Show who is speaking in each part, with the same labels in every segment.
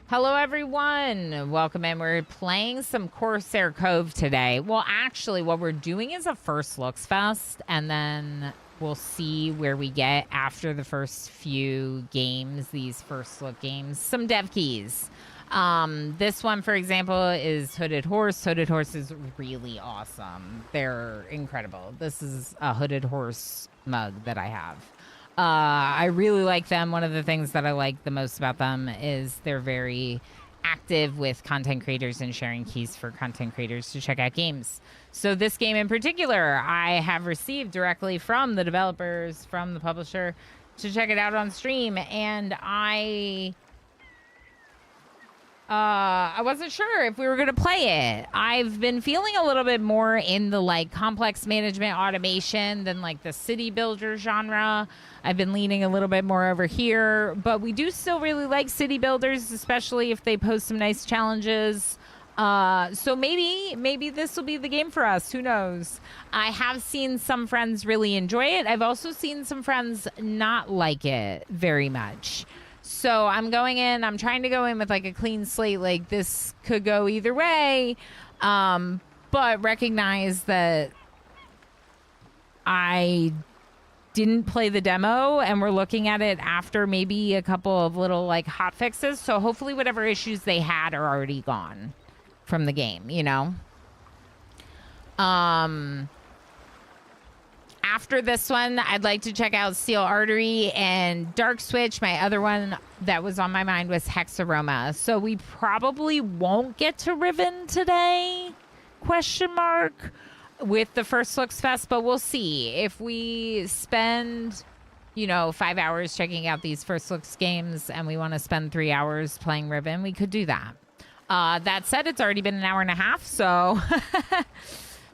Speaker 1: Hello, everyone. Welcome in. We're playing some Corsair Cove today. Well, actually, what we're doing is a First Looks Fest, and then we'll see where we get after the first few games, these First Look games. Some dev keys. This one, for example, is Hooded Horse. Hooded Horse is really awesome. They're incredible. This is a Hooded Horse mug that I have. I really like them. One of the things that I like the most about them is they're very active with content creators and sharing keys for content creators to check out games. So this game in particular, I have received directly from the developers, from the publisher, to check it out on stream. And I wasn't sure if we were going to play it. I've been feeling a little bit more in the like complex management automation than like the city builder genre. I've been leaning a little bit more over here, but we do still really like city builders, especially if they post some nice challenges. So maybe this will be the game for us. Who knows? I have seen some friends really enjoy it. I've also seen some friends not like it very much. So I'm trying to go in with like a clean slate. Like this could go either way, but recognize that I didn't play the demo and we're looking at it after maybe a couple of little like hot fixes. So hopefully whatever issues they had are already gone from the game, you know? After this one, I'd like to check out Steel Artery and Dark Switch. My other one that was on my mind was Hex Aroma. So we probably won't get to Riven today, ? With the First Looks Fest, but we'll see. If we spend, 5 hours checking out these First Looks games and we want to spend 3 hours playing Riven, we could do that. That said, it's already been an hour and a half, so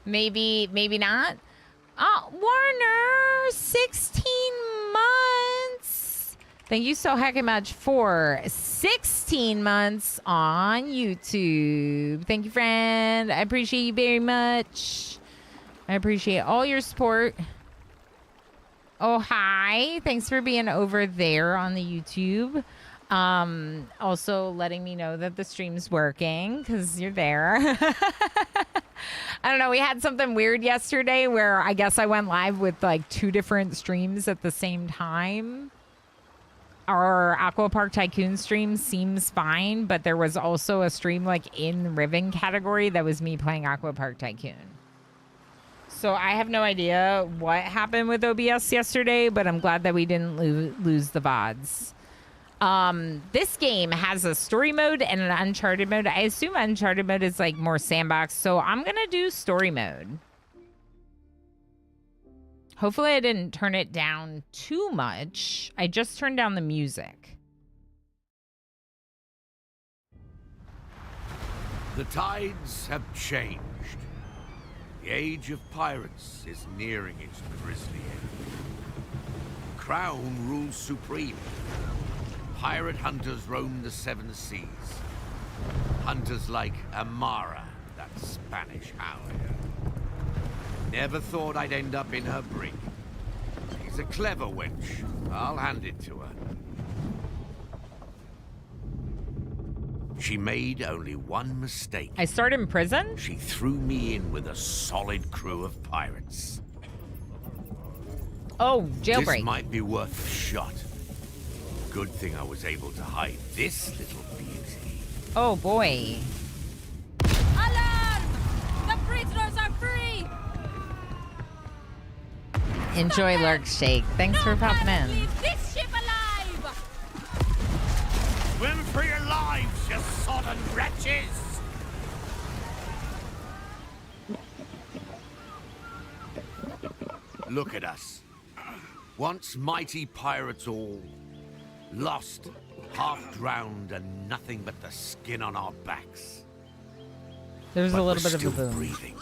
Speaker 1: maybe not. Warner, 16 months. Thank you so heckin' much for 16 months on YouTube. Thank you, friend. I appreciate you very much. I appreciate all your support. Oh, hi. Thanks for being over there on the YouTube. Also letting me know that the stream's working because you're there. I don't know. We had something weird yesterday where I guess I went live with like 2 different streams at the same time. Our Aqua Park Tycoon stream seems fine, but there was also a stream like in Riven category that was me playing Aqua Park Tycoon. So I have no idea what happened with OBS yesterday, but I'm glad that we didn't lose the VODs. This game has a story mode and an Uncharted mode. I assume Uncharted mode is like more sandbox, so I'm gonna do story mode. Hopefully I didn't turn it down too much. I just turned down the music.
Speaker 2: The tides have changed. The age of pirates is nearing its grisly end. Crown rules supreme. Pirate hunters roam the 7 seas. Hunters like Amara, that Spanish hound. Never thought I'd end up in her brig. She's a clever wench. I'll hand it to her. She made only one mistake.
Speaker 1: I start in prison?
Speaker 2: She threw me in with a solid crew of pirates.
Speaker 1: Oh, jailbreak.
Speaker 2: This might be worth a shot. Good thing I was able to hide this little beauty.
Speaker 1: Oh, boy.
Speaker 3: Alarm! The prisoners are free!
Speaker 1: Enjoy Lurk Shake. Thanks for popping in.
Speaker 3: Leave this ship alive!
Speaker 2: Swim for your lives, you sodden wretches! Look at us. Once mighty pirates all. Lost, half drowned, and nothing but the skin on our backs.
Speaker 1: There's
Speaker 2: But
Speaker 1: a little
Speaker 2: we're
Speaker 1: bit of a
Speaker 2: still
Speaker 1: boom.
Speaker 2: breathing.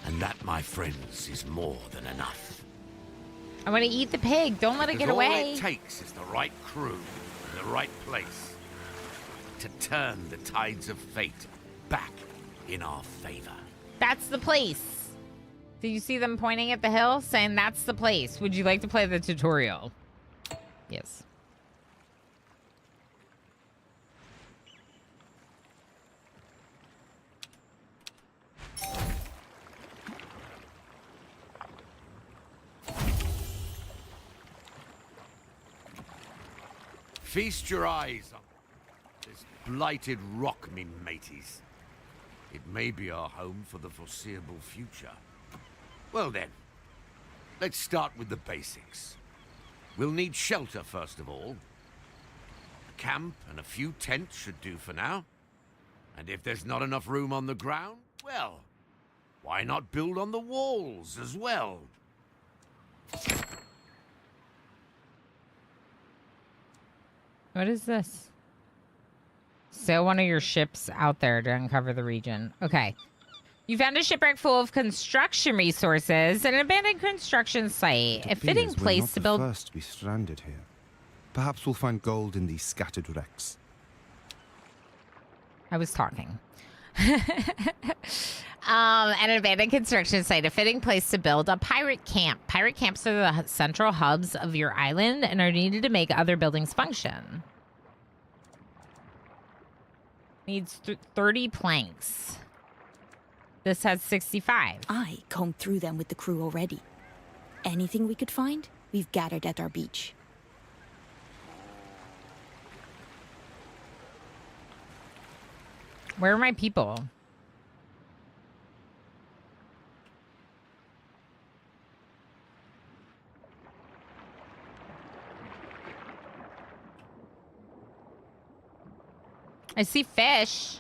Speaker 2: And that, my friends, is more than enough.
Speaker 1: I want to eat the pig. Don't let it get
Speaker 2: All
Speaker 1: away.
Speaker 2: it takes is the right crew in the right place to turn the tides of fate back in our favor.
Speaker 1: That's the place. Did you see them pointing at the hill saying that's the place? Would you like to play the tutorial? Yes.
Speaker 2: Feast your eyes on this blighted rock, me mateys. It may be our home for the foreseeable future. Well then, let's start with the basics. We'll need shelter first of all. A camp and a few tents should do for now. And if there's not enough room on the ground, well, why not build on the walls as well?
Speaker 1: What is this? Sail one of your ships out there to uncover the region. Okay. You found a shipwreck full of construction resources and an abandoned construction site. A fitting place to build.
Speaker 4: First, we stranded here. Perhaps we'll find gold in these scattered wrecks.
Speaker 1: I was talking. An abandoned construction site, a fitting place to build a pirate camp. Pirate camps are the central hubs of your island and are needed to make other buildings function. Needs 30 planks. This has 65.
Speaker 5: I combed through them with the crew already. Anything we could find, we've gathered at our beach.
Speaker 1: Where are my people? I see fish.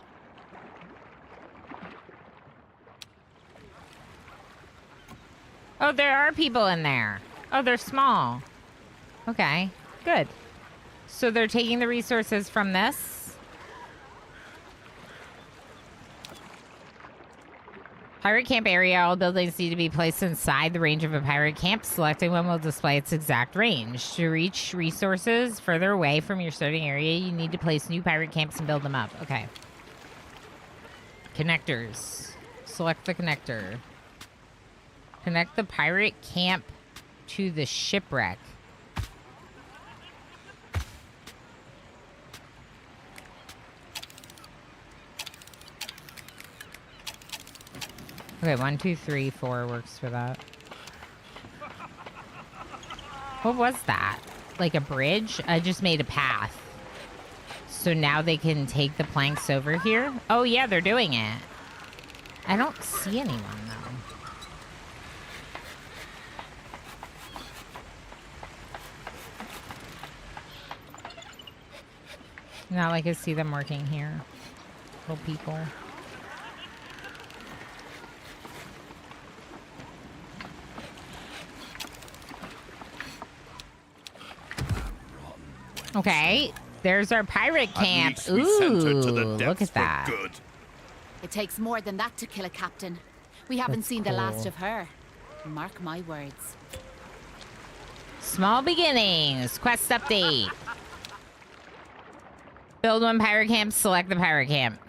Speaker 1: Oh, there are people in there. Oh, they're small. Okay, good. So they're taking the resources from this. Pirate camp area. All buildings need to be placed inside the range of a pirate camp. Selecting one will display its exact range. To reach resources further away from your starting area, you need to place new pirate camps and build them up. Okay. Connectors. Select the connector. Connect the pirate camp to the shipwreck. Okay, 1, 2, 3, 4 works for that. What was that? Like a bridge? I just made a path. So now they can take the planks over here? Oh yeah, they're doing it. I don't see anyone though. Not like I see them working here. Little people. Okay, there's our pirate camp. Ooh, look at that.
Speaker 2: Good.
Speaker 3: It takes more than that to kill a captain. We haven't
Speaker 1: That's
Speaker 3: seen the last
Speaker 1: cool.
Speaker 3: of her. Mark my words.
Speaker 1: Small beginnings. Quest update. Build one pirate camp. Select the pirate camp.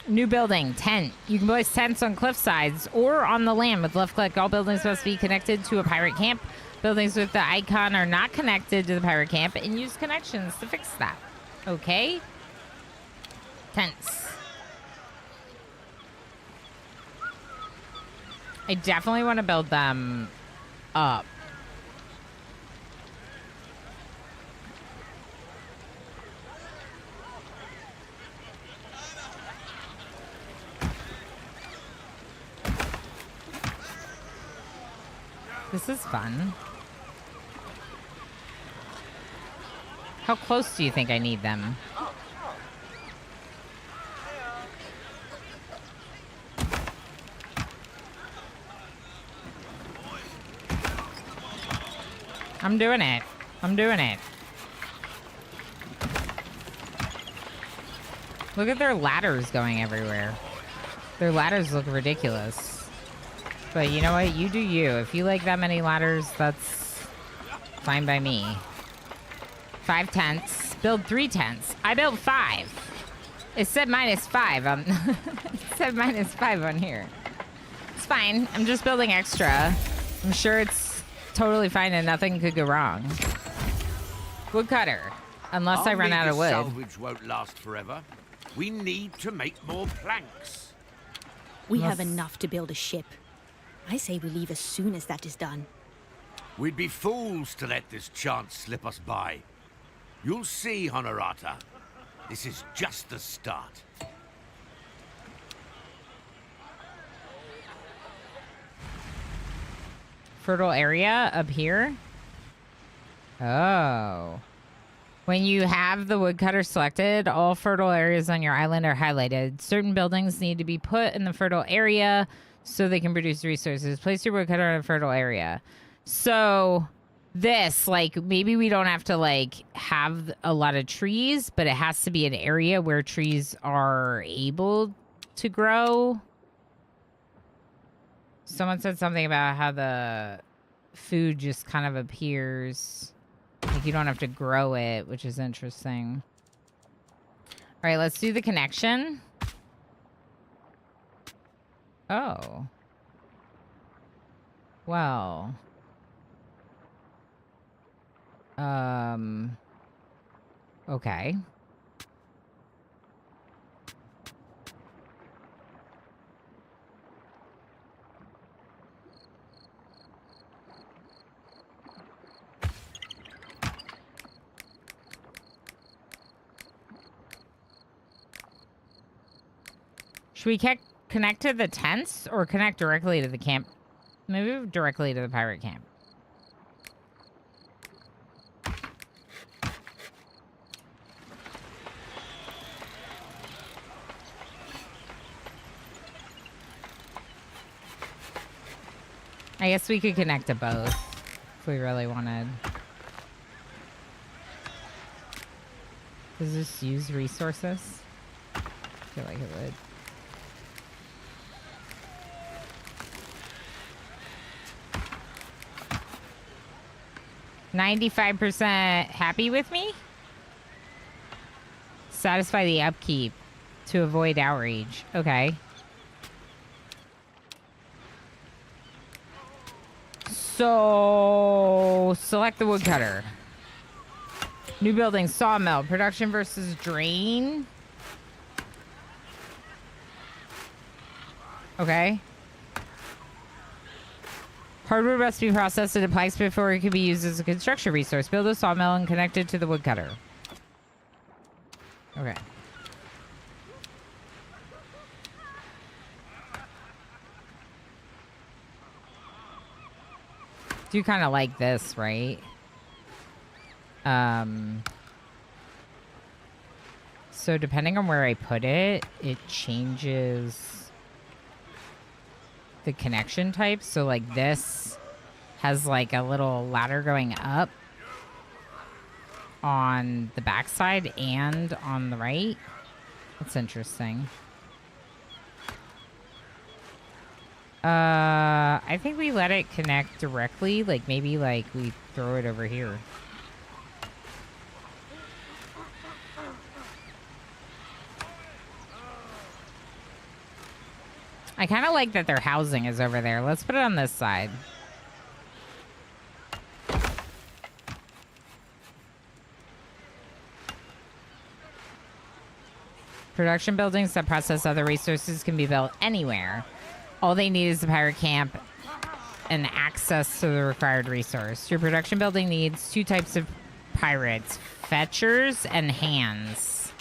Speaker 1: New building. Tent. You can place tents on cliff sides or on the land with left click. All buildings must be connected to a pirate camp. Buildings with the icon are not connected to the pirate camp, and use connections to fix that. Okay. Tents. I definitely want to build them up. This is fun. How close do you think I need them? I'm doing it. I'm doing it. Look at their ladders going everywhere. Their ladders look ridiculous. But you know what? You do you. If you like that many ladders, that's fine by me. 5 tents. Build 3 tents. I built 5. It said -5 on it said -5 on here. It's fine. I'm just building extra. I'm sure it's totally fine and nothing could go wrong. Woodcutter. Unless I run out of wood.
Speaker 2: Salvage won't last forever. We need to make more planks.
Speaker 5: We have enough to build a ship. I say we leave as soon as that is done.
Speaker 2: We'd be fools to let this chance slip us by. You'll see, Honorata. This is just the start.
Speaker 1: Fertile area up here. Oh. When you have the woodcutter selected, all fertile areas on your island are highlighted. Certain buildings need to be put in the fertile area so they can produce resources. Place your woodcutter in a fertile area. So this, like, maybe we don't have to, like, have a lot of trees, but it has to be an area where trees are able to grow. Someone said something about how the food just kind of appears. Like, you don't have to grow it, which is interesting. All right, let's do the connection. Oh. Well. Okay. Should we connect to the tents or connect directly to the camp? Maybe directly to the pirate camp. I guess we could connect to both if we really wanted. Does this use resources? I feel like it would. $95% happy with me? Satisfy the upkeep to avoid outrage. Okay. So, select the woodcutter. New building, sawmill, production versus drain. Okay. Hardwood must be processed into planks before it can be used as a construction resource. Build a sawmill and connect it to the woodcutter. Okay. Do kind of like this, right? So depending on where I put it, it changes the connection type. So like this has like a little ladder going up on the backside and on the right. That's interesting. I think we let it connect directly. Like maybe like we throw it over here. I kind of like that their housing is over there. Let's put it on this side. Production buildings that process other resources can be built anywhere. All they need is the pirate camp and access to the required resource. Your production building needs two types of pirates, fetchers and hands.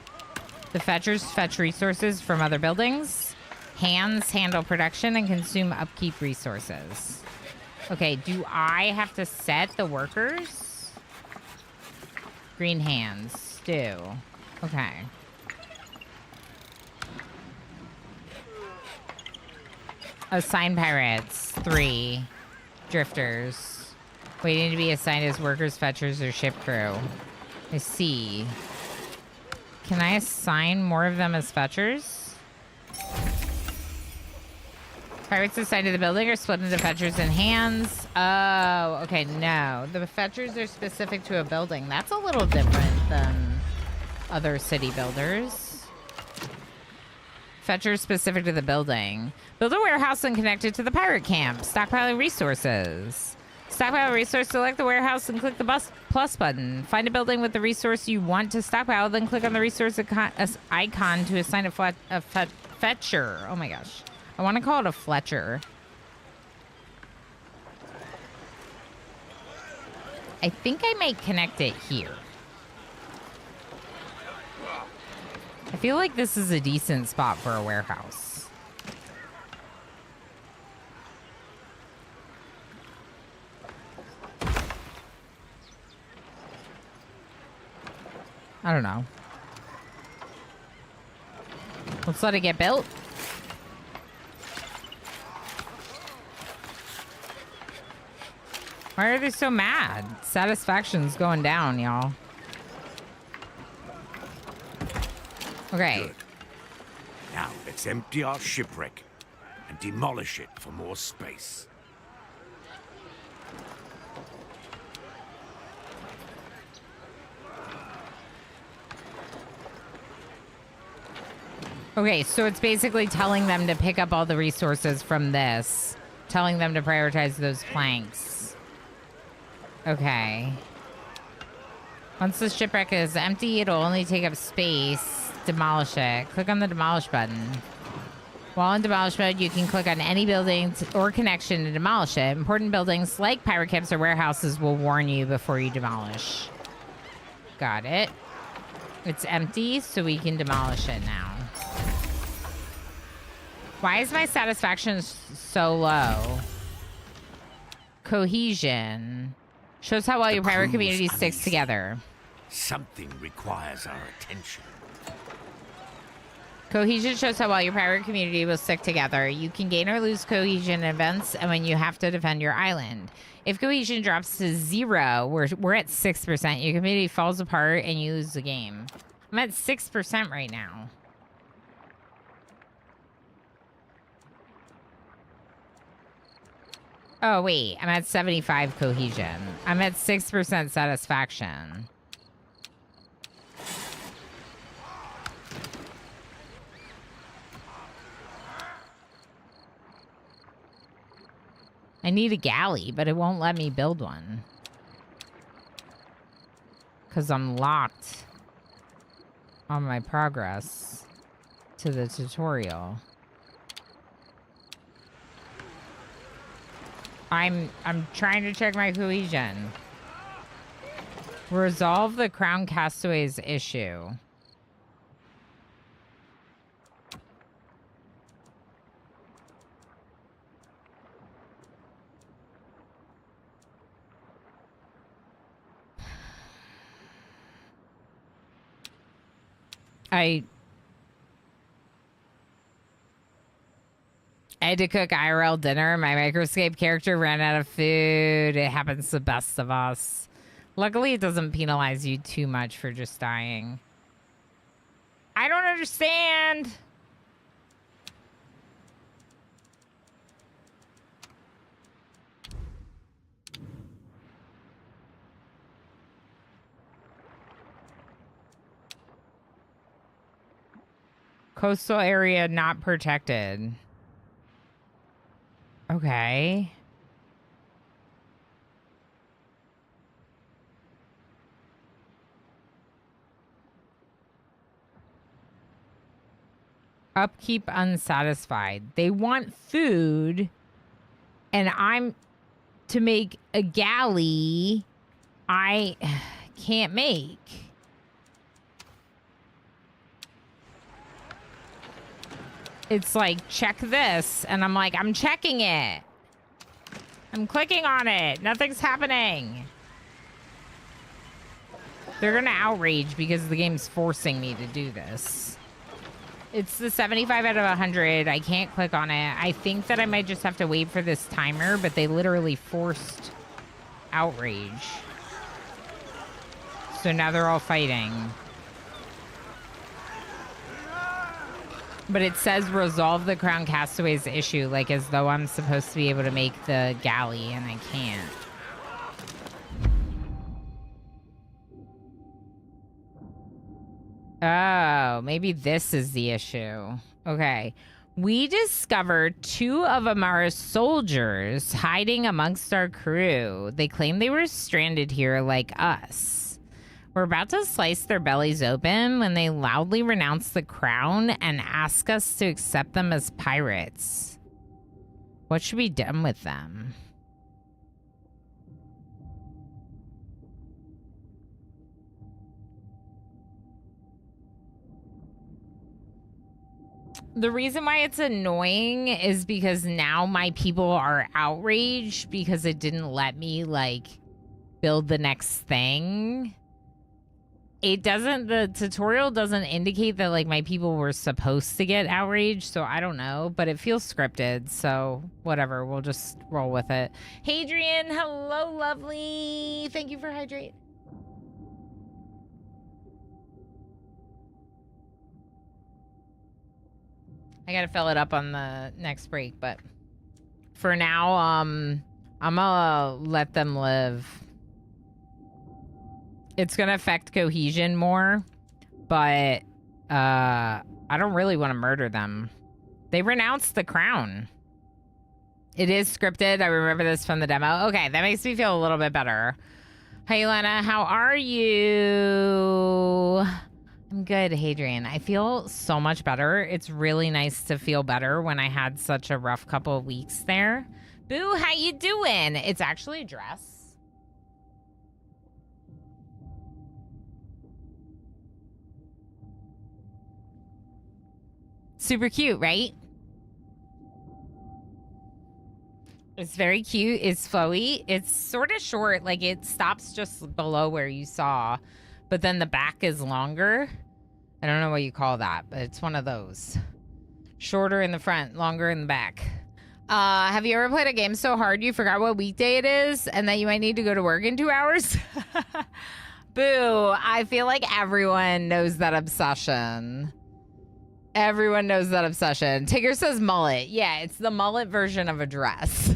Speaker 1: The fetchers fetch resources from other buildings. Hands handle production and consume upkeep resources. Okay, do I have to set the workers? Green hands. Do. Okay. Assign pirates. 3. Drifters. Waiting to be assigned as workers, fetchers, or ship crew. I see. Can I assign more of them as fetchers? Pirates assigned to the building are split into fetchers and hands. Oh, okay, no. The fetchers are specific to a building. That's a little different than other city builders. Fetchers specific to the building. Build a warehouse and connect it to the pirate camp. Stockpiling resources. Stockpile a resource, select the warehouse and click the plus button. Find a building with the resource you want to stockpile, then click on the resource icon to assign a fetcher. Oh my gosh. I want to call it a Fletcher. I think I might connect it here. I feel like this is a decent spot for a warehouse. I don't know. Let's let it get built. Why are they so mad? Satisfaction's going down, y'all. Okay.
Speaker 2: Good. Now let's empty our shipwreck and demolish it for more space.
Speaker 1: Okay, so it's basically telling them to pick up all the resources from this. Telling them to prioritize those planks. Okay. Once the shipwreck is empty, it'll only take up space. Demolish it. Click on the demolish button. While in demolish mode, you can click on any building or connection to demolish it. Important buildings like pirate camps or warehouses will warn you before you demolish. Got it. It's empty, so we can demolish it now. Why is my satisfaction so low? Cohesion. Shows how well your pirate community sticks together.
Speaker 2: Something requires our attention.
Speaker 1: Cohesion shows how well your pirate community will stick together. You can gain or lose cohesion in events and when you have to defend your island. If cohesion drops to 0, we're at 6%. Your community falls apart and you lose the game. I'm at 6% right now. Oh, wait. I'm at 75 cohesion. I'm at 6% satisfaction. I need a galley, but it won't let me build one. Because I'm locked on my progress to the tutorial. I'm trying to check my cohesion. Resolve the Crown Castaways issue. I had to cook IRL dinner. My Microscape character ran out of food. It happens to the best of us. Luckily, it doesn't penalize you too much for just dying. I don't understand. Coastal area not protected. Okay. Upkeep unsatisfied. They want food, and I'm to make a galley I can't make. It's like, check this. And I'm like, I'm checking it. I'm clicking on it. Nothing's happening. They're going to outrage because the game's forcing me to do this. It's the 75 out of 100. I can't click on it. I think that I might just have to wait for this timer, but they literally forced outrage. So now they're all fighting. But it says resolve the Crown Castaways issue, like as though I'm supposed to be able to make the galley, and I can't. Oh, maybe this is the issue. Okay. We discovered 2 of Amara's soldiers hiding amongst our crew. They claim they were stranded here like us. We're about to slice their bellies open when they loudly renounce the crown and ask us to accept them as pirates. What should be done with them? The reason why it's annoying is because now my people are outraged because it didn't let me, like, build the next thing. It doesn't, the tutorial doesn't indicate that, like, my people were supposed to get outraged, so I don't know, but it feels scripted, so whatever, we'll just roll with it. Hadrian, hello, lovely. Thank you for hydrate. I gotta fill it up on the next break, but for now, I'm gonna let them live. It's gonna affect cohesion more, but I don't really want to murder them. They renounced the crown. It is scripted. I remember this from the demo. Okay, that makes me feel a little bit better. Hey, Lena, how are you? I'm good, Hadrian. I feel so much better. It's really nice to feel better when I had such a rough couple of weeks there. Boo, how you doing? It's actually a dress. Super cute, right? It's very cute. It's flowy. It's sort of short. Like, it stops just below where you saw. But then the back is longer. I don't know what you call that, but it's one of those. Shorter in the front, longer in the back. Have you ever played a game so hard you forgot what weekday it is and that you might need to go to work in 2 hours? Boo. I feel like everyone knows that obsession. Everyone knows that obsession. Tigger says mullet. Yeah, it's the mullet version of a dress.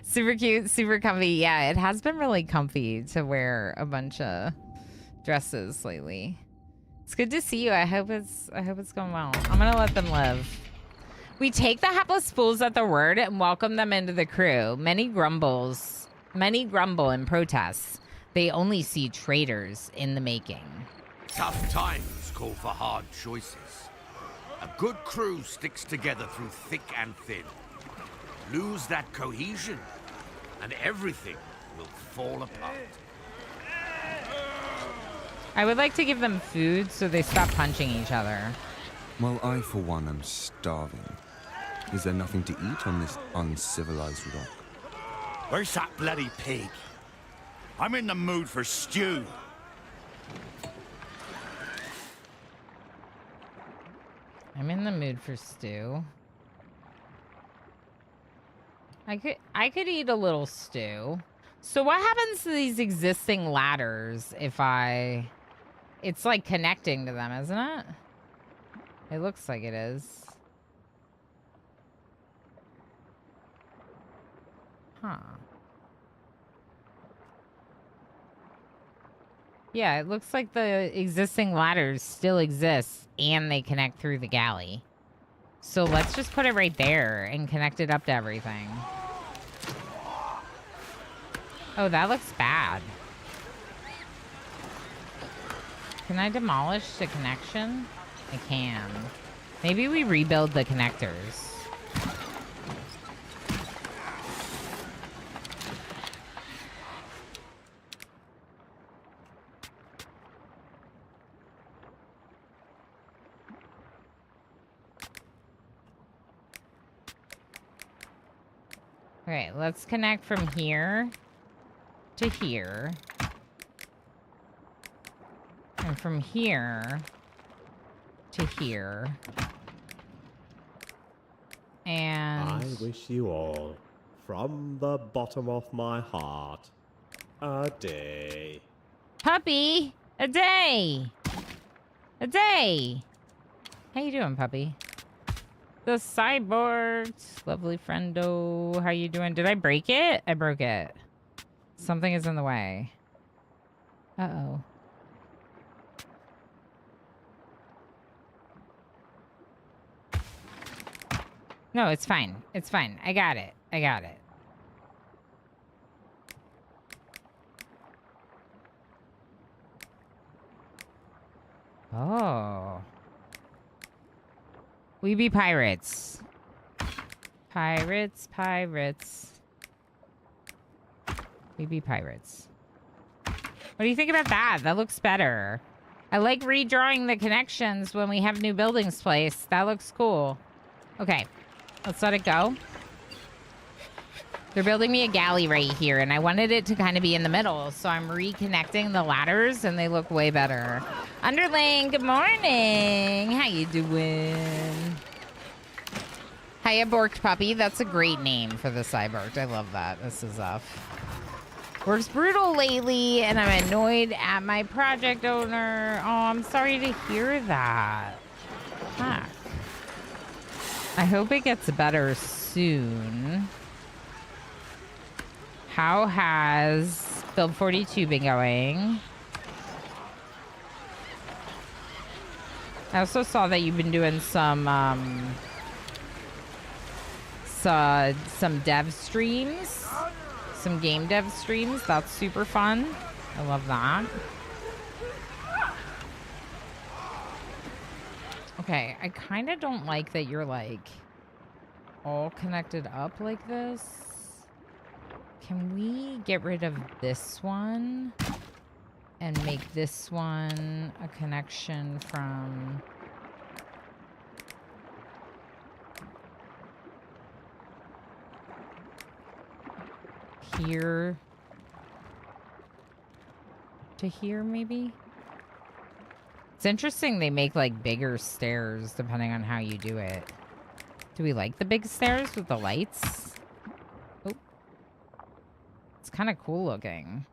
Speaker 1: Super cute, super comfy. Yeah, it has been really comfy to wear a bunch of dresses lately. It's good to see you. I hope it's going well. I'm gonna let them live. We take the hapless fools at their word and welcome them into the crew. Many grumble in protests. They only see traitors in the making.
Speaker 2: Tough times call for hard choices. A good crew sticks together through thick and thin. Lose that cohesion, and everything will fall apart.
Speaker 1: I would like to give them food so they stop punching each other.
Speaker 4: Well, I, for one, am starving. Is there nothing to eat on this uncivilized rock?
Speaker 6: Where's that bloody pig? I'm in the mood for stew.
Speaker 1: I'm in the mood for stew. I could eat a little stew. So what happens to these existing ladders if I... It's like connecting to them, isn't it? It looks like it is. Huh. Yeah, it looks like the existing ladders still exist and they connect through the galley. So let's just put it right there and connect it up to everything. Oh, that looks bad. Can I demolish the connection? I can. Maybe we rebuild the connectors. Okay, let's connect from here to here. And from here to here. And
Speaker 7: I wish you all, from the bottom of my heart, a day.
Speaker 1: Puppy, a day. A day. How you doing, puppy? The cyborgs, lovely friendo. How you doing? Did I break it? I broke it. Something is in the way. Uh-oh. No, it's fine. It's fine. I got it. I got it. Oh. We be pirates. Pirates, pirates. We be pirates. What do you think about that? That looks better. I like redrawing the connections when we have new buildings placed. That looks cool. Okay, let's let it go. They're building me a galley right here, and I wanted it to kind of be in the middle, so I'm reconnecting the ladders, and they look way better. Underling, good morning. How you doing? Hiya, Borked Puppy. That's a great name for the Cyborg. I love that. This is works brutal lately, and I'm annoyed at my project owner. Oh, I'm sorry to hear that. Fuck. I hope it gets better soon. How has Build 42 been going? I also saw that you've been doing some dev streams, some game dev streams. That's super fun. I love that. Okay, I kind of don't like that you're like all connected up like this. Can we get rid of this one and make this one a connection from here to here, maybe? It's interesting they make like bigger stairs depending on how you do it. Do we like the big stairs with the lights? Oh. It's kind of cool looking.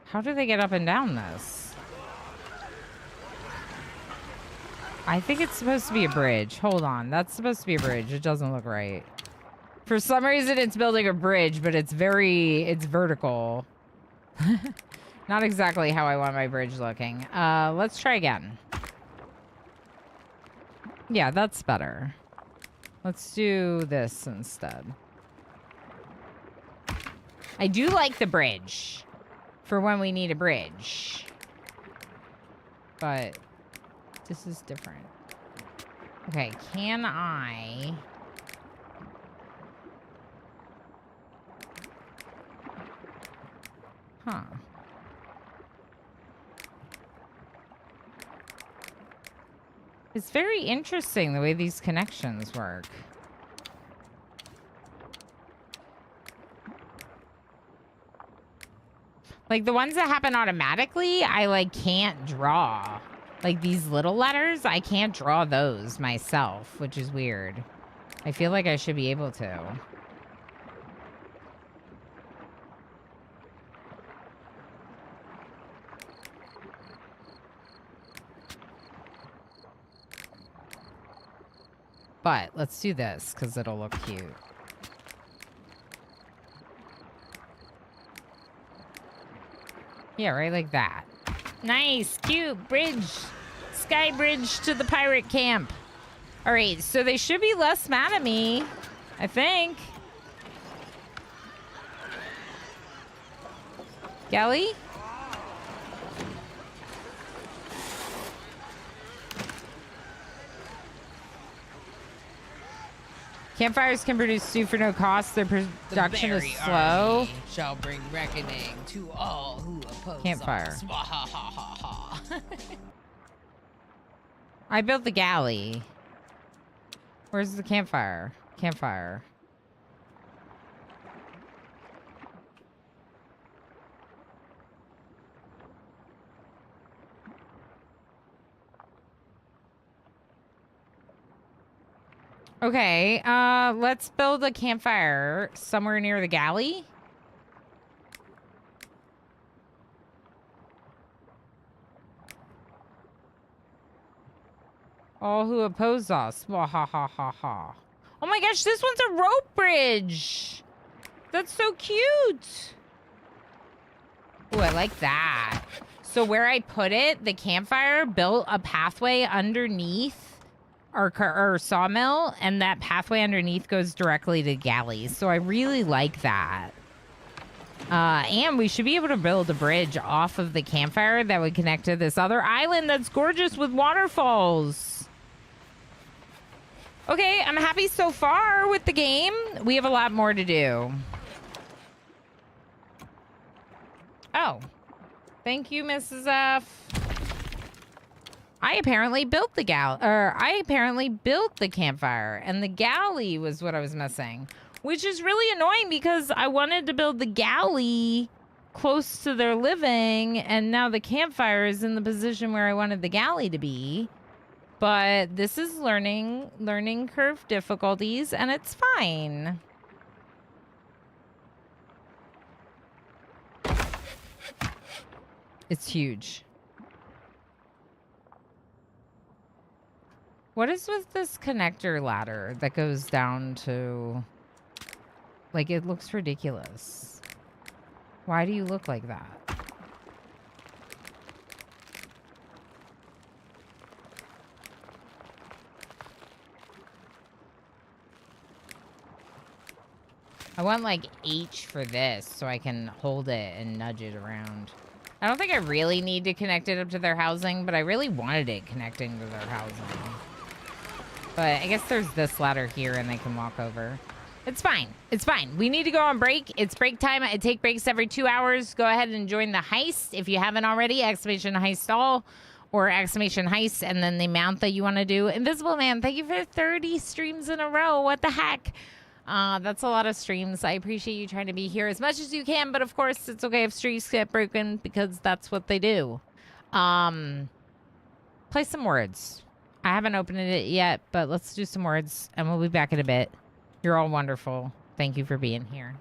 Speaker 1: How do they get up and down this? I think it's supposed to be a bridge. Hold on. That's supposed to be a bridge. It doesn't look right. For some reason, it's building a bridge, but it's vertical. Not exactly how I want my bridge looking. Let's try again. Yeah, that's better. Let's do this instead. I do like the bridge for when we need a bridge. But this is different. Okay, can I... Huh. It's very interesting the way these connections work. Like the ones that happen automatically, I like can't draw. Like these little letters, I can't draw those myself, which is weird. I feel like I should be able to. But let's do this because it'll look cute. Yeah, right like that. Nice, cute bridge. Sky bridge to the pirate camp. All right, so they should be less mad at me, I think. Galley? Campfires can produce stew for no cost. Their production is slow.
Speaker 8: Shall bring reckoning to all who oppose
Speaker 1: Campfire.
Speaker 8: us.
Speaker 1: I built the galley. Where's the campfire? Campfire. Okay, let's build a campfire somewhere near the galley. All who oppose us. Wah, ha, ha, ha, ha. Oh my gosh, this one's a rope bridge. That's so cute. Oh, I like that. So where I put it, the campfire built a pathway underneath our sawmill, and that pathway underneath goes directly to galleys. So I really like that. And we should be able to build a bridge off of the campfire that would connect to this other island that's gorgeous with waterfalls. Okay, I'm happy so far with the game. We have a lot more to do. Oh. Thank you, Mrs. F. I apparently built the campfire, and the galley was what I was missing, which is really annoying because I wanted to build the galley close to their living, and now the campfire is in the position where I wanted the galley to be. But this is learning curve difficulties, and it's fine. It's huge. What is with this connector ladder that goes down to... Like, it looks ridiculous. Why do you look like that? I want, like, H for this so I can hold it and nudge it around. I don't think I really need to connect it up to their housing, but I really wanted it connecting to their housing. But I guess there's this ladder here and they can walk over. It's fine. It's fine. We need to go on break. It's break time. I take breaks every 2 hours. Go ahead and join the heist if you haven't already. Exclamation heist all or exclamation heist and then the amount that you want to do. Invisible Man, thank you for 30 streams in a row. What the heck? That's a lot of streams. I appreciate you trying to be here as much as you can, but of course it's okay if streams get broken because that's what they do. Play some words. I haven't opened it yet, but let's do some words and we'll be back in a bit. You're all wonderful. Thank you for being here.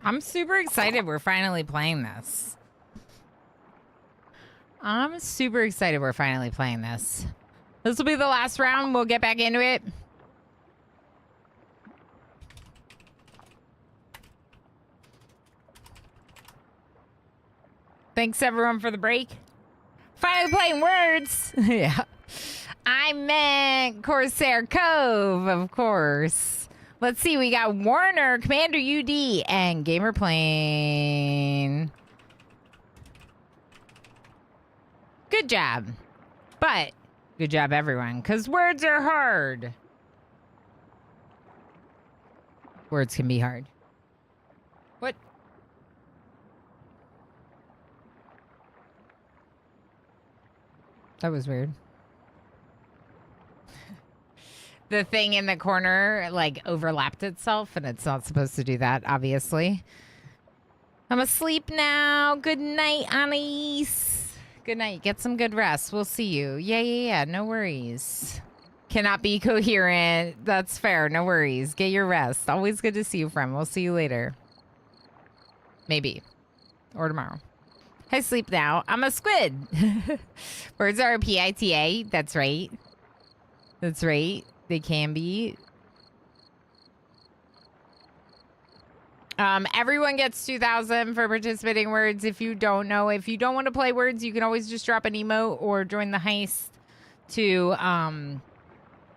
Speaker 1: I'm super excited we're finally playing this. I'm super excited we're finally playing this. This will be the last round. We'll get back into it. Thanks everyone for the break. Finally playing words. Yeah. I meant Corsair Cove, of course. Let's see. We got Warner, Commander UD, and Gamer Plane. Good job. But good job, everyone, because words are hard. Words can be hard. What? That was weird. The thing in the corner, like, overlapped itself, and it's not supposed to do that, obviously. I'm asleep now. Good night, Anais. Good night. Get some good rest. We'll see you. Yeah. No worries. Cannot be coherent. That's fair. No worries. Get your rest. Always good to see you, friend. We'll see you later. Maybe. Or tomorrow. I sleep now. I'm a squid. Words are a PITA. That's right. That's right. They can be. Everyone gets 2,000 for participating words. If you don't know, if you don't want to play words, you can always just drop an emote or join the heist to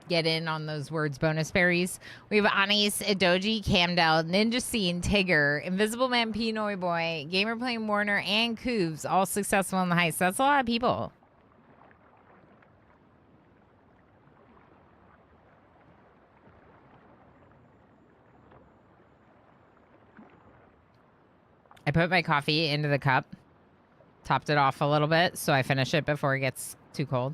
Speaker 1: get in on those words bonus berries. We have Anis, Idoji, Camdel, Ninja Scene, Tigger, Invisible Man, Pinoy Boy, Gamer Playing Warner, and Cooves all successful in the heist. That's a lot of people. I put my coffee into the cup, topped it off a little bit so I finish it before it gets too cold.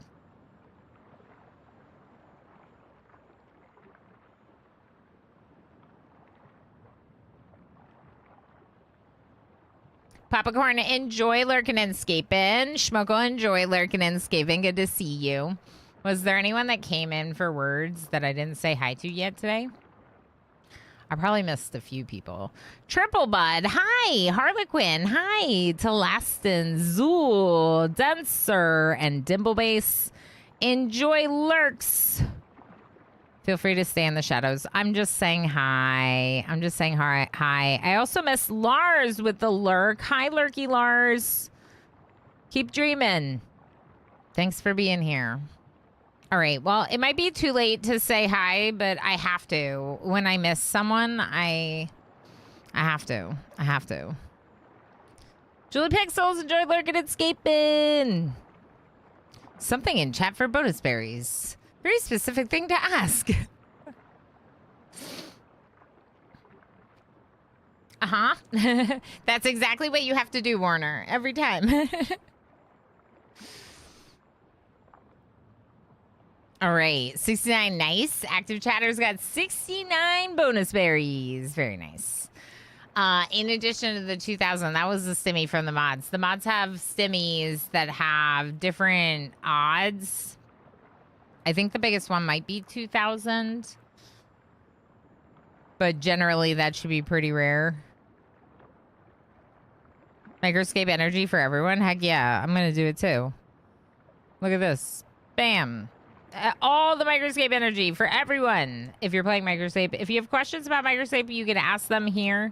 Speaker 1: Popcorn, enjoy lurking and escaping. Schmoko, enjoy lurking and escaping. Good to see you. Was there anyone that came in for words that I didn't say hi to yet today? I probably missed a few people. Triple Bud, hi. Harlequin, hi. Telastin, Zool, Denser, and Dimblebase. Enjoy lurks. Feel free to stay in the shadows. I'm just saying hi. I'm just saying hi. I also miss Lars with the lurk. Hi, Lurky Lars. Keep dreaming. Thanks for being here. All right. Well, it might be too late to say hi, but I have to. When I miss someone, I have to. I have to. Julie Pixels, enjoy lurking and escaping. Something in chat for bonus berries. Very specific thing to ask. Uh-huh. That's exactly what you have to do, Warner. Every time. All right. 69. Nice. Active chatters got 69 bonus berries. Very nice. In addition to the 2,000, that was the stimmy from the mods. The mods have stimmies that have different odds. I think the biggest one might be 2,000. But generally, that should be pretty rare. Microscape energy for everyone? Heck yeah, I'm going to do it too. Look at this. Bam. All the Microscape energy for everyone. If you're playing Microscape. If you have questions about Microscape, you can ask them here.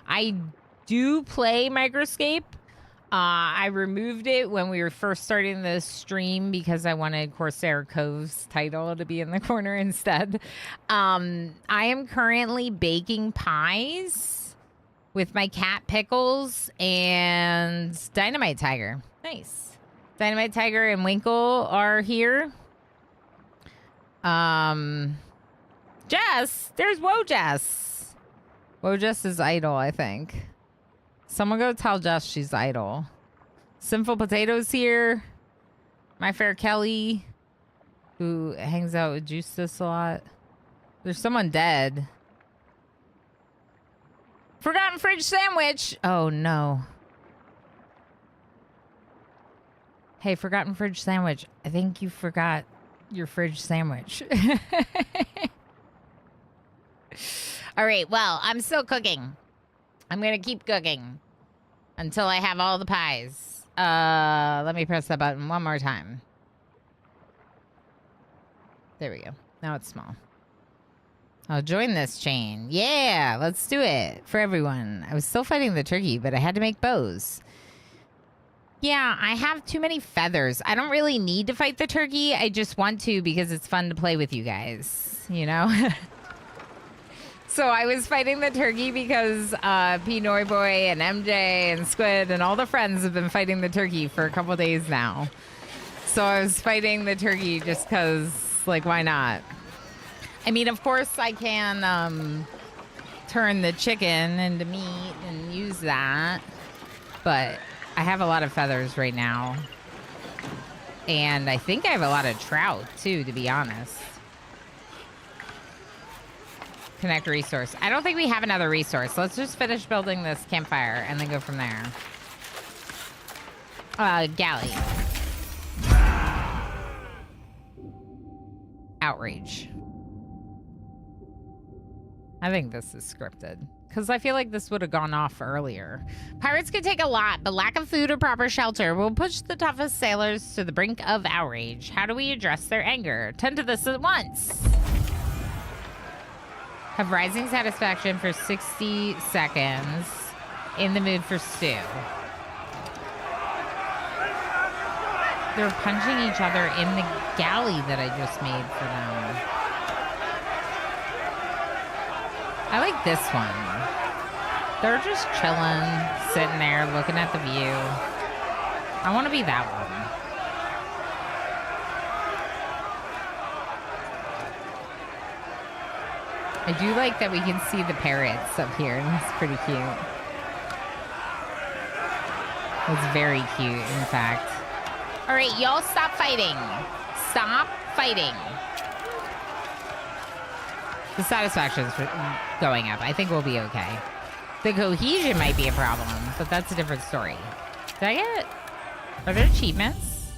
Speaker 1: I do play Microscape. I removed it when we were first starting the stream because I wanted Corsair Cove's title to be in the corner instead. I am currently baking pies with my cat Pickles and Dynamite Tiger. Nice. Dynamite Tiger and Winkle are here. Jess, there's Wojess. Wojess is idle, I think. Someone go tell Jess she's idle. Sinful Potatoes here. My Fair Kelly, who hangs out with Justice a lot. There's someone dead. Forgotten Fridge Sandwich. Oh, no. Hey, Forgotten Fridge Sandwich. I think you forgot your fridge sandwich. All right. Well, I'm still cooking. I'm gonna keep cooking until I have all the pies. Let me press that button one more time. There we go. Now it's small. I'll join this chain. Yeah, let's do it for everyone. I was still fighting the turkey, but I had to make bows. Yeah, I have too many feathers. I don't really need to fight the turkey. I just want to because it's fun to play with you guys, you know? So I was fighting the turkey because P. Noiboy and MJ and Squid and all the friends have been fighting the turkey for a couple days now. So I was fighting the turkey just because, like, why not? I mean, of course I can turn the chicken into meat and use that. But I have a lot of feathers right now. And I think I have a lot of trout, too, to be honest. Connect resource. I don't think we have another resource. Let's just finish building this campfire and then go from there. Galley. Outrage. I think this is scripted. Because I feel like this would have gone off earlier. Pirates can take a lot, but lack of food or proper shelter will push the toughest sailors to the brink of outrage. How do we address their anger? Tend to this at once. Have rising satisfaction for 60 seconds. In the mood for stew. They're punching each other in the galley that I just made for them. I like this one. They're just chilling, sitting there, looking at the view. I want to be that one. I do like that we can see the parrots up here, and it's pretty cute. It's very cute, in fact. All right, y'all, stop fighting. Stop fighting. The satisfaction's going up. I think we'll be okay. The cohesion might be a problem, but that's a different story. Did I get... Are there achievements?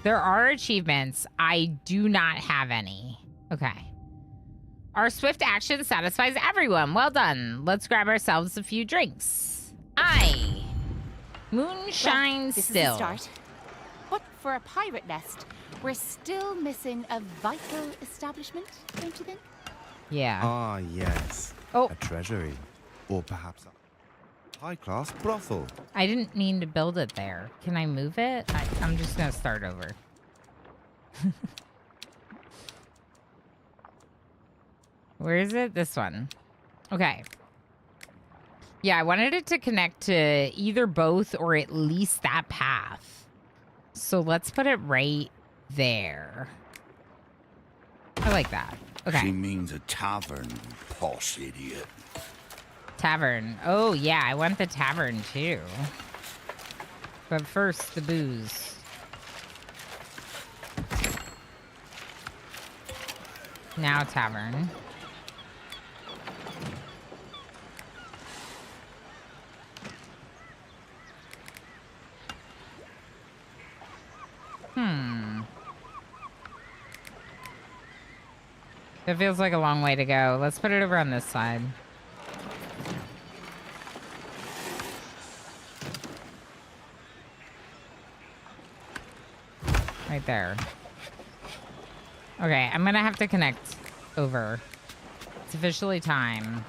Speaker 1: There are achievements. I do not have any. Okay. Our swift action satisfies everyone. Well done. Let's grab ourselves a few drinks. Aye. Moonshine
Speaker 3: Well, this
Speaker 1: still.
Speaker 3: is a start. But for a pirate nest, we're still missing a vital establishment, don't you think?
Speaker 1: Yeah.
Speaker 4: Ah, yes.
Speaker 1: Oh.
Speaker 4: A treasury. Or perhaps a high-class brothel.
Speaker 1: I didn't mean to build it there. Can I move it? I'm just going to start over. Where is it? This one. Okay. Yeah, I wanted it to connect to either both or at least that path. So let's put it right there. I like that. Okay.
Speaker 6: She means a tavern, posh idiot.
Speaker 1: Tavern. Oh, yeah, I want the tavern too. But first, the booze. Now tavern. It feels like a long way to go. Let's put it over on this side. Right there. Okay, I'm gonna have to connect over. It's officially time.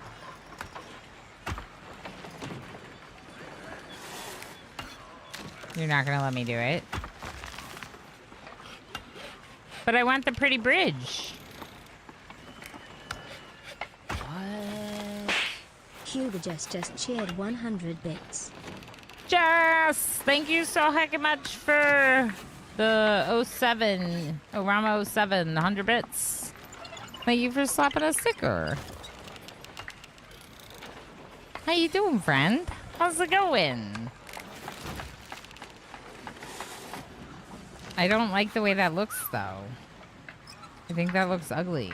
Speaker 1: You're not gonna let me do it. But I want the pretty bridge.
Speaker 9: Cuba just cheered 100 bits.
Speaker 1: Jess! Thank you so heckin' much for the 07, Orama 07, 100 bits. Thank you for slapping a sticker. How you doing, friend? How's it going? I don't like the way that looks, though. I think that looks ugly.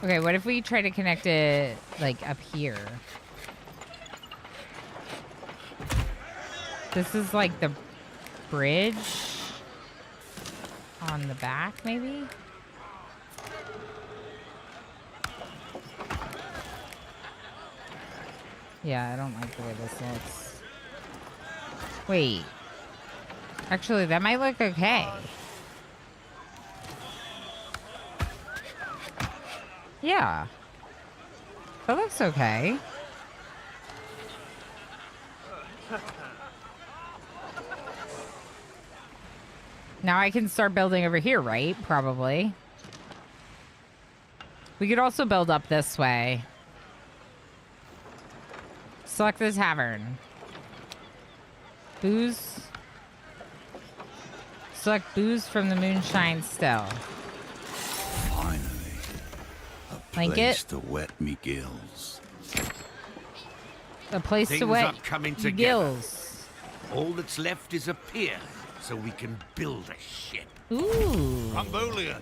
Speaker 1: Okay, what if we try to connect it, like, up here? This is, like, the bridge on the back, maybe? Yeah, I don't like the way this looks. Wait. Actually, that might look okay. Yeah. That looks okay. Now I can start building over here, right? Probably. We could also build up this way. Select the tavern. Booze. Select booze from the moonshine still.
Speaker 6: Finally. A
Speaker 1: Like
Speaker 6: place
Speaker 1: it?
Speaker 6: to wet me gills.
Speaker 1: A place
Speaker 2: Things
Speaker 1: to wet
Speaker 2: are coming
Speaker 1: your
Speaker 2: together.
Speaker 1: gills.
Speaker 2: All that's left is a pier, so we can build a ship.
Speaker 1: Ooh.
Speaker 6: Rumbulian,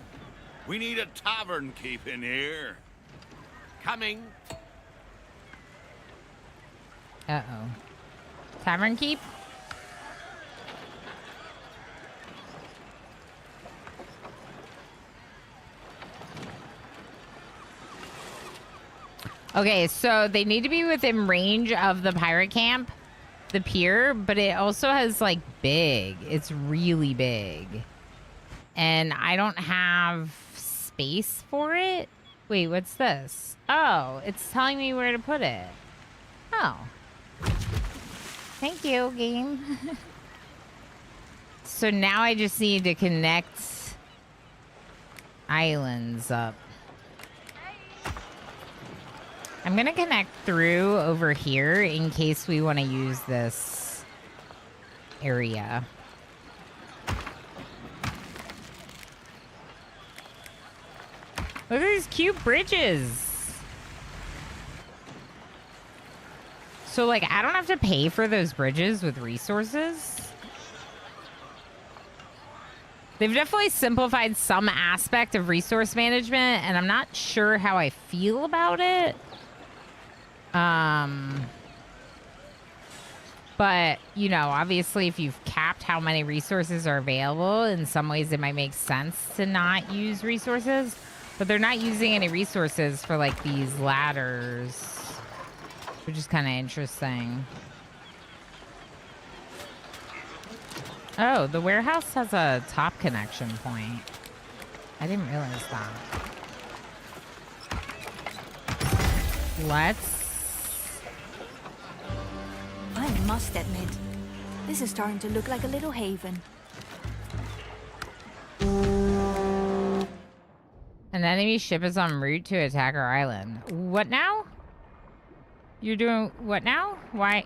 Speaker 6: we need a tavern keep in here.
Speaker 2: Coming.
Speaker 1: Uh-oh. Tavern keep? Okay, so they need to be within range of the pirate camp, the pier, but it also has, like, big. It's really big. And I don't have space for it. Wait, what's this? Oh, it's telling me where to put it. Oh. Thank you, game. So now I just need to connect islands up. I'm going to connect through over here in case we want to use this area. Look at these cute bridges. So, like, I don't have to pay for those bridges with resources. They've definitely simplified some aspect of resource management, and I'm not sure how I feel about it. But, you know, obviously if you've capped how many resources are available, in some ways it might make sense to not use resources. But they're not using any resources for, like, these ladders, which is kind of interesting. Oh, the warehouse has a top connection point. I didn't realize that. Let's...
Speaker 5: I must admit, this is starting to look like a little haven.
Speaker 1: An enemy ship is en route to attack our island. What now? You're doing what now? Why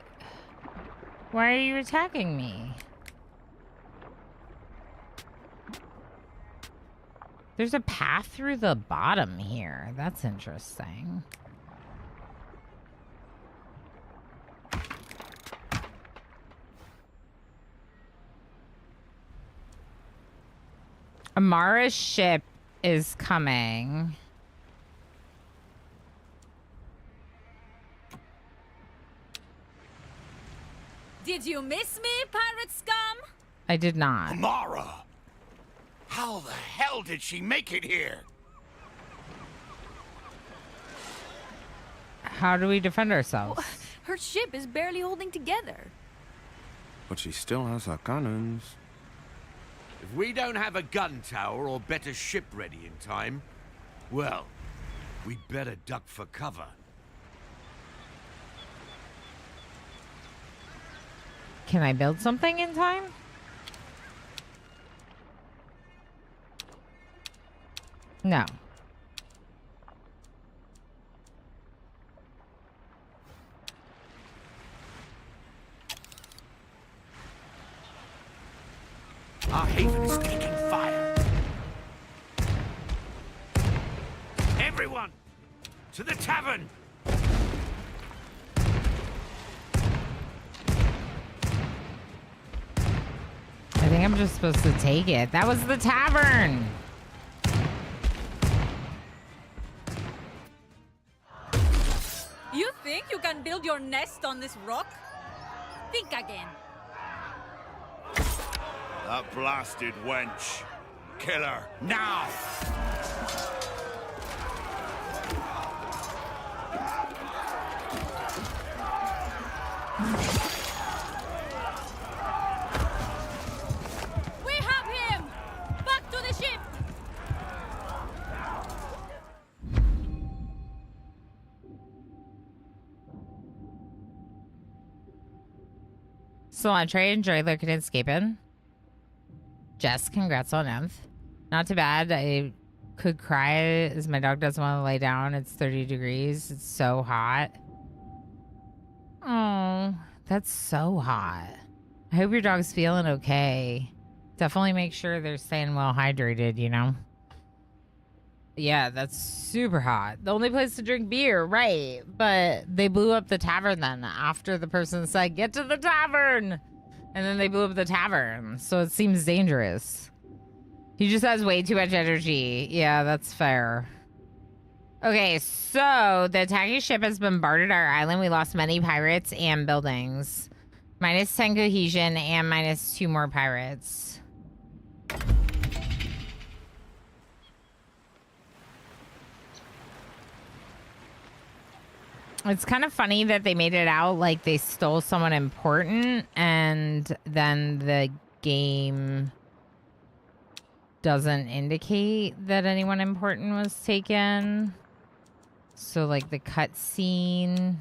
Speaker 1: are you attacking me? There's a path through the bottom here. That's interesting. Amara's ship is coming.
Speaker 10: Did you miss me, pirate scum?
Speaker 1: I did not.
Speaker 6: Amara! How the hell did she make it here?
Speaker 1: How do we defend ourselves?
Speaker 5: Her ship is barely holding together.
Speaker 4: But she still has her cannons.
Speaker 2: If we don't have a gun tower or better ship ready in time, well, we'd better duck for cover.
Speaker 1: Can I build something in time? No.
Speaker 2: Our haven is taking fire. Everyone, to the tavern!
Speaker 1: I think I'm just supposed to take it. That was the tavern.
Speaker 10: You think you can build your nest on this rock? Think again.
Speaker 6: That blasted wench. Kill her, now!
Speaker 1: Cilantro, enjoy looking and escaping. Jess, congrats on Nth. Not too bad. I could cry as my dog doesn't want to lay down. It's 30 degrees. It's so hot. Oh, that's so hot. I hope your dog's feeling okay. Definitely make sure they're staying well hydrated, you know? Yeah, that's super hot. The only place to drink beer, right. But they blew up the tavern then after the person said, get to the tavern. And then they blew up the tavern. So it seems dangerous. He just has way too much energy. Yeah, that's fair. Okay, so the attacking ship has bombarded our island. We lost many pirates and buildings. Minus 10 cohesion and minus 2 more pirates. It's kind of funny that they made it out like they stole someone important and then the game doesn't indicate that anyone important was taken. So like the cutscene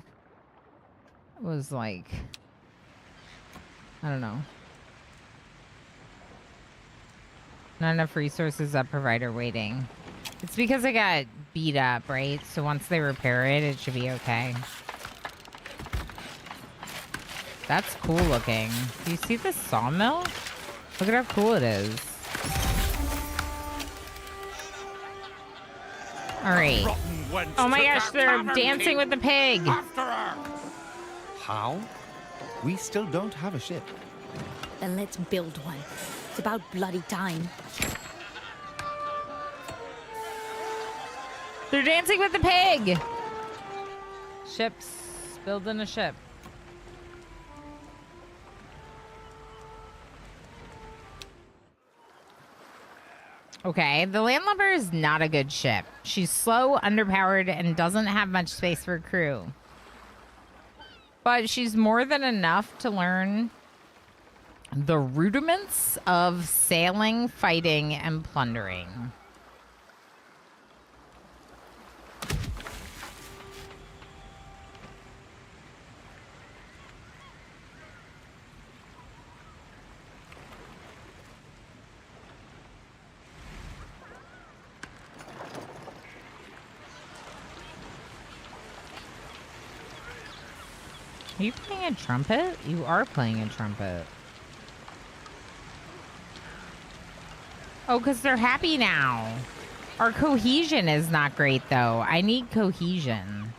Speaker 1: was like, I don't know. Not enough resources at provider waiting. It's because I got beat up, right? So once they repair it, it should be okay. That's cool looking. Do you see the sawmill? Look at how cool it is. All right. Oh my gosh, they're dancing with the pig.
Speaker 4: How? We still don't have a ship.
Speaker 5: Then let's build one. It's about bloody time.
Speaker 1: They're dancing with the pig. Ships. Building a ship. Okay, the landlubber is not a good ship. She's slow, underpowered, and doesn't have much space for crew. But she's more than enough to learn the rudiments of sailing, fighting, and plundering. Are you playing a trumpet? You are playing a trumpet. Oh, because they're happy now. Our cohesion is not great, though. I need cohesion.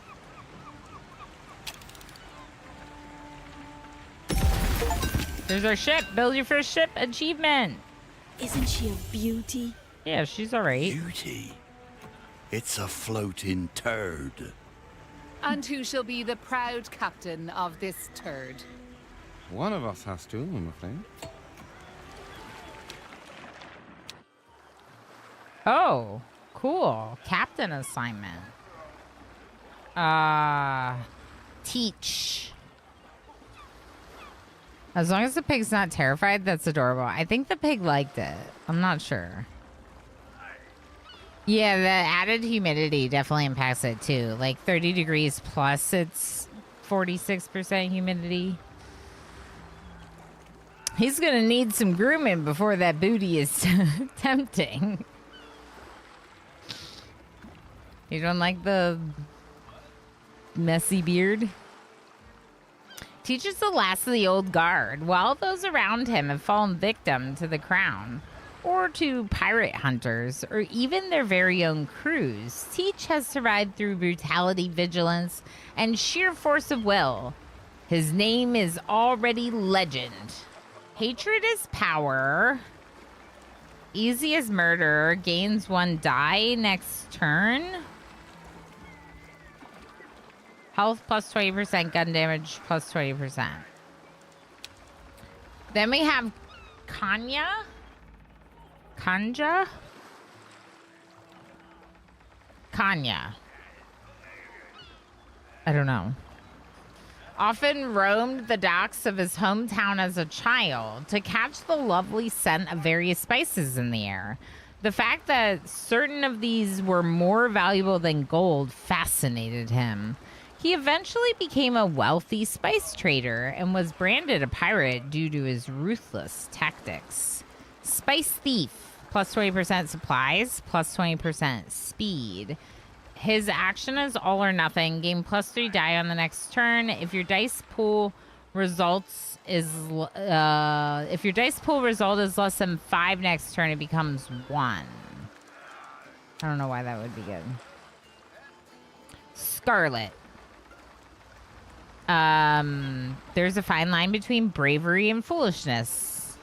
Speaker 1: There's our ship. Build your first ship achievement.
Speaker 5: Isn't she a beauty?
Speaker 1: Yeah, she's all right.
Speaker 6: Beauty. It's a floating turd.
Speaker 3: And who shall be the proud captain of this turd?
Speaker 4: One of us has to, I'm afraid.
Speaker 1: Oh, cool. Captain assignment. Teach. As long as the pig's not terrified, that's adorable. I think the pig liked it. I'm not sure. Yeah, the added humidity definitely impacts it too. Like 30 degrees plus, it's 46% humidity. He's gonna need some grooming before that booty is tempting. You don't like the messy beard? Teach is the last of the old guard, while those around him have fallen victim to the crown, or to pirate hunters, or even their very own crews. Teach has survived through brutality, vigilance, and sheer force of will. His name is already legend. Hatred is power. Easy as murder. Gains 1 die next turn. Health plus 20%, gun damage plus 20%. Then we have Kanja. Kanja? Kanja. I don't know. Often roamed the docks of his hometown as a child to catch the lovely scent of various spices in the air. The fact that certain of these were more valuable than gold fascinated him. He eventually became a wealthy spice trader and was branded a pirate due to his ruthless tactics. Spice thief, plus 20% supplies, plus 20% speed. His action is all or nothing. Gain plus 3 die on the next turn. If your dice pool result is less than 5 next turn, it becomes 1. I don't know why that would be good. Scarlet. There's a fine line between bravery and foolishness.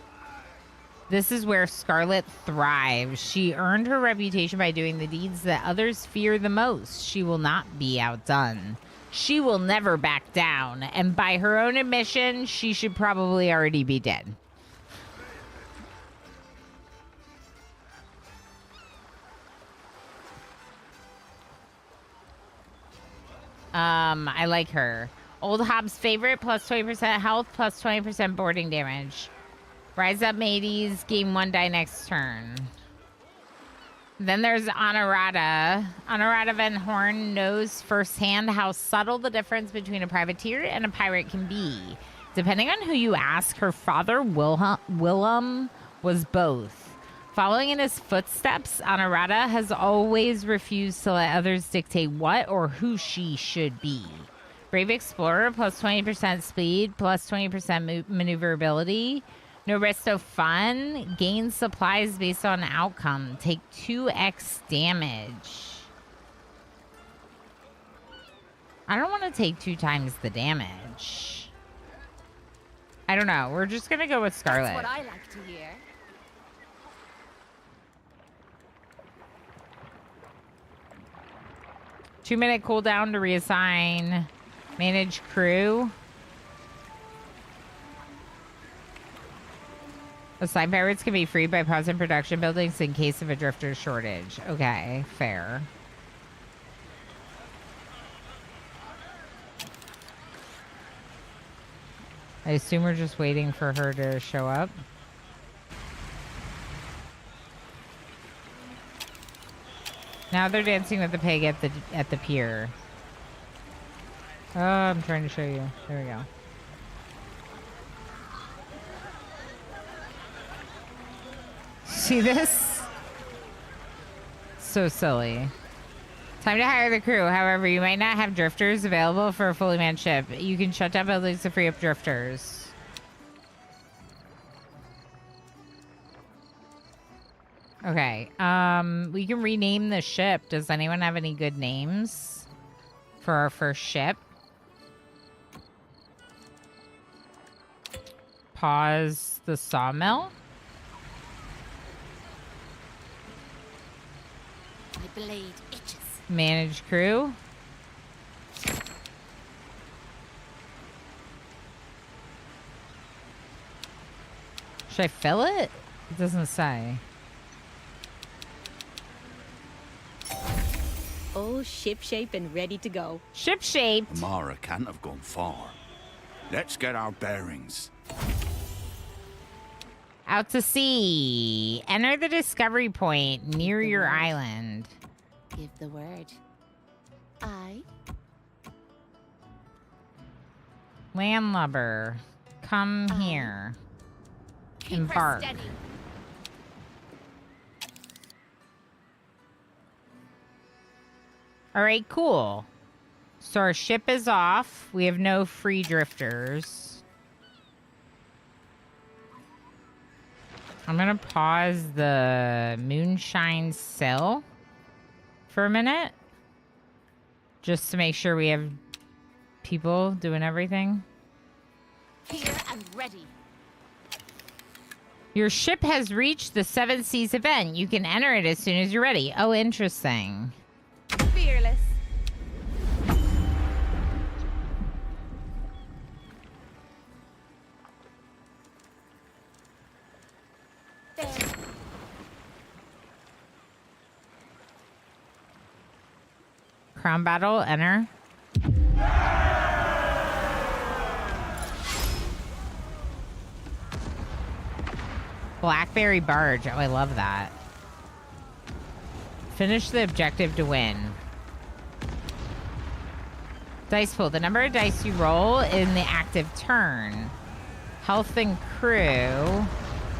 Speaker 1: This is where Scarlet thrives. She earned her reputation by doing the deeds that others fear the most. She will not be outdone. She will never back down. And by her own admission, she should probably already be dead. I like her. Old Hobbs' favorite, plus 20% health, plus 20% boarding damage. Rise up, mateys. Gain 1 die next turn. Then there's Honorata. Honorata Van Horn knows firsthand how subtle the difference between a privateer and a pirate can be. Depending on who you ask, her father, Willem, was both. Following in his footsteps, Honorata has always refused to let others dictate what or who she should be. Brave Explorer, plus 20% speed, plus 20% maneuverability. No risk, no fun. Gain supplies based on outcome. Take 2x damage. I don't want to take 2 times the damage. I don't know. We're just going to go with Scarlet.
Speaker 3: That's what I like to hear.
Speaker 1: Two-minute cooldown to reassign. Manage crew. Assigned pirates can be freed by pausing production buildings in case of a drifter shortage. Okay, fair. I assume we're just waiting for her to show up. Now they're dancing with the pig at the pier. Oh, I'm trying to show you. There we go. See this? So silly. Time to hire the crew. However, you might not have drifters available for a fully manned ship. You can shut down buildings to free up drifters. Okay. We can rename the ship. Does anyone have any good names for our first ship? Pause the sawmill.
Speaker 3: My blade itches.
Speaker 1: Manage crew. Should I fill it? It doesn't say.
Speaker 5: All shipshape and ready to go.
Speaker 1: Ship-shaped.
Speaker 6: Amara can't have gone far. Let's get our bearings.
Speaker 1: Out to sea. Enter the discovery point near your island.
Speaker 3: Give the word. I.
Speaker 1: Landlubber, come here.
Speaker 3: Keep
Speaker 1: Embark.
Speaker 3: her steady.
Speaker 1: All right, cool. So our ship is off. We have no free drifters. I'm going to pause the moonshine sail for a minute. Just to make sure we have people doing everything.
Speaker 3: Here and ready.
Speaker 1: Your ship has reached the 7 Seas event. You can enter it as soon as you're ready. Oh, interesting.
Speaker 3: Fearless. There.
Speaker 1: Crown battle, enter. Blackberry barge. Oh, I love that. Finish the objective to win. Dice pool. The number of dice you roll in the active turn. Health and crew.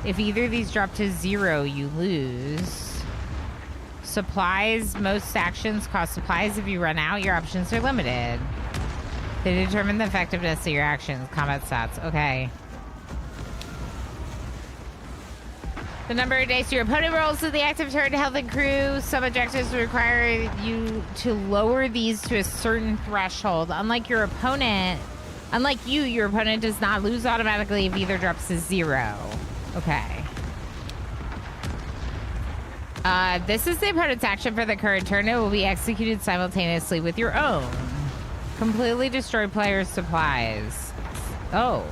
Speaker 1: If either of these drop to 0, you lose. Supplies. Most actions cost supplies. If you run out, your options are limited. They determine the effectiveness of your actions. Combat stats. Okay. The number of dice your opponent rolls in the active turn, health and crew. Some objectives require you to lower these to a certain threshold. Unlike your opponent, your opponent does not lose automatically if either drops to 0. Okay. This is the opponent's action for the current turn. It will be executed simultaneously with your own. Completely destroy player's supplies. Oh.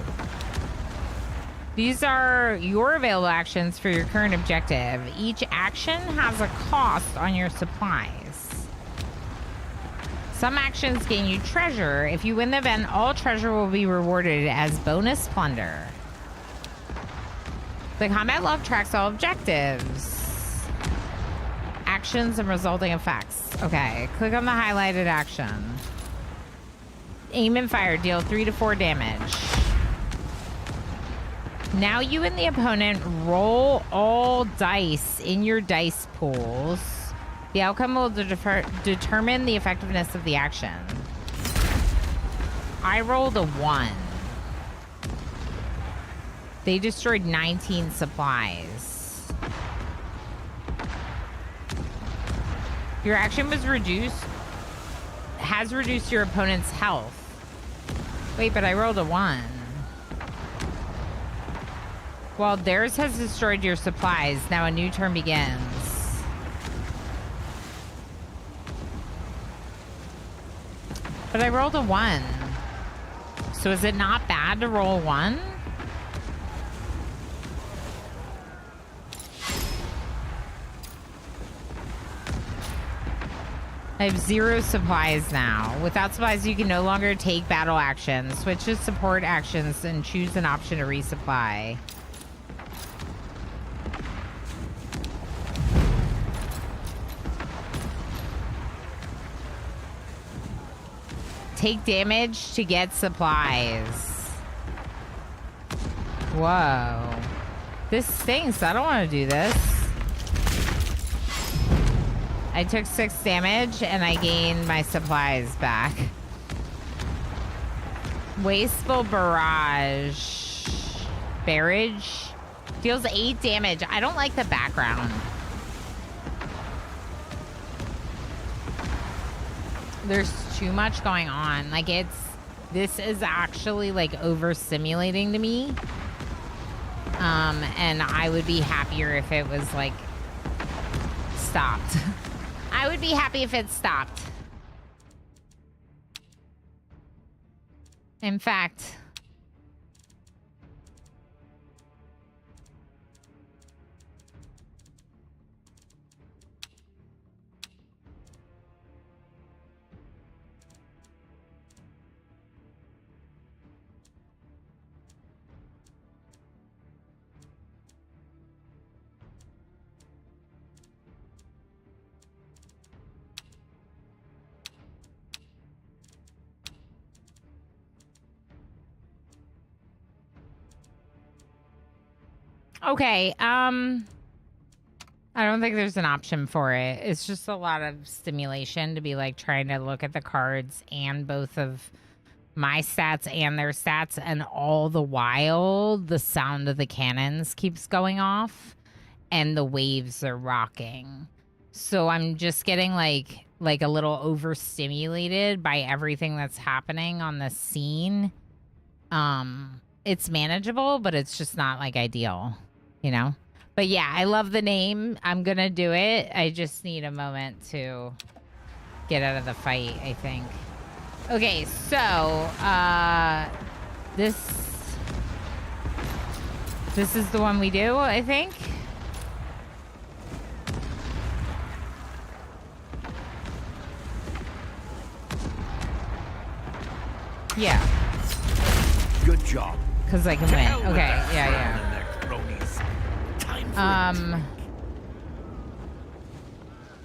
Speaker 1: These are your available actions for your current objective. Each action has a cost on your supplies. Some actions gain you treasure. If you win the event, all treasure will be rewarded as bonus plunder. The combat log tracks all objectives. Actions and resulting effects. Okay, click on the highlighted action. Aim and fire, deal 3 to 4 damage. Now you and the opponent roll all dice in your dice pools. The outcome will determine the effectiveness of the action. I rolled a 1. They destroyed 19 supplies. Your action was has reduced your opponent's health. Wait, but I rolled a 1. While theirs has destroyed your supplies, now a new turn begins. But I rolled a 1. So is it not bad to roll 1? I have 0 supplies now. Without supplies, you can no longer take battle actions. Switch to support actions and choose an option to resupply. Take damage to get supplies. Whoa. This stinks. I don't want to do this. I took 6 damage and I gained my supplies back. Wasteful barrage. Barrage. Deals 8 damage. I don't like the background. There's too much going on. Like, this is actually like overstimulating to me. And I would be happier if it was like stopped. I would be happy if it stopped. In fact, okay, I don't think there's an option for it. It's just a lot of stimulation to be like trying to look at the cards and both of my stats and their stats, and all the while the sound of the cannons keeps going off and the waves are rocking. So I'm just getting like a little overstimulated by everything that's happening on the scene. It's manageable, but it's just not like ideal. You know? But yeah, I love the name. I'm gonna do it. I just need a moment to get out of the fight, I think. Okay, so this is the one we do, I think. Yeah.
Speaker 2: Good job.
Speaker 1: Because I can win. Okay, yeah.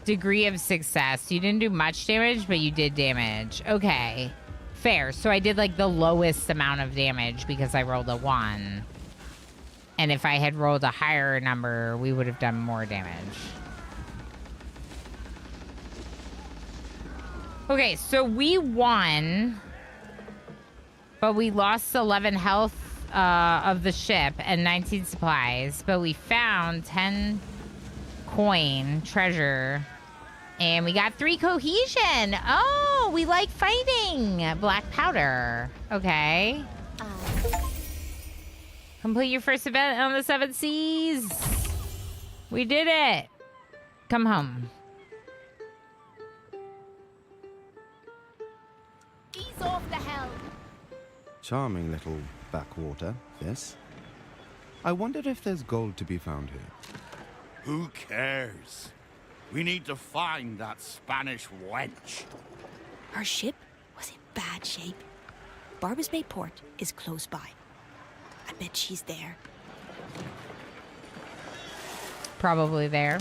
Speaker 1: Degree of success. You didn't do much damage, but you did damage. Okay. Fair. So I did like the lowest amount of damage because I rolled a 1. And if I had rolled a higher number, we would have done more damage. Okay, so we won, but we lost 11 health of the ship and 19 supplies, but we found 10 coin treasure and we got 3 cohesion. Oh, we like fighting. Black powder. Okay. Complete your first event on the 7 seas. We did it. Come home.
Speaker 3: Ease off the helm.
Speaker 4: Charming little backwater, this. I wonder if there's gold to be found here.
Speaker 6: Who cares? We need to find that Spanish wench.
Speaker 5: Her ship was in bad shape. Barbas Bay Port is close by. I bet she's there.
Speaker 1: Probably there.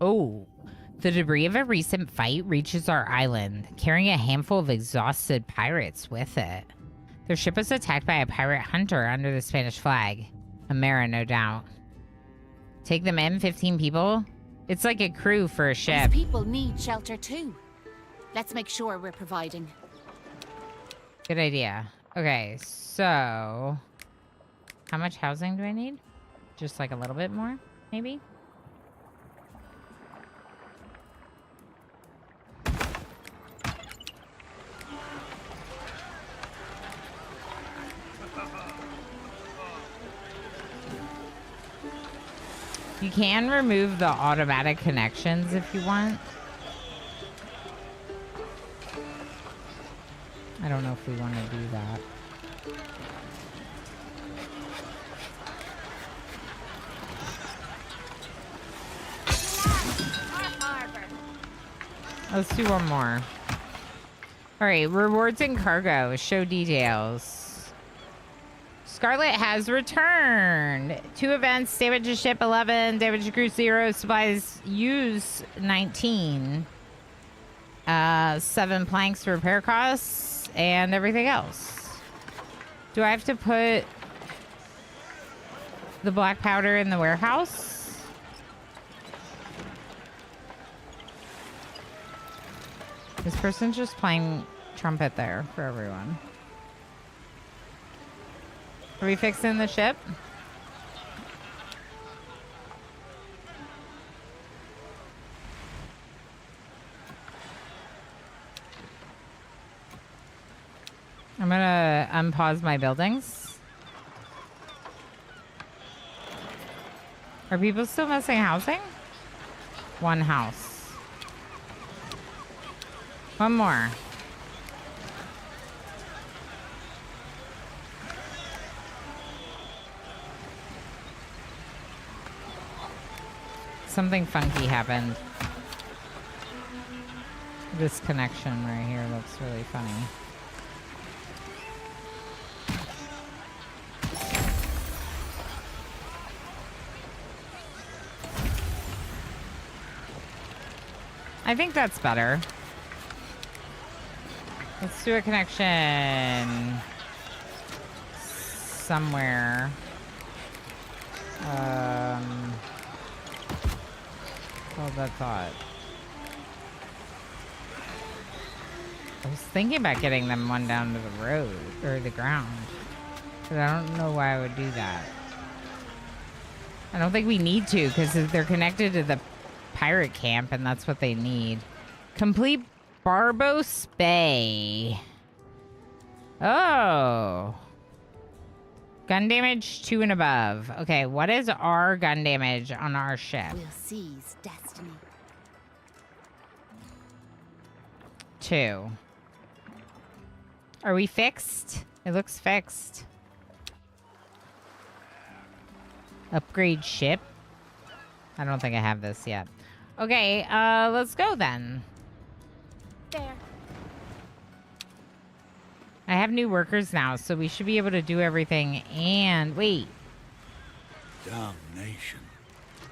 Speaker 1: Oh, the debris of a recent fight reaches our island, carrying a handful of exhausted pirates with it. Their ship was attacked by a pirate hunter under the Spanish flag. A Mara, no doubt. Take them in, 15 people? It's like a crew for a ship.
Speaker 3: These people need shelter too. Let's make sure we're providing.
Speaker 1: Good idea. Okay, so... how much housing do I need? Just like a little bit more, maybe? You can remove the automatic connections if you want. I don't know if we want to do that. Let's do one more. All right, rewards and cargo. Show details. Scarlet has returned. 2 events, damage to ship 11, damage to crew 0, supplies use 19. 7 planks for repair costs, and everything else. Do I have to put the black powder in the warehouse? This person's just playing trumpet there for everyone. Are we fixing the ship? I'm gonna unpause my buildings. Are people still missing housing? 1 house. 1 more. Something funky happened. This connection right here looks really funny. I think that's better. Let's do a connection somewhere. Hold that thought. I was thinking about getting them one down to the road or the ground, but I don't know why I would do that. I don't think we need to because they're connected to the pirate camp and that's what they need. Complete Barbos Bay. Oh. Gun damage 2 and above. Okay, what is our gun damage on our ship?
Speaker 3: We'll seize destiny.
Speaker 1: 2. Are we fixed? It looks fixed. Upgrade ship. I don't think I have this yet. Okay, let's go then.
Speaker 3: There.
Speaker 1: I have new workers now, so we should be able to do everything. And wait.
Speaker 6: Damnation.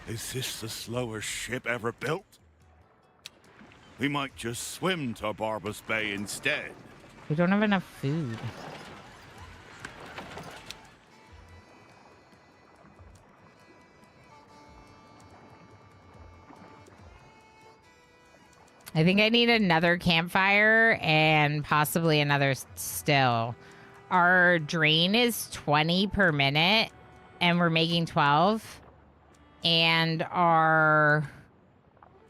Speaker 6: Is this the slowest ship ever built? We might just swim to Barbas Bay instead.
Speaker 1: We don't have enough food. I think I need another campfire and possibly another still. Our drain is 20 per minute and we're making 12. And our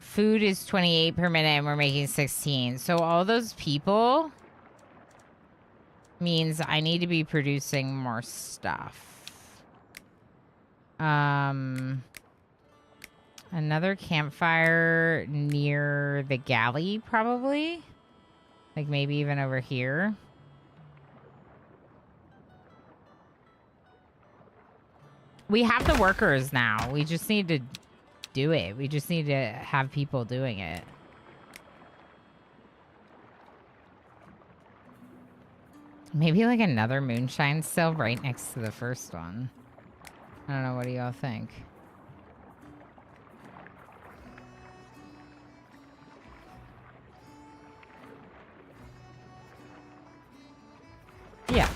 Speaker 1: food is 28 per minute and we're making 16. So all those people means I need to be producing more stuff. Another campfire near the galley, probably. Like maybe even over here. We have the workers now. We just need to do it. We just need to have people doing it. Maybe like another moonshine still right next to the first one. I don't know. What do y'all think? Yeah.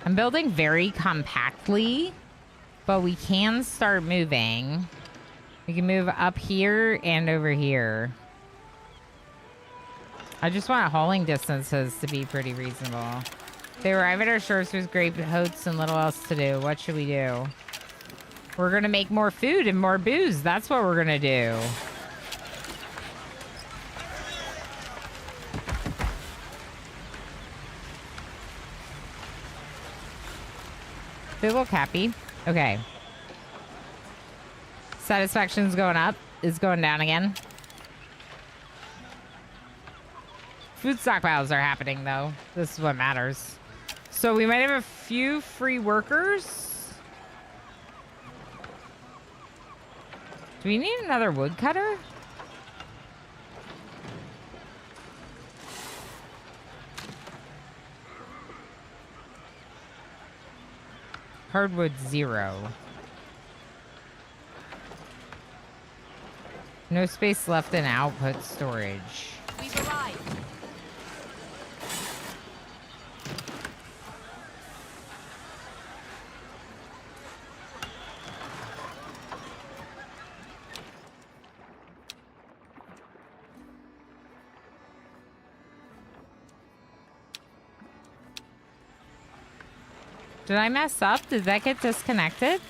Speaker 1: I'm building very compactly, but we can start moving. We can move up here and over here. I just want hauling distances to be pretty reasonable. They arrive at our shores with great hopes and little else to do. What should we do? We're going to make more food and more booze. That's what we're going to do. They look happy. Okay. Satisfaction's going up. It's going down again. Food stockpiles are happening, though. This is what matters. So we might have a few free workers. Do we need another woodcutter? Hardwood 0. No space left in output storage.
Speaker 3: We've arrived.
Speaker 1: Did I mess up? Did that get disconnected?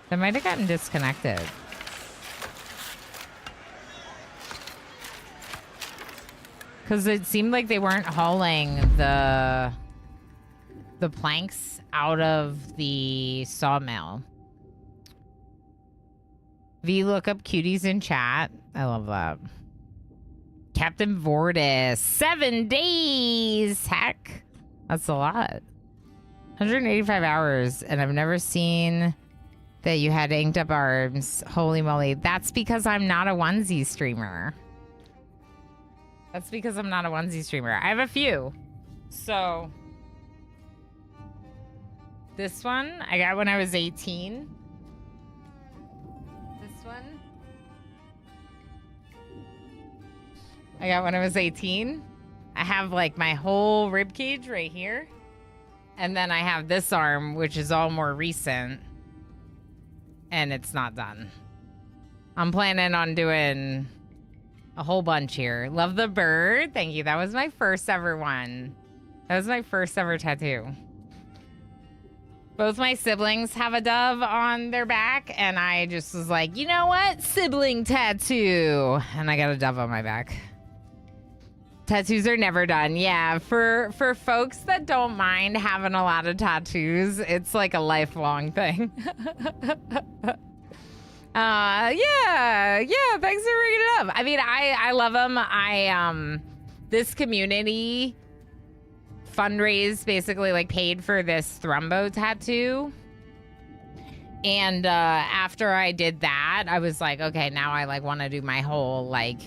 Speaker 1: That might have gotten disconnected. Because it seemed like they weren't hauling the planks out of the sawmill. V look up cuties in chat. I love that. Captain Vortis. 7 days. Heck. That's a lot. 185 hours, and I've never seen that you had inked up arms. Holy moly. That's because I'm not a onesie streamer. That's because I'm not a onesie streamer. I have a few. So, this one I got when I was 18. This one I got when I was 18. I have like my whole rib cage right here. And then I have this arm, which is all more recent. And it's not done. I'm planning on doing a whole bunch here. Love the bird. Thank you. That was my first ever one. That was my first ever tattoo. Both my siblings have a dove on their back. And I just was like, you know what? Sibling tattoo. And I got a dove on my back. Tattoos are never done. Yeah, for folks that don't mind having a lot of tattoos, it's like a lifelong thing. Yeah, thanks for bringing it up. I mean, I love them. This community fundraised, basically like paid for this Thrumbo tattoo. And after I did that, I was like, okay, now I like want to do my whole like,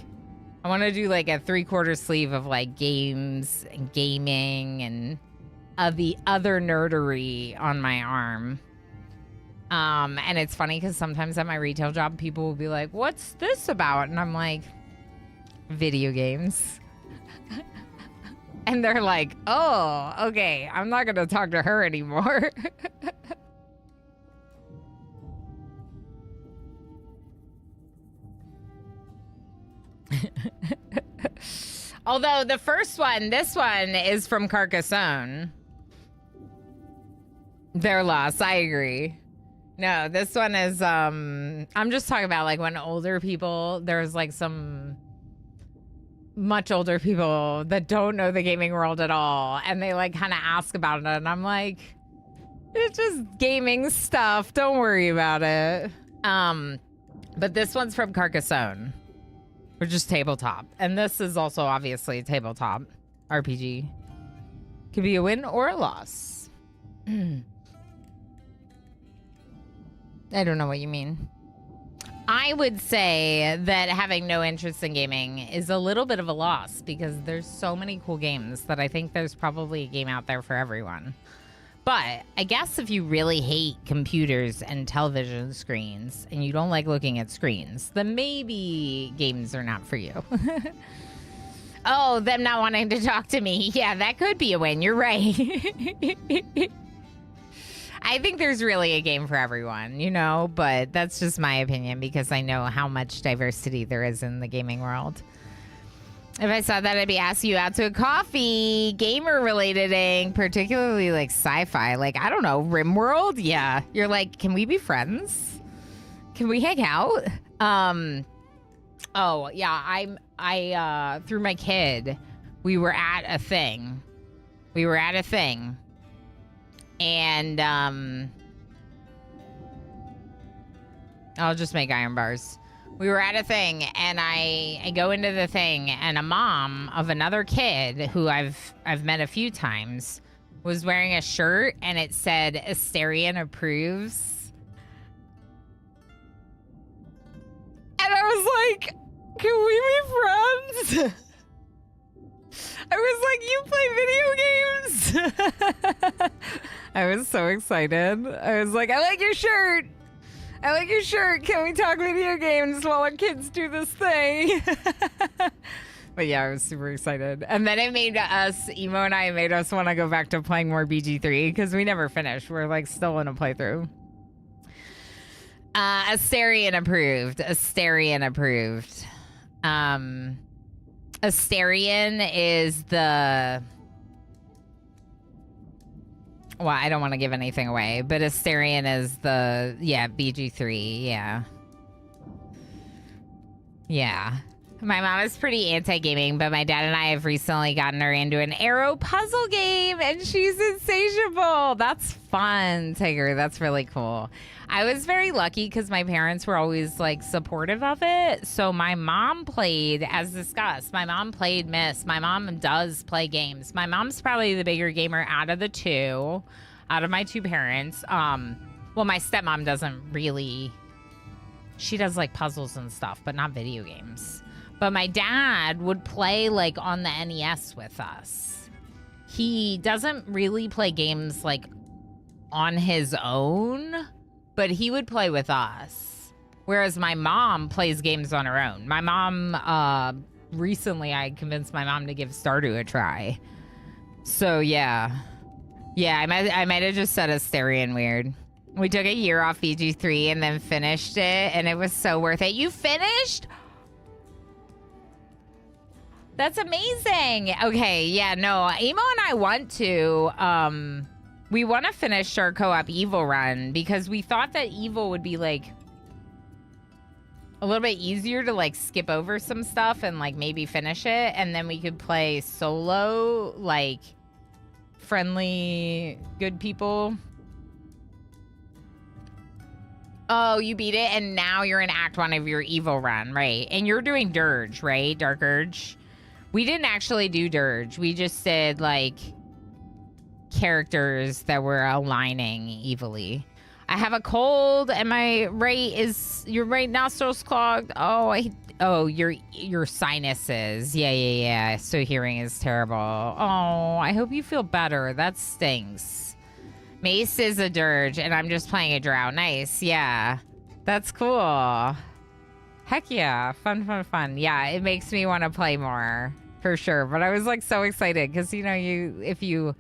Speaker 1: I want to do like a 3/4 sleeve of like games and gaming and the other nerdery on my arm. And it's funny because sometimes at my retail job, people will be like, what's this about? And I'm like, Video games. And they're like, oh, okay, I'm not gonna talk to her anymore. Although the first one, this one is from Carcassonne. They're lost, I agree. No, this one is, I'm just talking about like when older people, there's like some much older people that don't know the gaming world at all. And they like kind of ask about it. And I'm like, it's just gaming stuff. Don't worry about it. But this one's from Carcassonne, which is tabletop. And this is also obviously tabletop RPG. Could be a win or a loss. I don't know what you mean. I would say that having no interest in gaming is a little bit of a loss because there's so many cool games that I think there's probably a game out there for everyone. But I guess if you really hate computers and television screens and you don't like looking at screens, then maybe games are not for you. Oh, them not wanting to talk to me. Yeah, that could be a win. You're right. I think there's really a game for everyone, you know, but that's just my opinion because I know how much diversity there is in the gaming world. If I saw that, I'd be asking you out to a coffee, gamer-related thing, particularly like sci-fi. Like, I don't know, RimWorld? Yeah. You're like, can we be friends? Can we hang out? Oh, yeah, I through my kid, we were at a thing. And, I'll just make iron bars. We were at a thing, and I go into the thing, and a mom of another kid who I've met a few times was wearing a shirt, and it said, Asterion approves. And I was like, can we be friends? I was like, you play video games? I was so excited. I was like, I like your shirt. Can we talk video games while our kids do this thing? But yeah, I was super excited. And then it made us, Emo and I, made us want to go back to playing more BG3 because we never finished. We're like still in a playthrough. Asterion approved. Asterion is the... Well, I don't want to give anything away, but Asterion is the, yeah, BG3, yeah. Yeah. My mom is pretty anti-gaming, but my dad and I have recently gotten her into an Arrow puzzle game, and she's insatiable. That's fun, Tiger. That's really cool. I was very lucky because my parents were always, like, supportive of it. So my mom played, as discussed, my mom played Myst. My mom does play games. My mom's probably the bigger gamer out of my two parents. Well, my stepmom doesn't really... She does, like, puzzles and stuff, but not video games. But my dad would play, like, on the NES with us. He doesn't really play games, like, on his own, but he would play with us. Whereas my mom plays games on her own. My mom, recently I convinced my mom to give Stardew a try. So, yeah. Yeah, I might have just said Asterion weird. We took a year off BG3 and then finished it, and it was so worth it. You finished? That's amazing. Okay, yeah, no, Emo and I want to, we want to finish our co-op Evil run because we thought that Evil would be, like, a little bit easier to, like, skip over some stuff and, like, maybe finish it, and then we could play solo, like, friendly, good people. Oh, you beat it, and now you're in Act 1 of your Evil run, right? And you're doing Dirge, right? Dark Urge? We didn't actually do Dirge. We just did, like, characters that were aligning evilly. I have a cold, and your right nostril's clogged. Oh, your sinuses. Yeah. So hearing is terrible. Oh, I hope you feel better. That stinks. Mace is a dirge, and I'm just playing a drow. Nice, yeah. That's cool. Heck yeah. Fun, fun, fun. Yeah, it makes me want to play more for sure. But I was like so excited because, you know, if you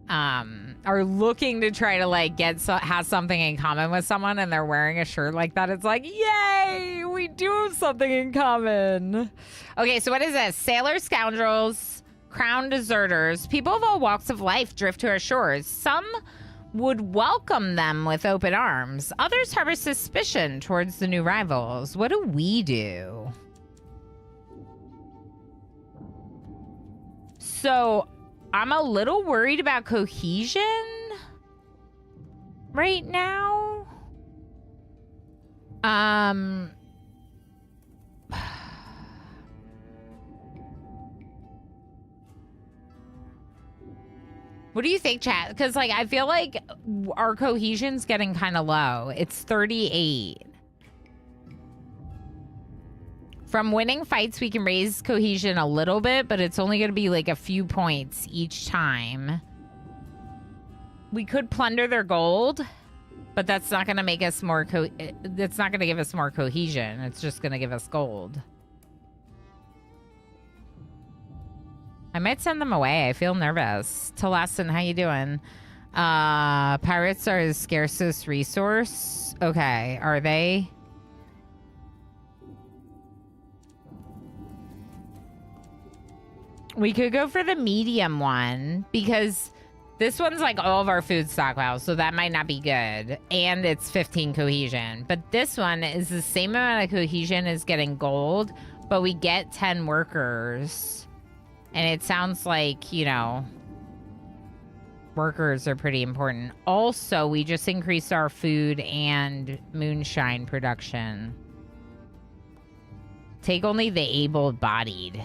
Speaker 1: are looking to try to like have something in common with someone and they're wearing a shirt like that, it's like, yay, we do have something in common. Okay, so what is this? Sailors, scoundrels, crown deserters, people of all walks of life drift to our shores. Some would welcome them with open arms. Others harbor suspicion towards the new rivals. What do we do? So, I'm a little worried about cohesion right now. What do you think, chat? Because, like, I feel like our cohesion's getting kind of low. It's 38. From winning fights, we can raise cohesion a little bit, but it's only going to be, like, a few points each time. We could plunder their gold, but that's not going to make us more that's not going to give us more cohesion. It's just going to give us gold. I might send them away. I feel nervous. Talasin, how you doing? Pirates are the scarcest resource. Okay, are they? We could go for the medium one because this one's like all of our food stockpiles, so that might not be good. And it's 15 cohesion. But this one is the same amount of cohesion as getting gold, but we get 10 workers. And it sounds like, you know, workers are pretty important. Also, we just increased our food and moonshine production. Take only the able-bodied.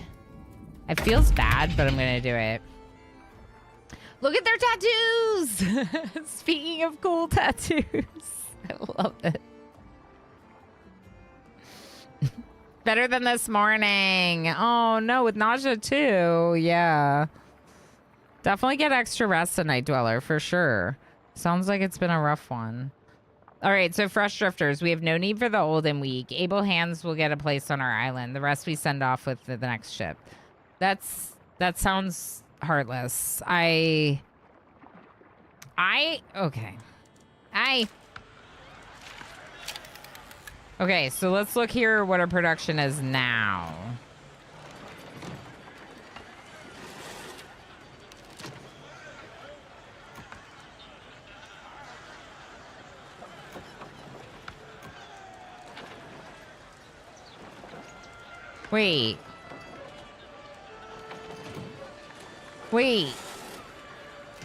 Speaker 1: It feels bad, but I'm going to do it. Look at their tattoos! Speaking of cool tattoos. I love it. Better than this morning. Oh, no, with nausea, too. Yeah. Definitely get extra rest at Night Dweller, for sure. Sounds like it's been a rough one. All right, so Fresh Drifters. We have no need for the old and weak. Able hands will get a place on our island. The rest we send off with the next ship. That sounds heartless. Okay. Okay, so let's look here what our production is now. Wait.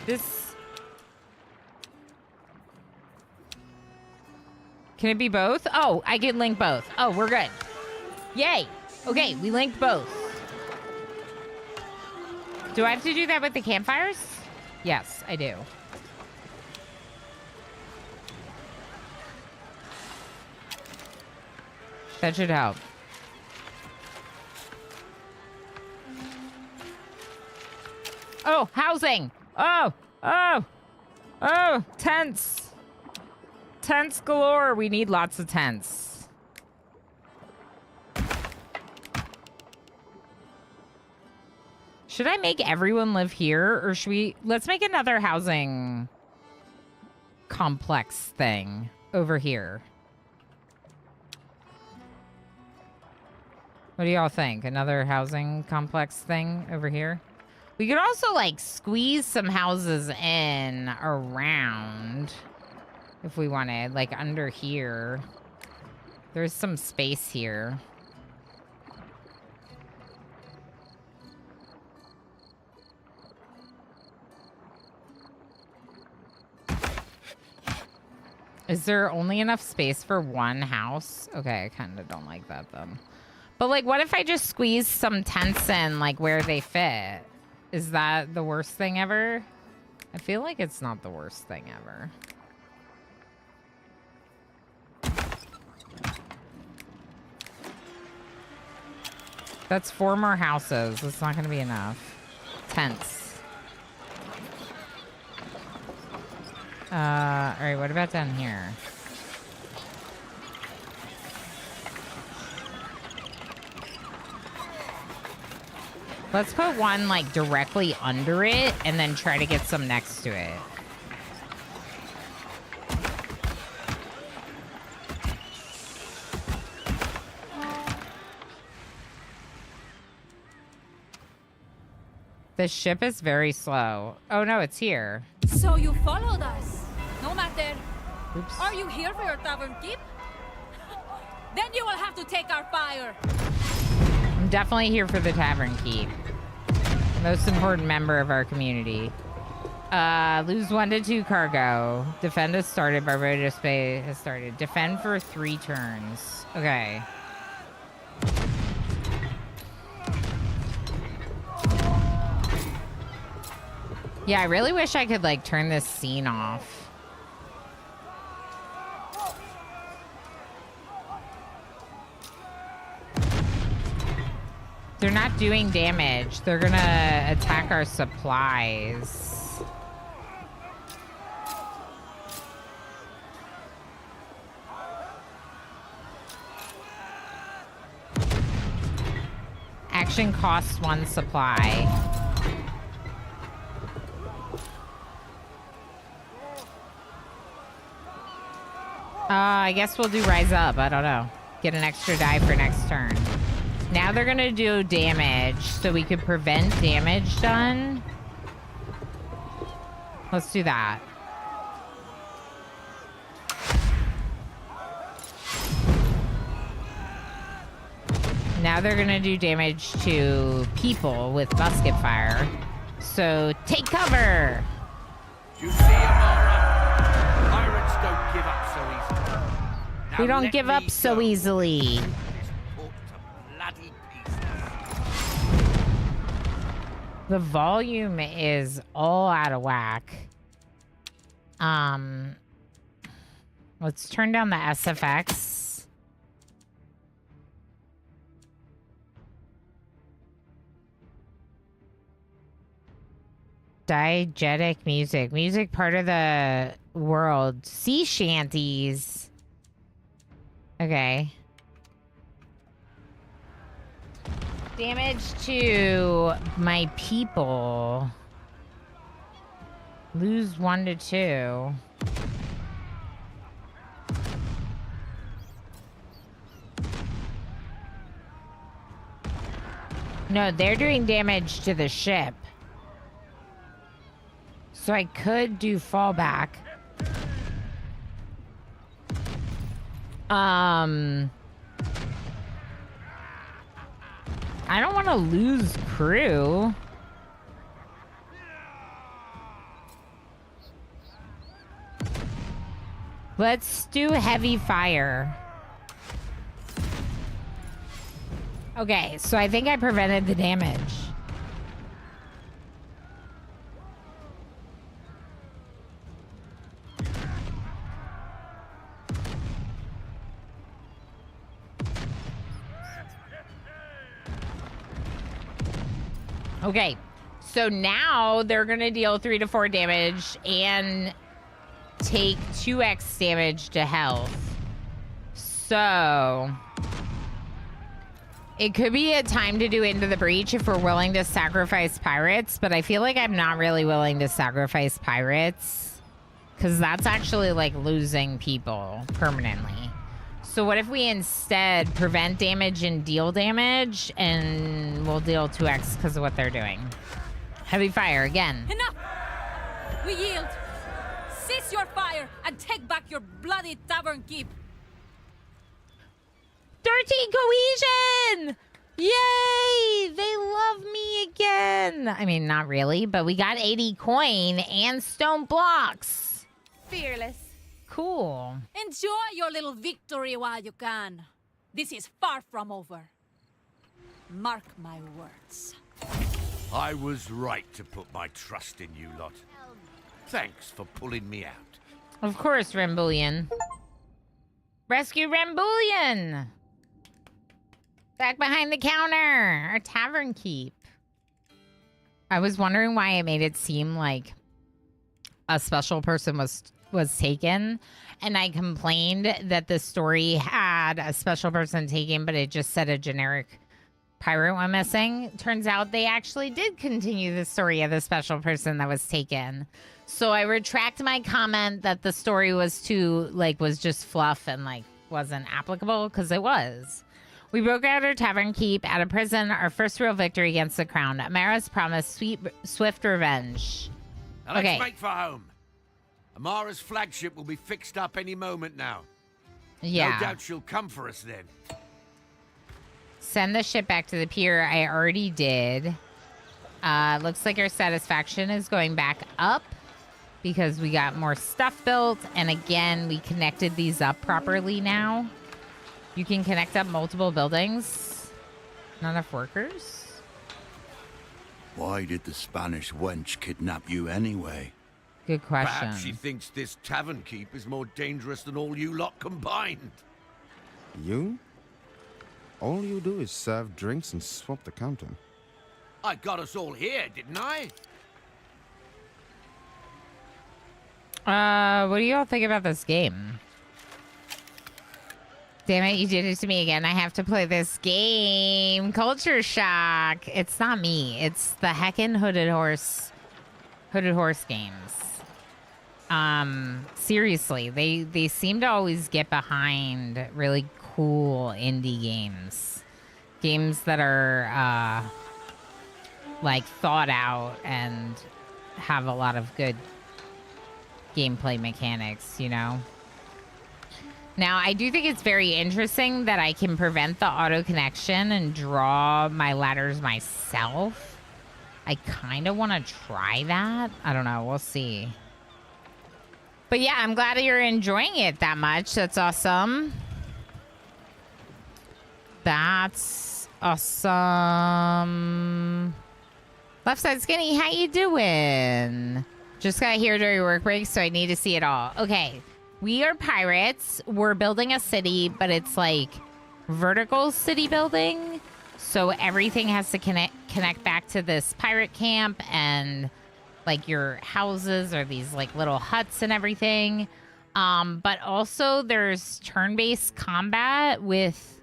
Speaker 1: This... Can it be both? Oh, I can link both. Oh, we're good. Yay. Okay, we linked both. Do I have to do that with the campfires? Yes, I do. That should help. Oh, housing. Oh, tents. Tents galore. We need lots of tents. Should I make everyone live here, or should we... Let's make another housing complex thing over here. What do y'all think? Another housing complex thing over here? We could also, like, squeeze some houses in around... If we wanted, like, under here. There's some space here. Is there only enough space for one house? Okay, I kind of don't like that, then. But, like, what if I just squeeze some tents in, like, where they fit? Is that the worst thing ever? I feel like it's not the worst thing ever. That's 4 more houses. That's not going to be enough. Tents. All right, what about down here? Let's put one like directly under it and then try to get some next to it. The ship is very slow. Oh no, it's here.
Speaker 10: So you followed us. No matter.
Speaker 1: Oops.
Speaker 10: Are you here for your tavern keep? Then you will have to take our fire.
Speaker 1: I'm definitely here for the tavern keep. Most important member of our community. Lose 1 to 2 cargo. Defend has started. Barbados Bay has started. Defend for 3 turns. Okay. Yeah, I really wish I could like turn this scene off. They're not doing damage. They're gonna attack our supplies. Action costs 1 supply. I guess we'll do Rise Up. I don't know. Get an extra die for next turn. Now they're gonna do damage, so we could prevent damage done. Let's do that. Now they're gonna do damage to people with musket fire. So take cover!
Speaker 2: You see, Amara? Pirates don't give up so easily.
Speaker 1: We
Speaker 2: Now
Speaker 1: don't
Speaker 2: let
Speaker 1: give
Speaker 2: me
Speaker 1: up so
Speaker 2: go.
Speaker 1: easily.
Speaker 2: This port to bloody pieces.
Speaker 1: The volume is all out of whack. Let's turn down the SFX. Diegetic music. Music part of the world. Sea shanties. Okay. Damage to my people. Lose 1 to 2. No, they're doing damage to the ship. So I could do fallback. I don't want to lose crew. Let's do heavy fire. Okay, so I think I prevented the damage. Okay, so now they're gonna deal 3 to 4 damage and take 2x damage to health. So it could be a time to do Into the Breach if we're willing to sacrifice pirates, but I feel like I'm not really willing to sacrifice pirates because that's actually like losing people permanently. So what if we instead prevent damage and deal damage, and we'll deal 2x because of what they're doing? Heavy fire again.
Speaker 10: Enough! We yield. Cease your fire and take back your bloody tavern keep.
Speaker 1: 13 cohesion! Yay! They love me again. I mean, not really, but we got 80 coin and stone blocks.
Speaker 3: Fearless.
Speaker 1: Cool.
Speaker 10: Enjoy your little victory while you can. This is far from over. Mark my words.
Speaker 2: I was right to put my trust in you lot. Thanks for pulling me out.
Speaker 1: Of course, Rambullion. Rescue Rambullion! Back behind the counter! Our tavern keep. I was wondering why it made it seem like a special person was taken, and I complained that the story had a special person taken, but it just said a generic pirate went missing. Turns out they actually did continue the story of the special person that was taken. So I retract my comment that the story was was just fluff and wasn't applicable, because it was. We broke out our tavern keep out of prison, our first real victory against the crown. Amara's promised swift revenge.
Speaker 2: Now let's make for home. Amara's flagship will be fixed up any moment now.
Speaker 1: Yeah.
Speaker 2: No doubt she'll come for us then.
Speaker 1: Send the ship back to the pier. I already did. Looks like our satisfaction is going back up because we got more stuff built. And again, we connected these up properly now. You can connect up multiple buildings. Not enough workers?
Speaker 6: Why did the Spanish wench kidnap you anyway?
Speaker 1: Good question.
Speaker 2: Perhaps she thinks this tavern keep is more dangerous than all you lot combined.
Speaker 4: You? All you do is serve drinks and swap the counter.
Speaker 2: I got us all here, didn't I?
Speaker 1: What do you all think about this game? Damn it, you did it to me again. I have to play this game. Culture shock. It's not me. It's the heckin' Hooded Horse games. Seriously, they seem to always get behind really cool indie games. Games that are thought out and have a lot of good gameplay mechanics, you know? Now, I do think it's very interesting that I can prevent the auto connection and draw my ladders myself. I kind of want to try that. I don't know. We'll see. But yeah, I'm glad you're enjoying it that much. That's awesome. That's awesome. Left Side Skinny, how you doing? Just got here during work break, so I need to see it all. Okay. We are pirates. We're building a city, but it's vertical city building. So everything has to connect back to this pirate camp, and your houses are these little huts and everything. But also there's turn-based combat with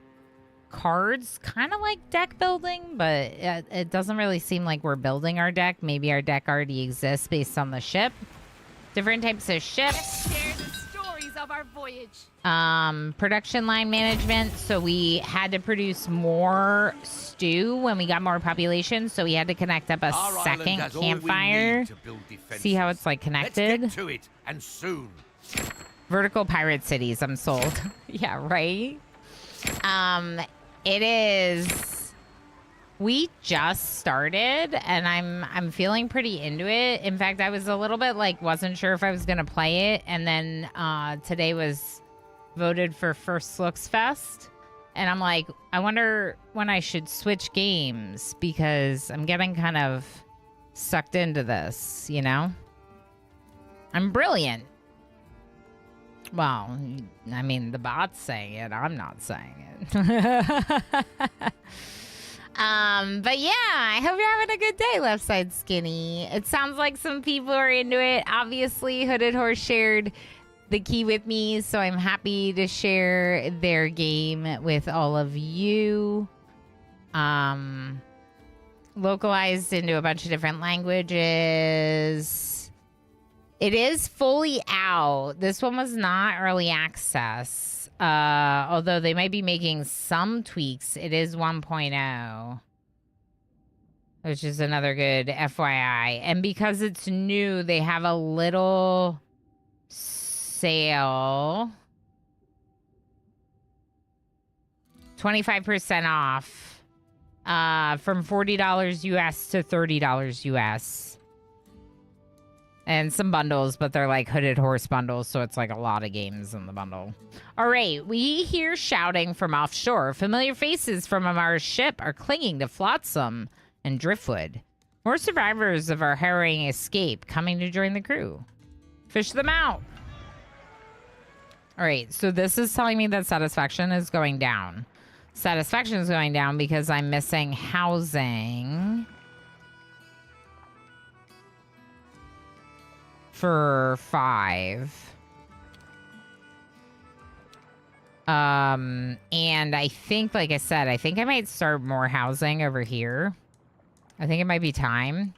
Speaker 1: cards, kind of like deck building, but it doesn't really seem like we're building our deck. Maybe our deck already exists based on the ship. Different types of ships.
Speaker 10: Of our voyage.
Speaker 1: Production line management. So we had to produce more stew when we got more population. So we had to connect up a second campfire. See how it's connected?
Speaker 2: Let's get to it, and soon.
Speaker 1: Vertical pirate cities. I'm sold. Yeah, right? It is. We just started, and I'm feeling pretty into it. In fact, I was a little bit wasn't sure if I was gonna play it, and then today was voted for First Looks Fest, and I'm like, I wonder when I should switch games, because I'm getting kind of sucked into this, you know? I'm brilliant. Well, I mean, the bot's saying it. I'm not saying it. But yeah, I hope you're having a good day, Left Side Skinny. It sounds like some people are into it. Obviously, Hooded Horse shared the key with me, so I'm happy to share their game with all of you. Localized into a bunch of different languages. It is fully out. This one was not early access. Although they might be making some tweaks. It is 1.0. Which is another good FYI. And because it's new, they have a little sale. 25% off. From $40 US to $30 US. And some bundles, but they're Hooded Horse bundles, so it's a lot of games in the bundle. All right, we hear shouting from offshore. Familiar faces from Amara's ship are clinging to Flotsam and Driftwood. More survivors of our harrowing escape coming to join the crew. Fish them out. All right, so this is telling me that satisfaction is going down. Satisfaction is going down because I'm missing housing. For 5. And I think, like I said, I think I might start more housing over here. I think it might be time.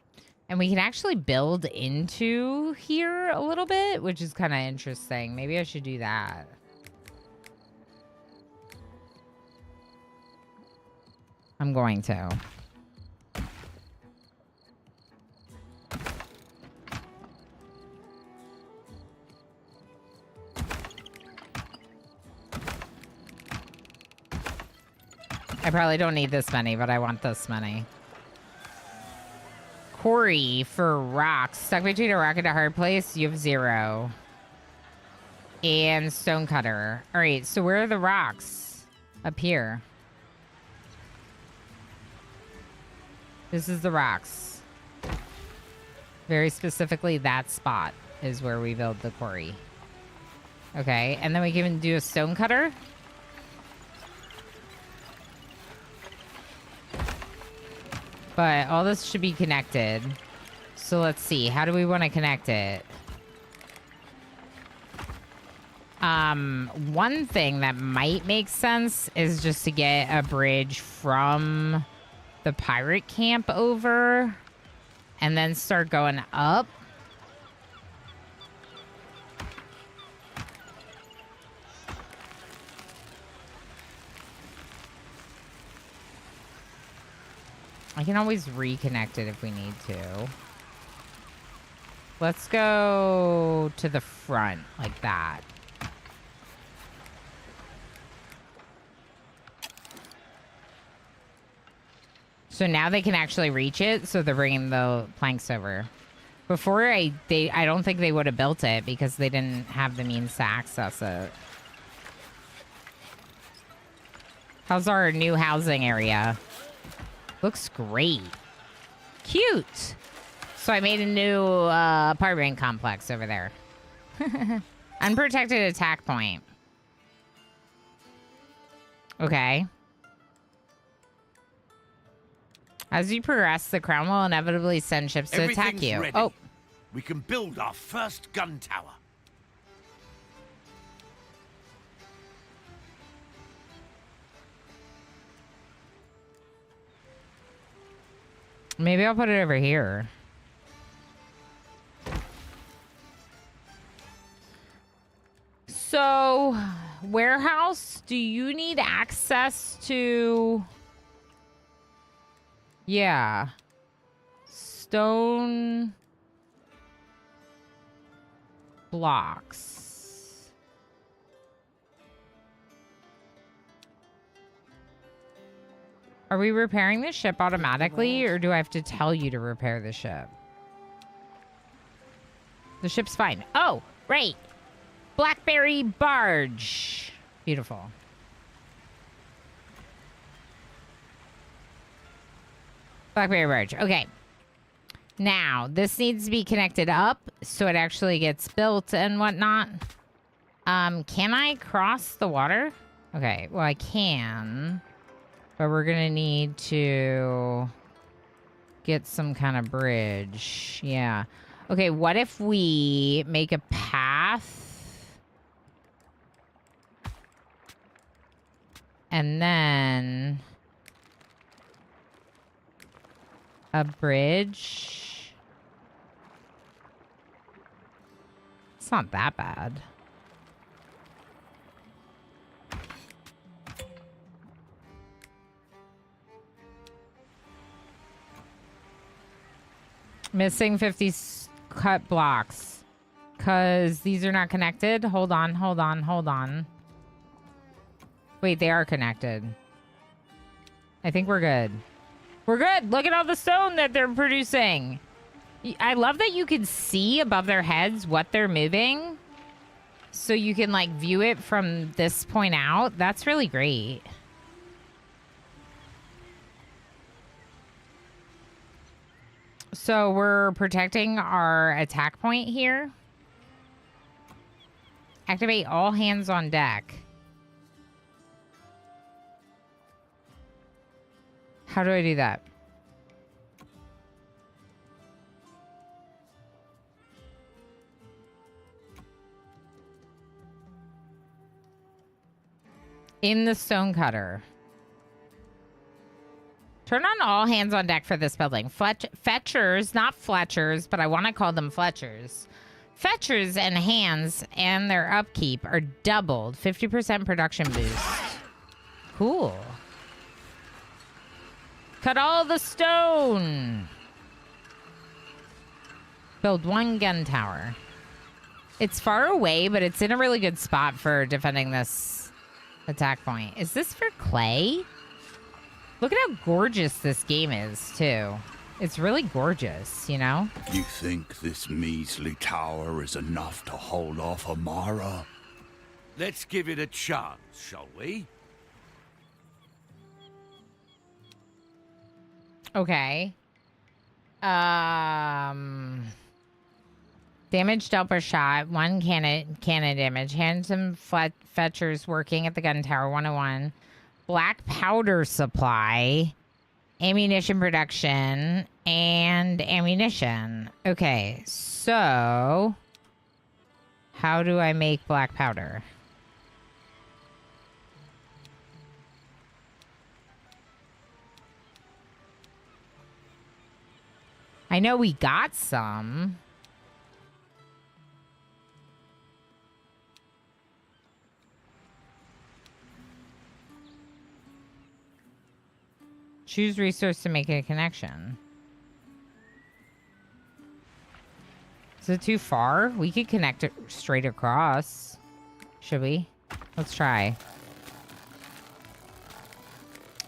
Speaker 1: And we can actually build into here a little bit, which is kind of interesting. Maybe I should do that. I'm going to. I probably don't need this many, but I want this many. Quarry for rocks. Stuck between a rock and a hard place, you have 0. And stonecutter. All right, so where are the rocks? Up here. This is the rocks. Very specifically, that spot is where we build the quarry. Okay, and then we can do a stonecutter. But all this should be connected. So let's see. How do we want to connect it? One thing that might make sense is just to get a bridge from the pirate camp over and then start going up. I can always reconnect it if we need to. Let's go to the front like that. So now they can actually reach it, so they're bringing the planks over. Before, I don't think they would have built it because they didn't have the means to access it. How's our new housing area? Looks great. Cute. So I made a new apartment complex over there. Unprotected attack point. Okay. As you progress, the crown will inevitably send ships to attack you.
Speaker 2: Ready.
Speaker 1: Oh.
Speaker 2: We can build our first gun tower.
Speaker 1: Maybe I'll put it over here. So, warehouse, do you need access to... Yeah. Stone blocks. Are we repairing the ship automatically, or do I have to tell you to repair the ship? The ship's fine. Oh, right. Blackberry barge. Beautiful. Blackberry barge. Okay. Now, this needs to be connected up so it actually gets built and whatnot. Can I cross the water? Okay, well, I can. But we're going to need to get some kind of bridge. Yeah. Okay, what if we make a path? And then a bridge. It's not that bad. Missing 50 cut blocks. Because these are not connected. Hold on, hold on, hold on. Wait, they are connected. I think we're good. We're good. Look at all the stone that they're producing. I love that you can see above their heads what they're moving. So you can, like, view it from this point out. That's really great. So we're protecting our attack point here. Activate all hands on deck. How do I do that? In the stonecutter. Turn on all hands on deck for this building. Fetchers, not Fletchers, but I want to call them Fletchers. Fetchers and hands and their upkeep are doubled. 50% production boost. Cool. Cut all the stone. Build 1 gun tower. It's far away, but it's in a really good spot for defending this attack point. Is this for clay? Look at how gorgeous this game is, too. It's really gorgeous, you know?
Speaker 6: You think this measly tower is enough to hold off Amara?
Speaker 2: Let's give it a chance, shall we?
Speaker 1: Okay. Damage dealt per shot. 1 cannon damage. Handsome fetchers working at the gun tower. 101. Black powder supply. Ammunition production. And ammunition. Okay. So, how do I make black powder? I know we got some. Choose resource to make a connection. Is it too far? We could connect it straight across. Should we? Let's try.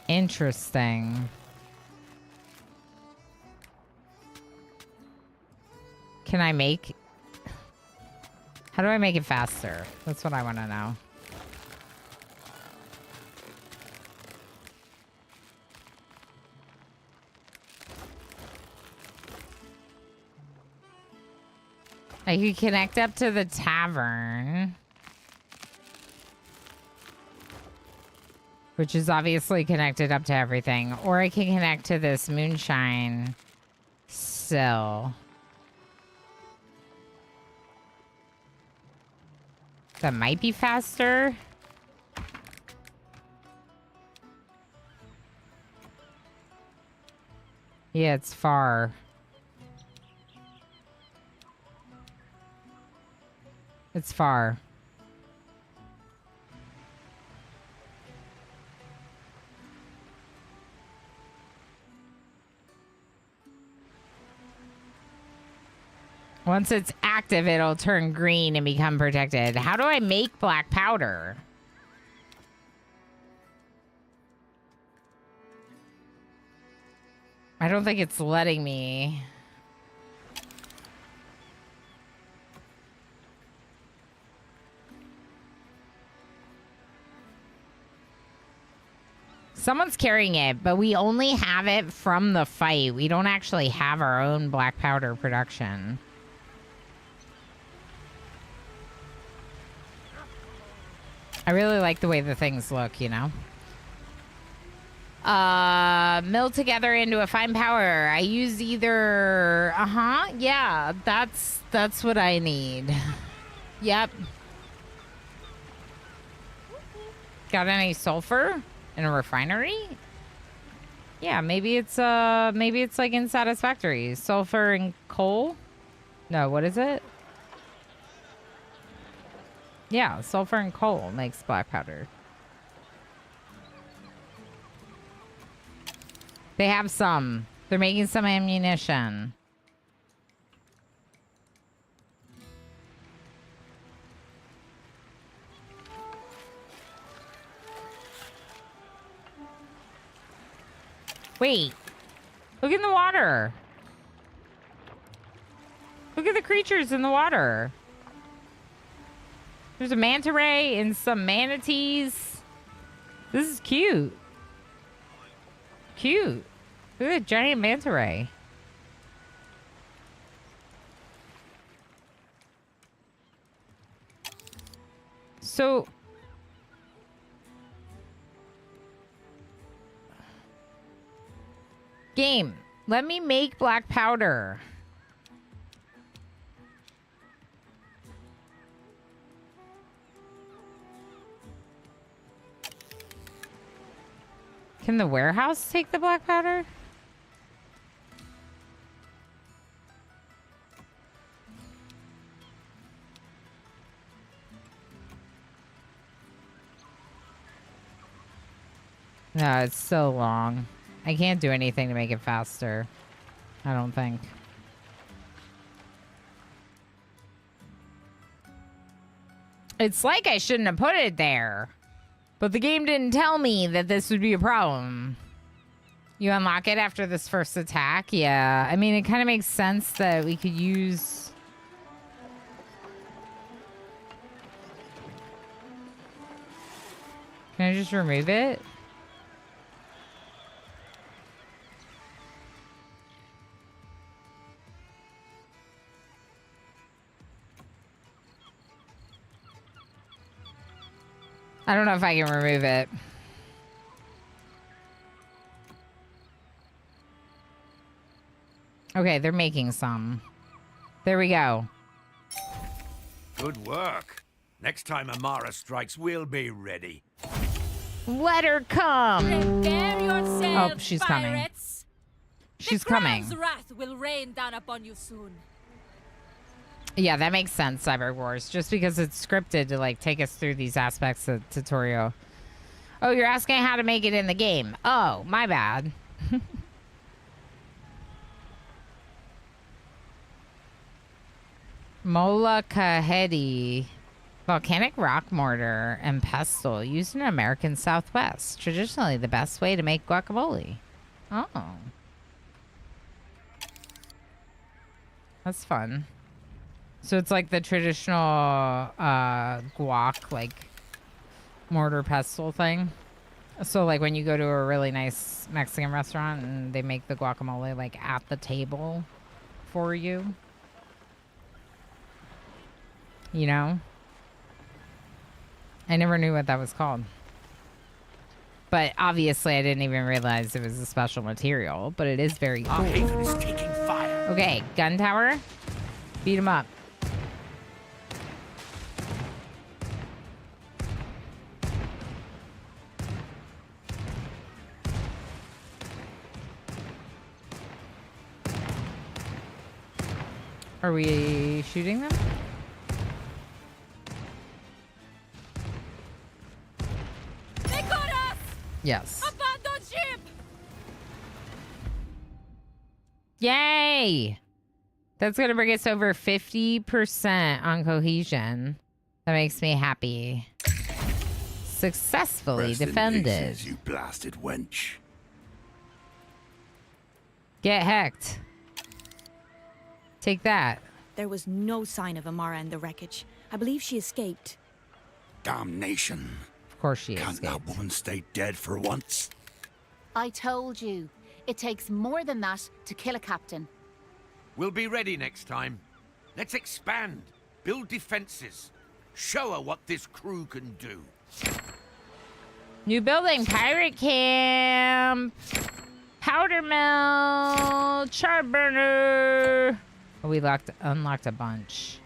Speaker 1: Interesting. Can I make... How do I make it faster? That's what I want to know. I could connect up to the tavern. Which is obviously connected up to everything. Or I can connect to this moonshine sill. That might be faster. Yeah, it's far. It's far. Once it's active, it'll turn green and become protected. How do I make black powder? I don't think it's letting me. Someone's carrying it, but we only have it from the fight. We don't actually have our own black powder production. I really like the way the things look, you know? Mill together into a fine powder. I use either... Yeah, that's what I need. Yep. Got any sulfur in a refinery? Yeah, maybe it's like in Satisfactory. Sulfur and coal? No, what is it? Yeah, sulfur and coal makes black powder. They have some. They're making some ammunition. Wait. Look in the water. Look at the creatures in the water. There's a manta ray and some manatees. This is cute. Cute. Look at that giant manta ray. So... Game, let me make black powder. Can the warehouse take the black powder? No, it's so long. I can't do anything to make it faster. I don't think. It's like I shouldn't have put it there. But the game didn't tell me that this would be a problem. You unlock it after this first attack? Yeah. I mean, it kind of makes sense that we could use... Can I just remove it? I don't know if I can remove it. Okay, they're making some. There we go.
Speaker 2: Good work. Next time Amara strikes, we'll be ready.
Speaker 1: Let her come.
Speaker 10: Prepare yourselves,
Speaker 1: Oh, she's coming.
Speaker 10: pirates.
Speaker 1: She's
Speaker 10: the
Speaker 1: coming.
Speaker 10: Crown's wrath will rain down upon you soon.
Speaker 1: Yeah, that makes sense, Cyber Wars. Just because it's scripted to like take us through these aspects of the tutorial. Oh, you're asking how to make it in the game. Oh, my bad. Mola Kahedi. Volcanic rock mortar and pestle used in American Southwest. Traditionally the best way to make guacamole. Oh. That's fun. So it's like the traditional guac, like mortar pestle thing. So like when you go to a really nice Mexican restaurant and they make the guacamole like at the table for you. You know? I never knew what that was called. But obviously I didn't even realize it was a special material, but it is very cool.
Speaker 2: Our haven is taking fire.
Speaker 1: Okay, gun tower. Beat him up. Are we shooting them?
Speaker 10: They got us!
Speaker 1: Yes.
Speaker 10: Abandon ship!
Speaker 1: Yay! That's going to bring us over 50% on cohesion. That makes me happy. Successfully
Speaker 6: Rest in
Speaker 1: defended.
Speaker 6: pieces, you blasted wench.
Speaker 1: Get hecked. Take that.
Speaker 5: There was no sign of Amara in the wreckage. I believe she escaped.
Speaker 6: Damnation.
Speaker 1: Of course she
Speaker 6: Can't
Speaker 1: escaped.
Speaker 6: that woman stay dead for once?
Speaker 3: I told you. It takes more than that to kill a captain.
Speaker 2: We'll be ready next time. Let's expand, build defenses, show her what this crew can do.
Speaker 1: New building, pirate camp, powder mill, char burner. Oh, we unlocked a bunch.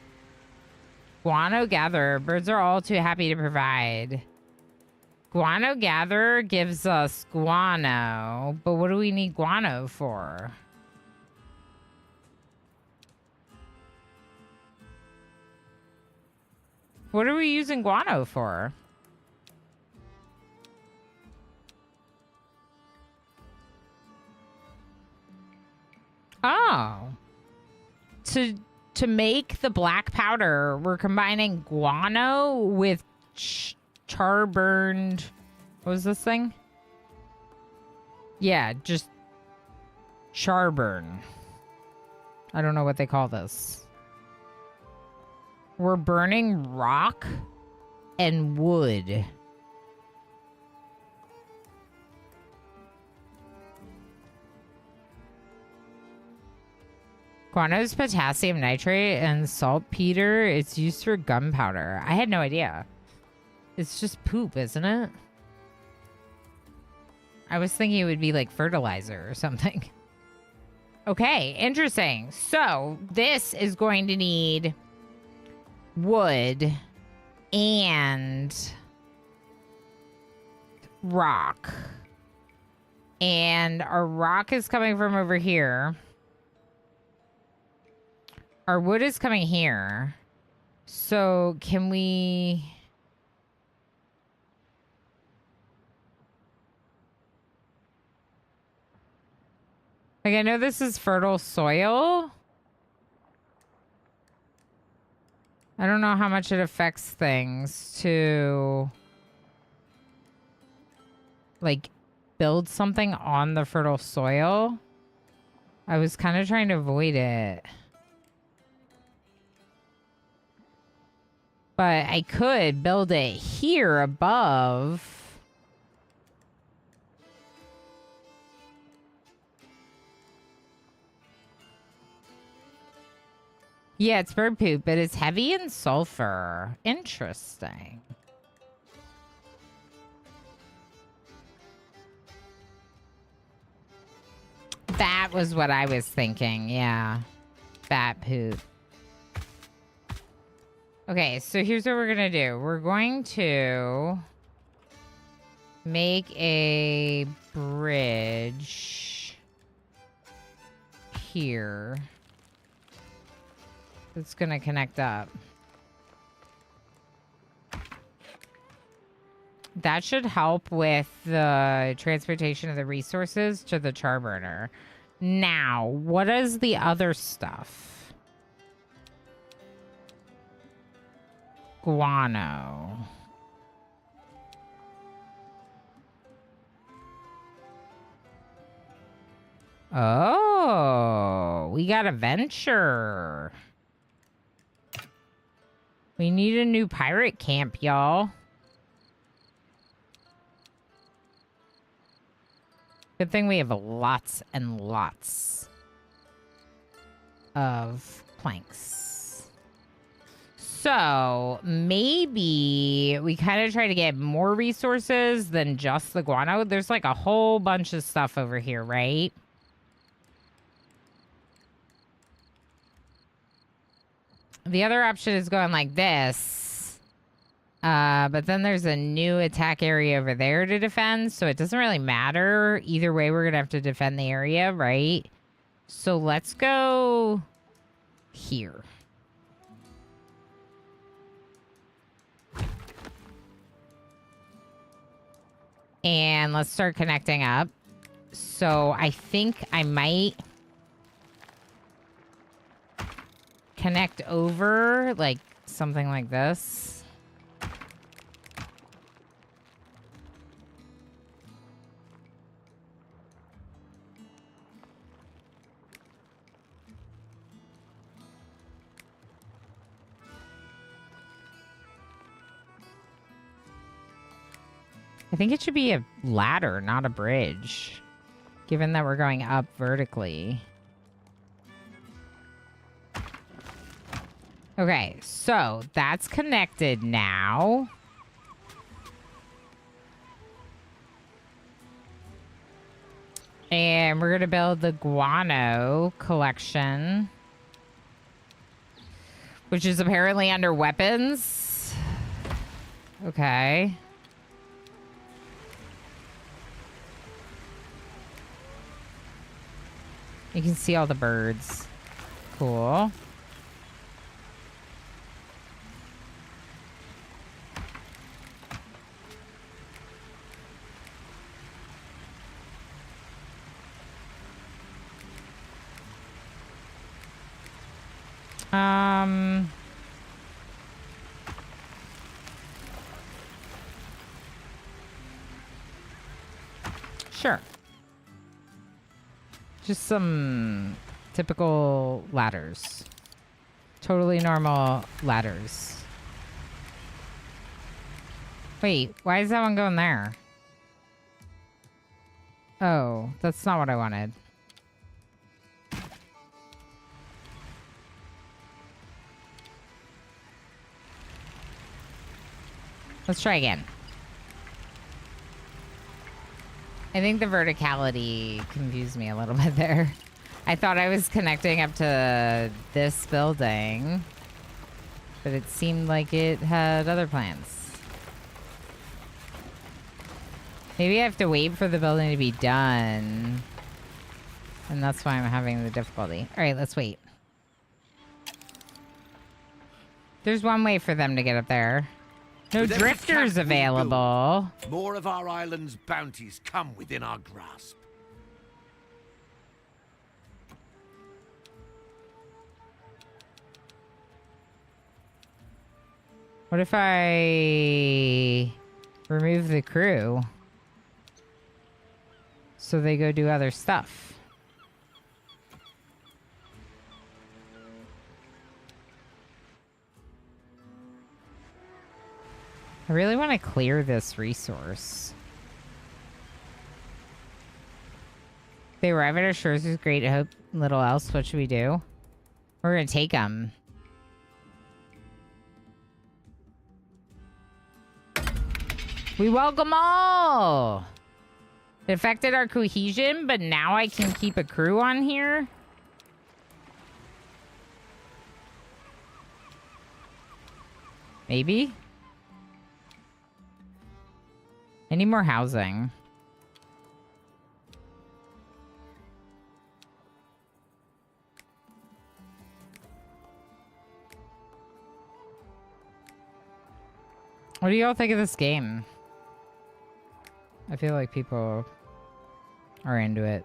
Speaker 1: Guano gatherer. Birds are all too happy to provide. Guano gatherer gives us guano, but what do we need guano for? What are we using guano for? Oh. To make the black powder, we're combining guano with charburned... What was this thing? Yeah, just charburn. I don't know what they call this. We're burning rock and wood. Guano is potassium nitrate and saltpeter. It's used for gunpowder. I had no idea. It's just poop, isn't it? I was thinking it would be like fertilizer or something. Okay, interesting. So this is going to need wood and rock. And our rock is coming from over here. Our wood is coming here. So can we... Like, I know this is fertile soil. I don't know how much it affects things to, like, build something on the fertile soil. I was kind of trying to avoid it. But I could build it here above. Yeah, it's bird poop, but it's heavy in sulfur. Interesting. That was what I was thinking. Yeah. Bat poop. Okay, so here's what we're going to do. We're going to make a bridge here. It's going to connect up. That should help with the transportation of the resources to the charburner. Now, what is the other stuff? Guano. Oh, we got a venture. We need a new pirate camp, y'all. Good thing we have lots and lots of planks. So maybe we kind of try to get more resources than just the guano. There's like a whole bunch of stuff over here, right? The other option is going like this. But then there's a new attack area over there to defend. So it doesn't really matter. Either way, we're going to have to defend the area, right? So let's go here. And let's start connecting up. So I think I might connect over like something like this. I think it should be a ladder, not a bridge, given that we're going up vertically. Okay, so that's connected now. And we're going to build the guano collection, which is apparently under weapons. Okay. You can see all the birds. Cool. Sure. Just some typical ladders. Totally normal ladders. Wait, why is that one going there? Oh, that's not what I wanted. Let's try again. I think the verticality confused me a little bit there. I thought I was connecting up to this building, but it seemed like it had other plans. Maybe I have to wait for the building to be done. And that's why I'm having the difficulty. All right, let's wait. There's one way for them to get up there. No
Speaker 2: With every
Speaker 1: drifters
Speaker 2: camp we build,
Speaker 1: available.
Speaker 2: more of our island's bounties come within our grasp.
Speaker 1: What if I remove the crew so they go do other stuff? I really want to clear this resource. They arrive at our shores with great hope. Little else. What should we do? We're going to take them. We welcome all! It affected our cohesion, but now I can keep a crew on here? Maybe? I need more housing. What do y'all think of this game? I feel like people are into it.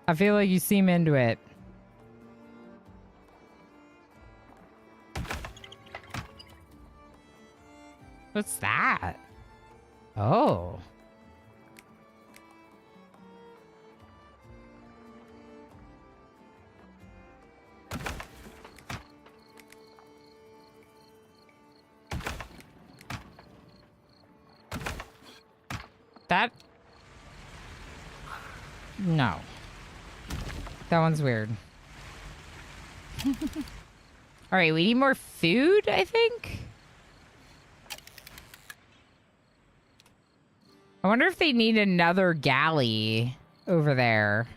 Speaker 1: I feel like you seem into it. What's that? Oh. That... No. That one's weird. Alright, we need more food, I think? I wonder if they need another galley over there.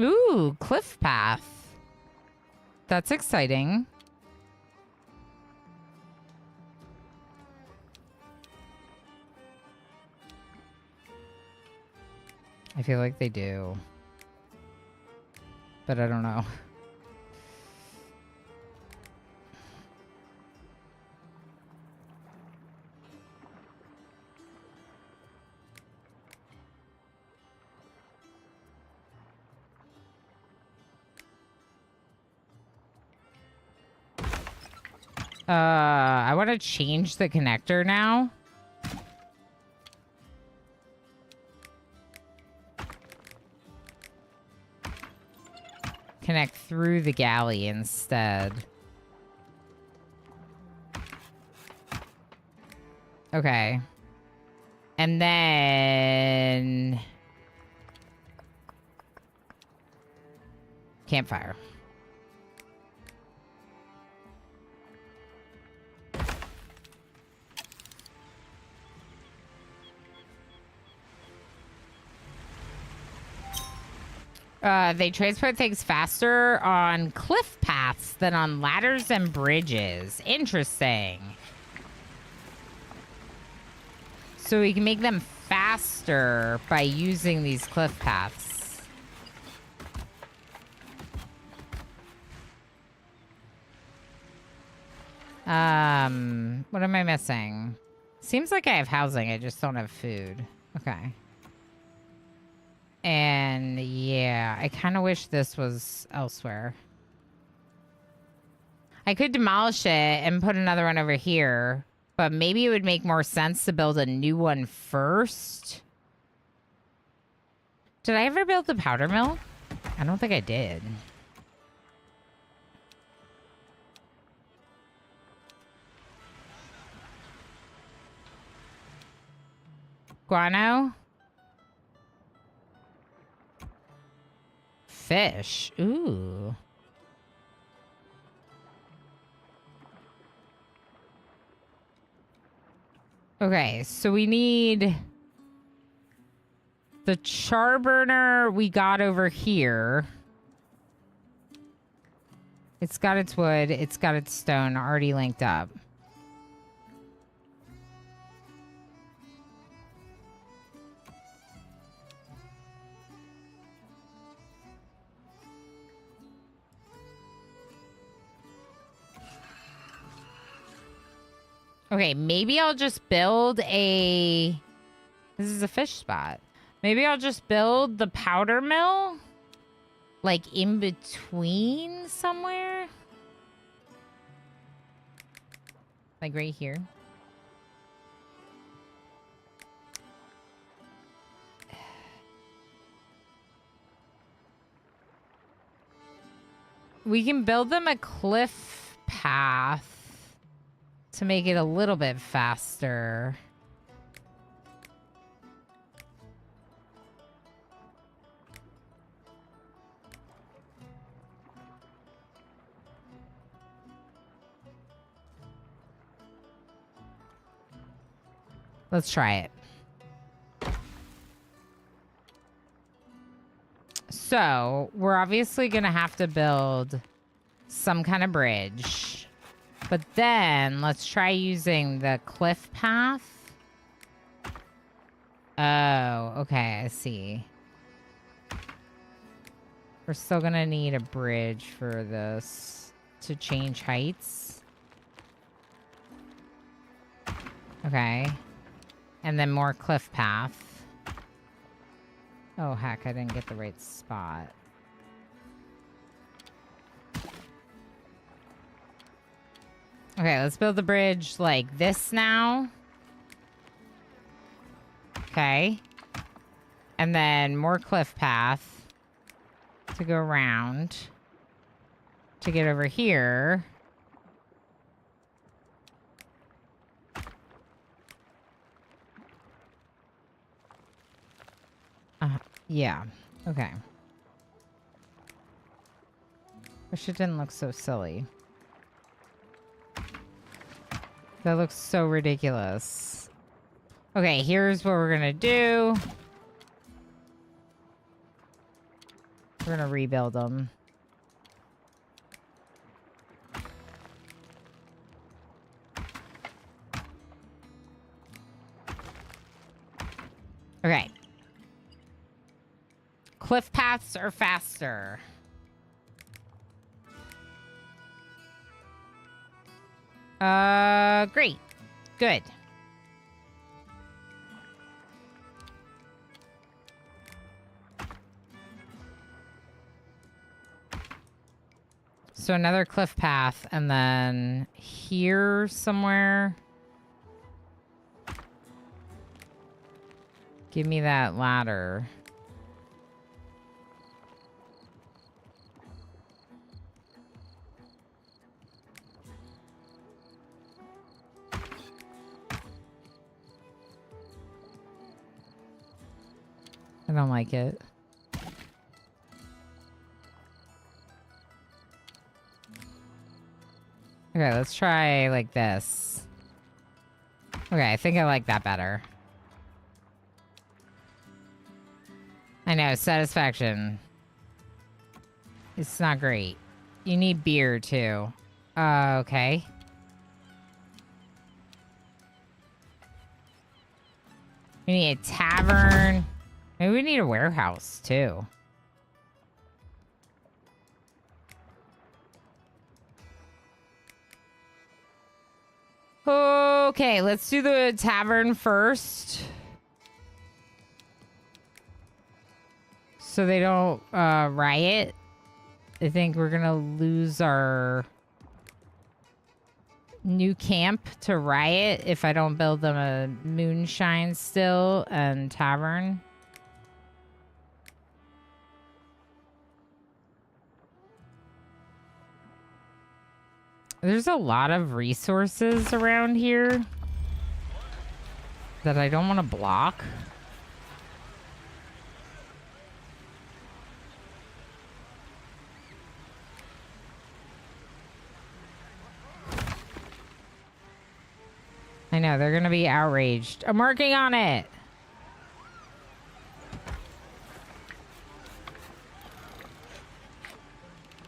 Speaker 1: Ooh, cliff path. That's exciting. I feel like they do. But I don't know. I want to change the connector now. Connect through the galley instead. Okay. And then... campfire. They transport things faster on cliff paths than on ladders and bridges. Interesting. So we can make them faster by using these cliff paths. What am I missing? Seems like I have housing, I just don't have food. Okay. And yeah, I kind of wish this was elsewhere. I could demolish it and put another one over here, but maybe it would make more sense to build a new one first. Did I ever build the powder mill? I don't think I did. Guano? Fish. Ooh. Okay, so we need the char burner we got over here. It's got its wood. It's got its stone already linked up. Okay, maybe I'll just build a... This is a fish spot. Maybe I'll just build the powder mill, like, in between somewhere. Like, right here. We can build them a cliff path to make it a little bit faster. Let's try it. So, we're obviously going to have to build some kind of bridge. But then, let's try using the cliff path. Oh, okay, I see. We're still going to need a bridge for this to change heights. Okay. And then more cliff path. Oh, heck, I didn't get the right spot. Okay, let's build the bridge like this now. Okay. And then more cliff path to go around to get over here. Yeah. Okay. Wish it didn't look so silly. That looks so ridiculous. Okay, here's what we're gonna do. We're gonna rebuild them. Okay. Cliff paths are faster. Great. Good. So another cliff path, and then here somewhere. Give me that ladder. I don't like it. Okay, let's try like this. Okay, I think I like that better. I know, satisfaction. It's not great. You need beer, too. Okay. We need a tavern. Maybe we need a warehouse, too. Okay, let's do the tavern first. So they don't riot. I think we're gonna lose our new camp to riot if I don't build them a moonshine still and tavern. There's a lot of resources around here that I don't want to block. I I know, they're gonna be outraged. I'm working on it.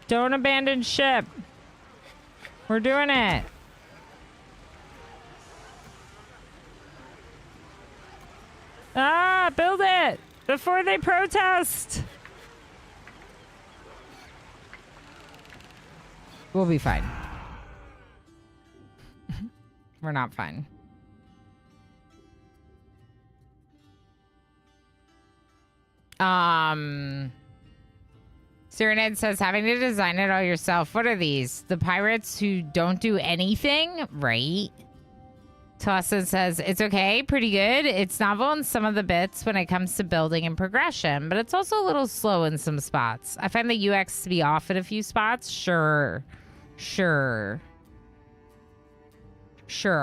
Speaker 1: Don't abandon ship. We're doing it. Ah, build it before they protest. We'll be fine. We're not fine. Serenade says, having to design it all yourself. What are these? The pirates who don't do anything? Right. Tossin says, it's okay, pretty good. It's novel in some of the bits when it comes to building and progression, but it's also a little slow in some spots. I find the UX to be off at a few spots. Sure.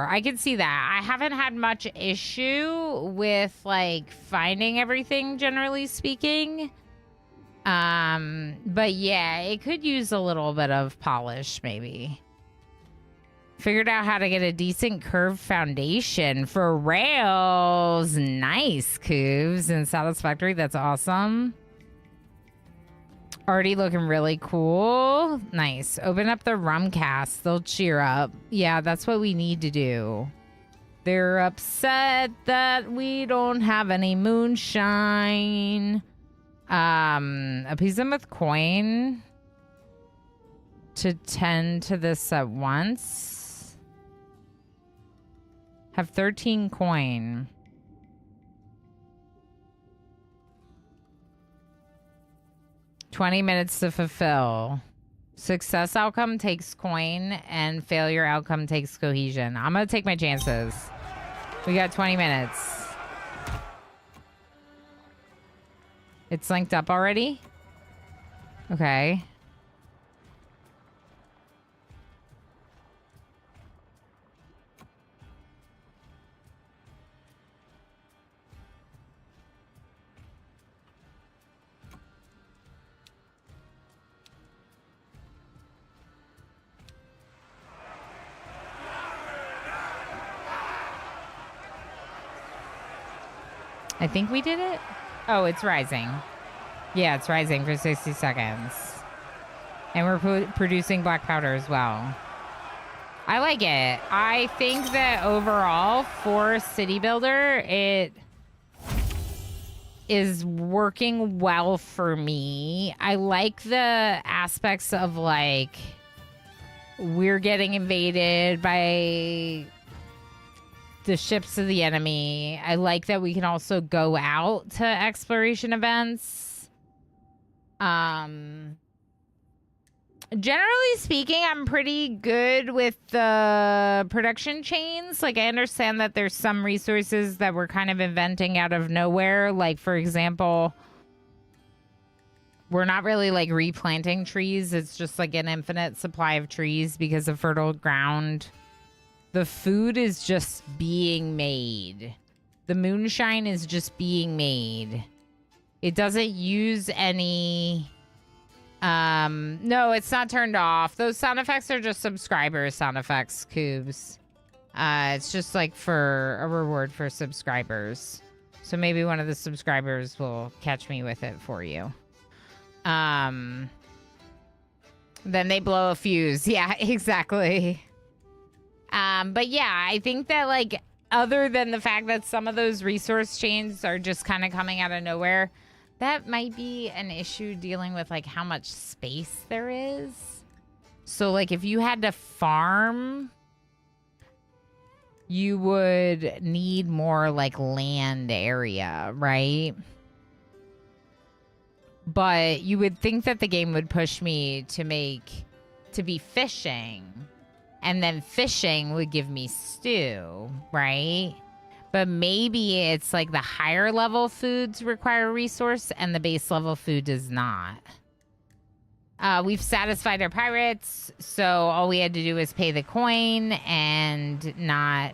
Speaker 1: I can see that. I haven't had much issue with, like, finding everything, generally speaking. But yeah, it could use a little bit of polish, maybe. Figured out how to get a decent curved foundation for rails. Nice, Coobs and Satisfactory. That's awesome. Already looking really cool. Nice. Open up the rum cast. They'll cheer up. Yeah, that's what we need to do. They're upset that we don't have any moonshine. Appease them with coin to tend to this at once. Have 13 coin. $20 minutes to fulfill. Success outcome takes coin and failure outcome takes cohesion. I'm gonna take my chances. We got 20 minutes. It's linked up already? Okay. I think we did it. Oh, it's rising. Yeah, it's rising for 60 seconds. And we're producing black powder as well. I like it. I think that overall, for City Builder, it is working well for me. I like the aspects of, like, we're getting invaded by the ships of the enemy. I like that we can also go out to exploration events. Generally speaking, I'm pretty good with the production chains. Like, I understand that there's some resources that we're kind of inventing out of nowhere. Like, for example, we're not really, like, replanting trees. It's just, like, an infinite supply of trees because of fertile ground. The food is just being made. The moonshine is just being made. It doesn't use any... No, it's not turned off. Those sound effects are just subscriber sound effects, Coobs. It's just like for a reward for subscribers. So maybe one of the subscribers will catch me with it for you. Then they blow a fuse. Yeah, exactly. But yeah, I think that, like, other than the fact that some of those resource chains are just kind of coming out of nowhere, that might be an issue dealing with, like, how much space there is. So, like, if you had to farm, you would need more, like, land area, right? But you would think that the game would push me to be fishing. And then fishing would give me stew, right? But maybe it's like the higher level foods require resource and the base level food does not. We've satisfied our pirates, so all we had to do was pay the coin and not...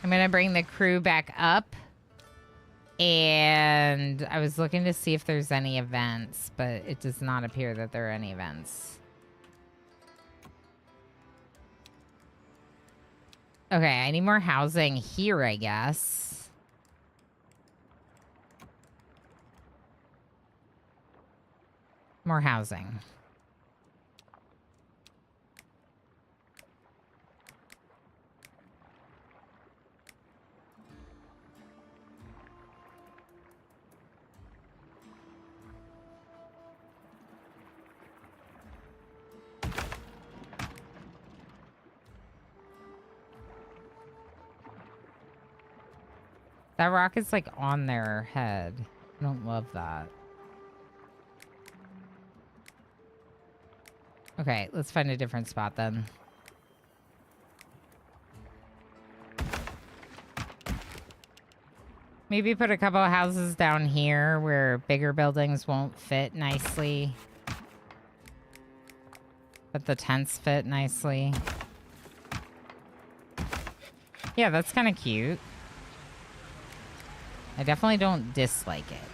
Speaker 1: I'm going to bring the crew back up. And I was looking to see if there's any events, but it does not appear that there are any events. Okay, I need more housing here, I guess. More housing. That rock is like on their head. I don't love that. Okay, let's find a different spot then. Maybe put a couple of houses down here where bigger buildings won't fit nicely. But the tents fit nicely. Yeah, that's kind of cute. I definitely don't dislike it.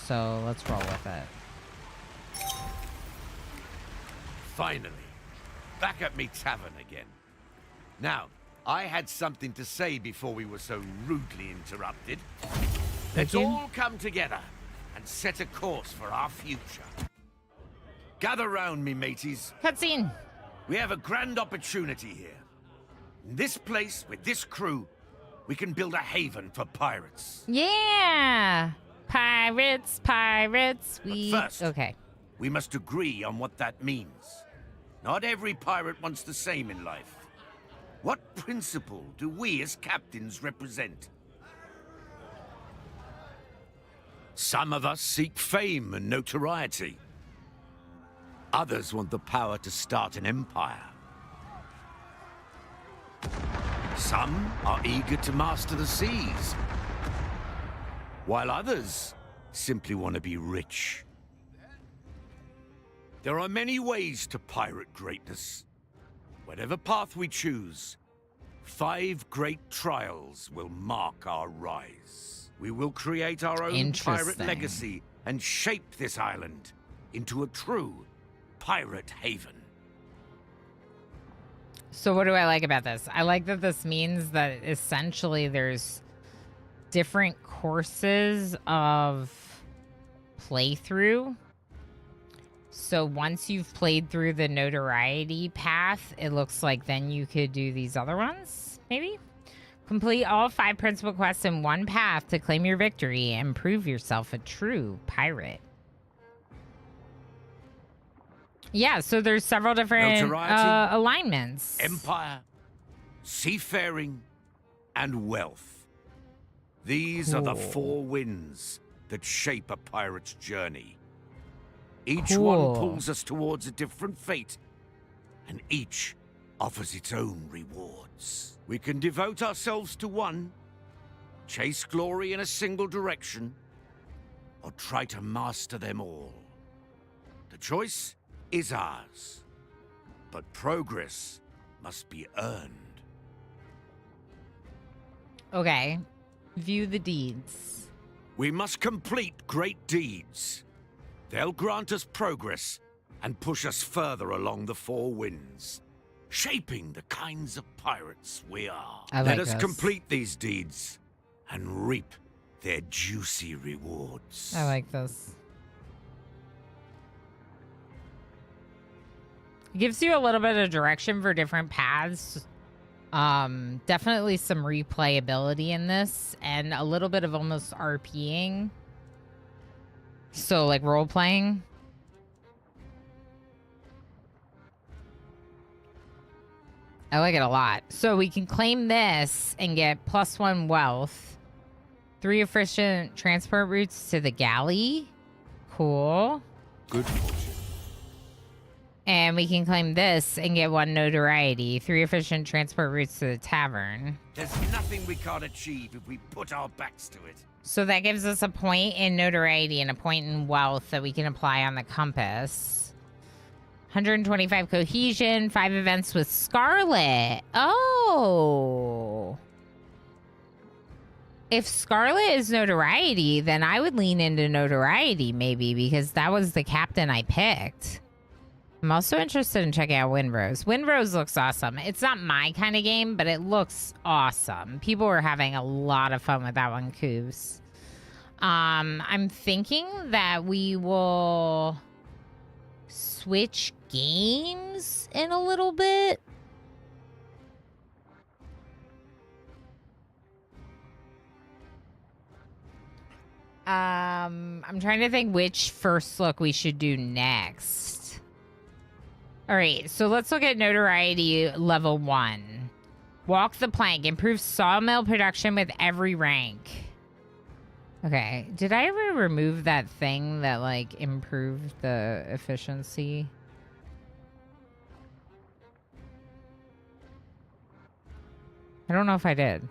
Speaker 1: So let's roll with it.
Speaker 2: Finally, back at me tavern again. Now, I had something to say before we were so rudely interrupted. Let's all come together and set a course for our future. Gather round me, mateys.
Speaker 1: Cutscene.
Speaker 2: We have a grand opportunity here. In this place, with this crew, we can build a haven for pirates.
Speaker 1: Yeah! Pirates, pirates, we...
Speaker 2: But first,
Speaker 1: okay.
Speaker 2: we must agree on what that means. Not every pirate wants the same in life. What principle do we as captains represent? Some of us seek fame and notoriety. Others want the power to start an empire. Some are eager to master the seas, while others simply want to be rich. There are many ways to pirate greatness. Whatever path we choose, 5 great trials will mark our rise. We will create our own pirate legacy and shape this island into a true pirate haven.
Speaker 1: So what do I like about this? I like that this means that essentially there's different courses of playthrough. So once you've played through the notoriety path, it looks like then you could do these other ones, maybe? Complete all 5 principal quests in one path to claim your victory and prove yourself a true pirate. Yeah, so there's several different alignments.
Speaker 2: Empire, seafaring, and wealth. These are the 4 winds that shape a pirate's journey. Each one pulls us towards a different fate, and each offers its own rewards. We can devote ourselves to one, chase glory in a single direction, or try to master them all. The choice is ours, but progress must be earned.
Speaker 1: Okay. View the deeds.
Speaker 2: We must complete great deeds. They'll grant us progress and push us further along the 4 winds, shaping the kinds of pirates we are. Let us complete these deeds and reap their juicy rewards.
Speaker 1: I like this. It gives you a little bit of direction for different paths. Definitely some replayability in this and a little bit of almost RPing. So like role playing. I like it a lot. So we can claim this and get +1 wealth. 3 efficient transport routes to the galley. Cool.
Speaker 2: Good fortune.
Speaker 1: And we can claim this and get 1 notoriety. 3 efficient transport routes to the tavern.
Speaker 2: There's nothing we can't achieve if we put our backs to it.
Speaker 1: So that gives us a point in notoriety and a point in wealth that we can apply on the compass. 125 cohesion, 5 events with Scarlet. Oh. If Scarlet is notoriety, then I would lean into notoriety maybe because that was the captain I picked. I'm also interested in checking out Windrose. Windrose looks awesome. It's not my kind of game, but it looks awesome. People were having a lot of fun with that one, Coos. I'm thinking that we will switch games in a little bit. I'm trying to think which first look we should do next. All right, so let's look at notoriety level 1. Walk the plank. Improve sawmill production with every rank. Okay, did I ever remove that thing that, like, improved the efficiency? I don't know if I did.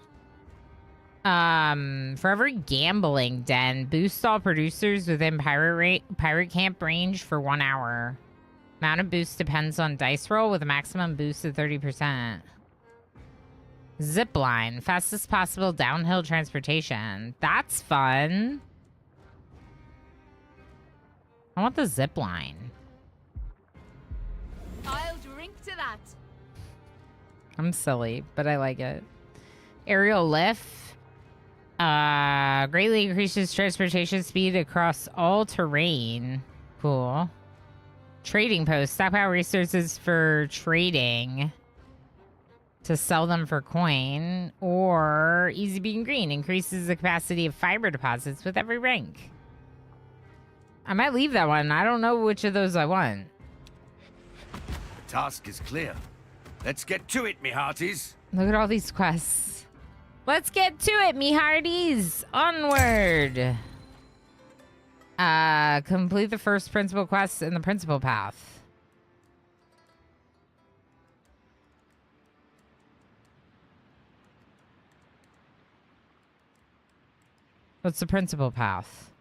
Speaker 1: For every gambling den, boost all producers within pirate camp range for 1 hour. Amount of boost depends on dice roll with a maximum boost of 30%. Zipline, fastest possible downhill transportation. That's fun. I want the zipline.
Speaker 10: I'll drink to that.
Speaker 1: I'm silly, but I like it. Aerial lift. Greatly increases transportation speed across all terrain. Cool. Trading post. Stockpile resources for trading to sell them for coin. Or easy being green. Increases the capacity of fiber deposits with every rank. I might leave that one. I don't know which of those I want.
Speaker 2: The task is clear. Let's get to it, me hearties.
Speaker 1: Look at all these quests. Let's get to it, me hearties. Onward. Complete the first principal quest in the principal path. What's the principal path?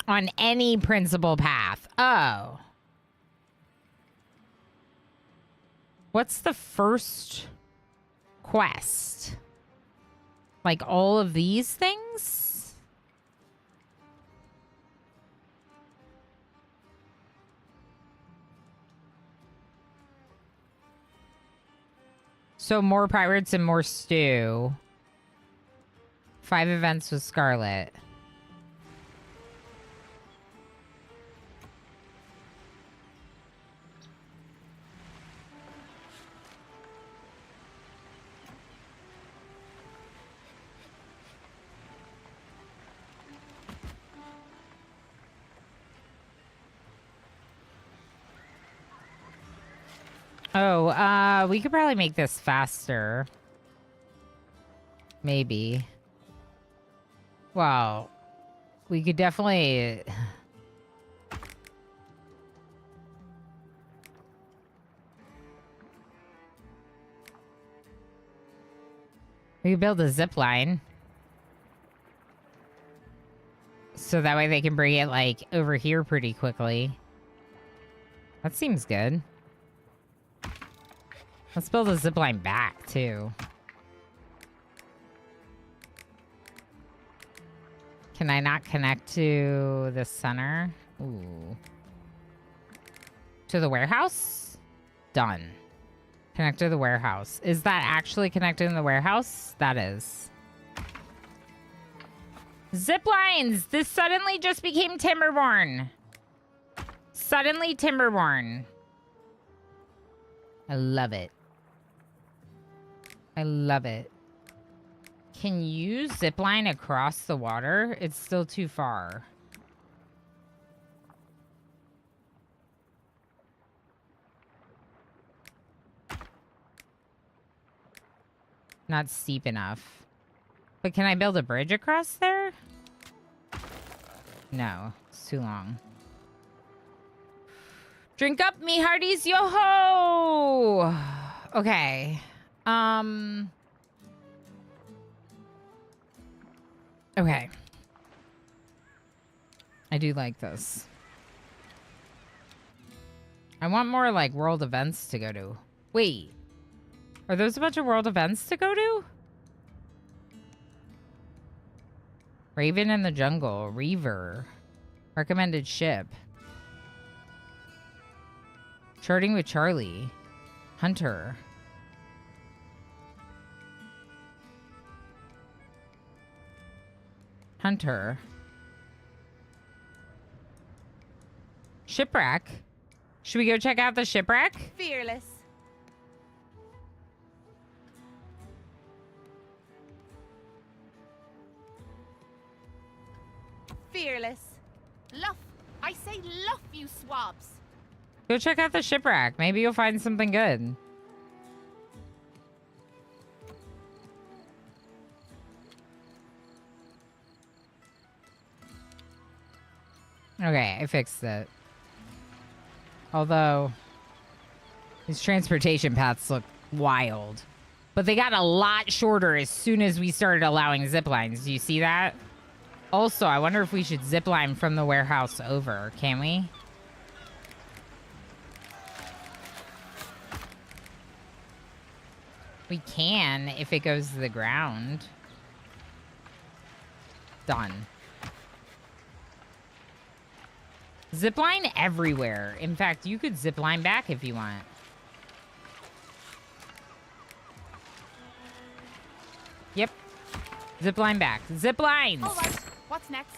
Speaker 1: On any principal path. Oh. What's the first quest? Like all of these things? So more pirates and more stew. 5 events with Scarlet. Oh, we could probably make this faster. Maybe. Well, we could definitely... We could build a zip line. So that way they can bring it, like, over here pretty quickly. That seems good. Let's build a zipline back, too. Can I not connect to the center? Ooh. To the warehouse? Done. Connect to the warehouse. Is that actually connected in the warehouse? That is. Ziplines! This suddenly just became Timberborn. Suddenly Timberborn. I love it. I love it. Can you zipline across the water? It's still too far. Not steep enough. But can I build a bridge across there? No, it's too long. Drink up, me hearties, yo-ho! Okay. Okay. I do like this. I want more, like, world events to go to. Wait. Are those a bunch of world events to go to? Raven in the Jungle. Reaver. Recommended ship. Charting with Charlie. Hunter. Hunter. Shipwreck. Should we go check out the shipwreck?
Speaker 3: Fearless. Fearless. Luff. I say luff, you swabs.
Speaker 1: Go check out the shipwreck. Maybe you'll find something good. Okay, I fixed it. Although, these transportation paths look wild. But they got a lot shorter as soon as we started allowing zip lines. Do you see that? Also, I wonder if we should zip line from the warehouse over. Can we? We can if it goes to the ground. Done. Zipline everywhere. In fact, you could zipline back if you want. Yep. Zipline back. Zip lines!
Speaker 3: All right, what's next?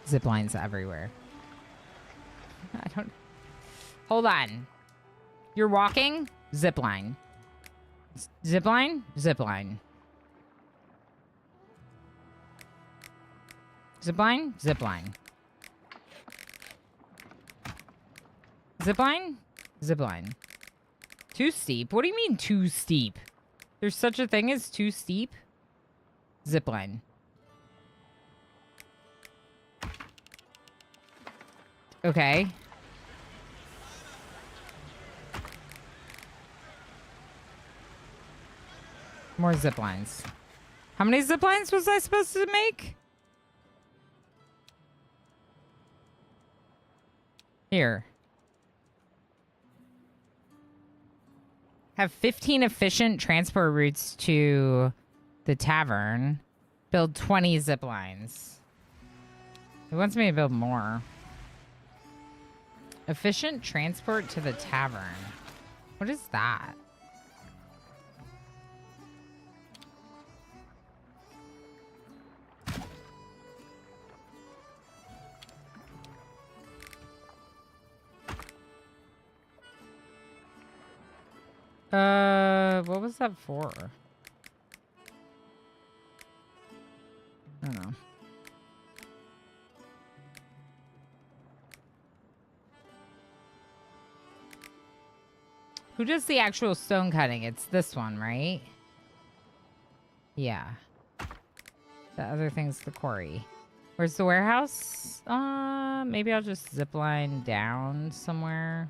Speaker 1: Zip lines everywhere. I don't... Hold on. You're walking? Zip line. Zip line? Zip line. Zip line? Zip line. Zip line? Zip line. Too steep? What do you mean too steep? There's such a thing as too steep? Zip line. Okay. More zip lines. How many zip lines was I supposed to make? Here. Have 15 efficient transport routes to the tavern. Build 20 zip lines. It wants me to build more. Efficient transport to the tavern. What is that? What was that for? I don't know. Who does the actual stone cutting? It's this one, right? Yeah. The other thing's the quarry. Where's the warehouse? Maybe I'll just zip line down somewhere.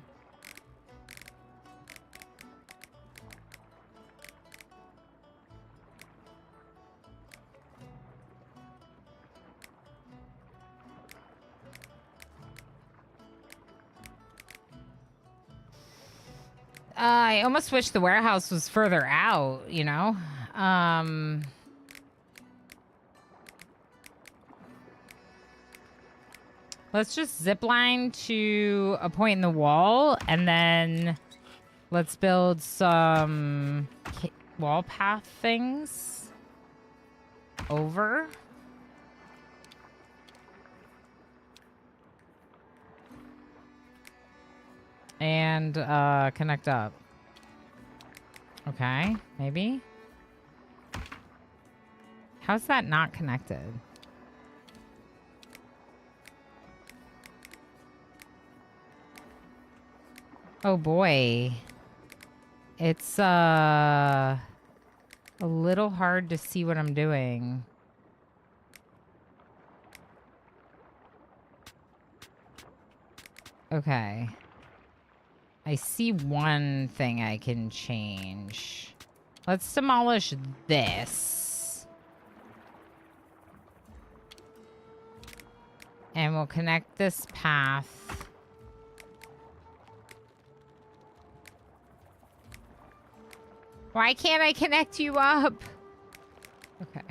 Speaker 1: I almost wish the warehouse was further out, you know? Let's just zip line to a point in the wall, and then let's build some wall path things over. And connect up. Okay, maybe. How's that not connected? Oh boy. It's a little hard to see what I'm doing. Okay. I see one thing I can change. Let's demolish this. And we'll connect this path Why can't I connect you up? Okay.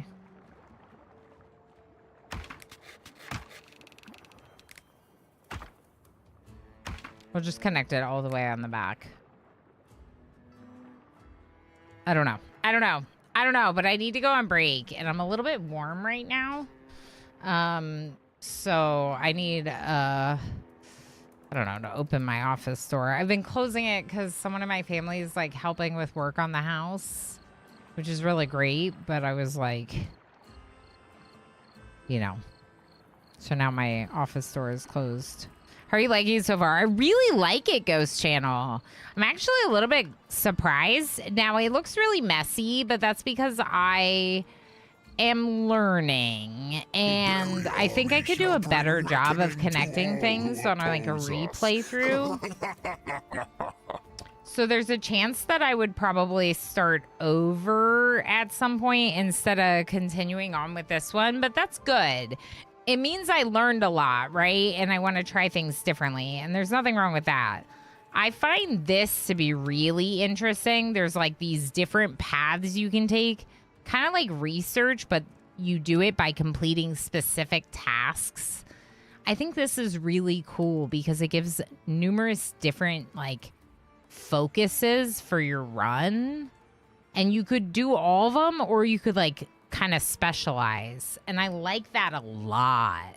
Speaker 1: We'll just connect it all the way on the back. I don't know. I don't know. I don't know, but I need to go on break, and I'm a little bit warm right now. So I need, I don't know, to open my office door. I've been closing it because someone in my family is, like, helping with work on the house, which is really great, but I was like, you know. So now my office door is closed. How are you liking it so far? I really like it, Ghost Channel. I'm actually a little bit surprised. Now, it looks really messy, but that's because I am learning. And I think I could do a better job of connecting things on, like, a replay through. So there's a chance that I would probably start over at some point instead of continuing on with this one, but that's good. It means I learned a lot, right? And I want to try things differently. And there's nothing wrong with that. I find this to be really interesting. There's like these different paths you can take, kind of like research, but you do it by completing specific tasks. I think this is really cool because it gives numerous different like focuses for your run. And you could do all of them, or you could like kind of specialize, and I like that a lot.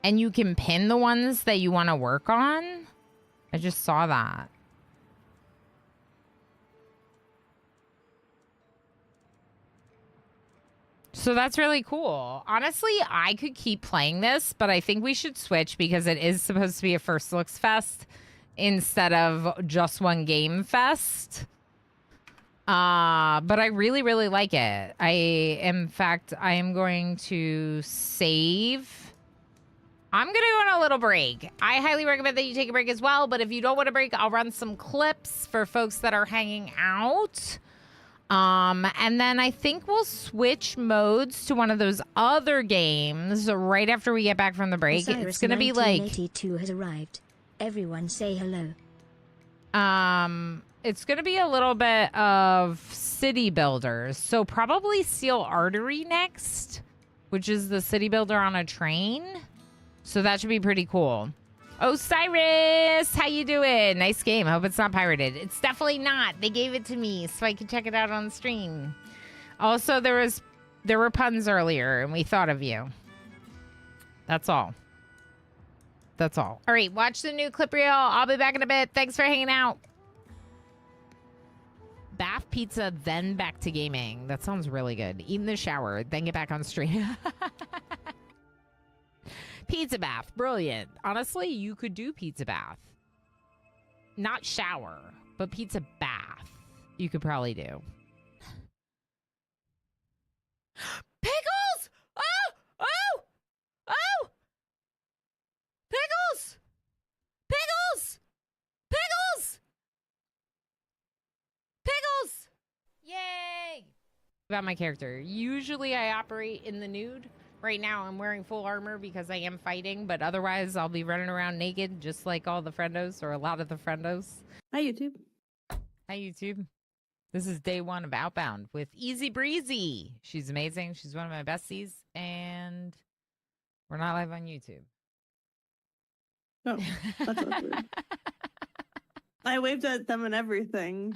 Speaker 1: And you can pin the ones that you want to work on. I just saw that. So that's really cool. Honestly, I could keep playing this, but I think we should switch because it is supposed to be a First Looks Fest instead of just one game fest. But I really, really like it. In fact, I am going to save. I'm going to go on a little break. I highly recommend that you take a break as well. But if you don't want to break, I'll run some clips for folks that are hanging out. And then I think we'll switch modes to one of those other games right after we get back from the break.
Speaker 9: Osiris
Speaker 1: It's going to be like
Speaker 9: 1982 has arrived. Everyone say hello.
Speaker 1: It's going to be a little bit of city builders. So probably Steel Artery next, which is the city builder on a train. So that should be pretty cool. Osiris, how you doing? Nice game. I hope it's not pirated. It's definitely not. They gave it to me so I could check it out on stream. Also, there were puns earlier, and we thought of you. That's all. That's all. All right, watch the new clip reel. I'll be back in a bit. Thanks for hanging out. Bath pizza, then back to gaming. That sounds really good. Eat in the shower, then get back on stream. Pizza bath, brilliant. Honestly, you could do pizza bath. Not shower, but pizza bath. You could probably do. Pickles! Oh! Oh! Oh! Pickles! Pickles! Pickles! Pickles! Yay! About my character. Usually I operate in the nude. Right now I'm wearing full armor because I am fighting, but otherwise I'll be running around naked just like all the friendos, or a lot of the friendos.
Speaker 11: Hi, YouTube.
Speaker 1: Hi, YouTube. This is day one of Outbound with Easy Breezy. She's amazing. She's one of my besties, and we're not live on YouTube.
Speaker 11: Oh, that's awkward. I waved at them and everything.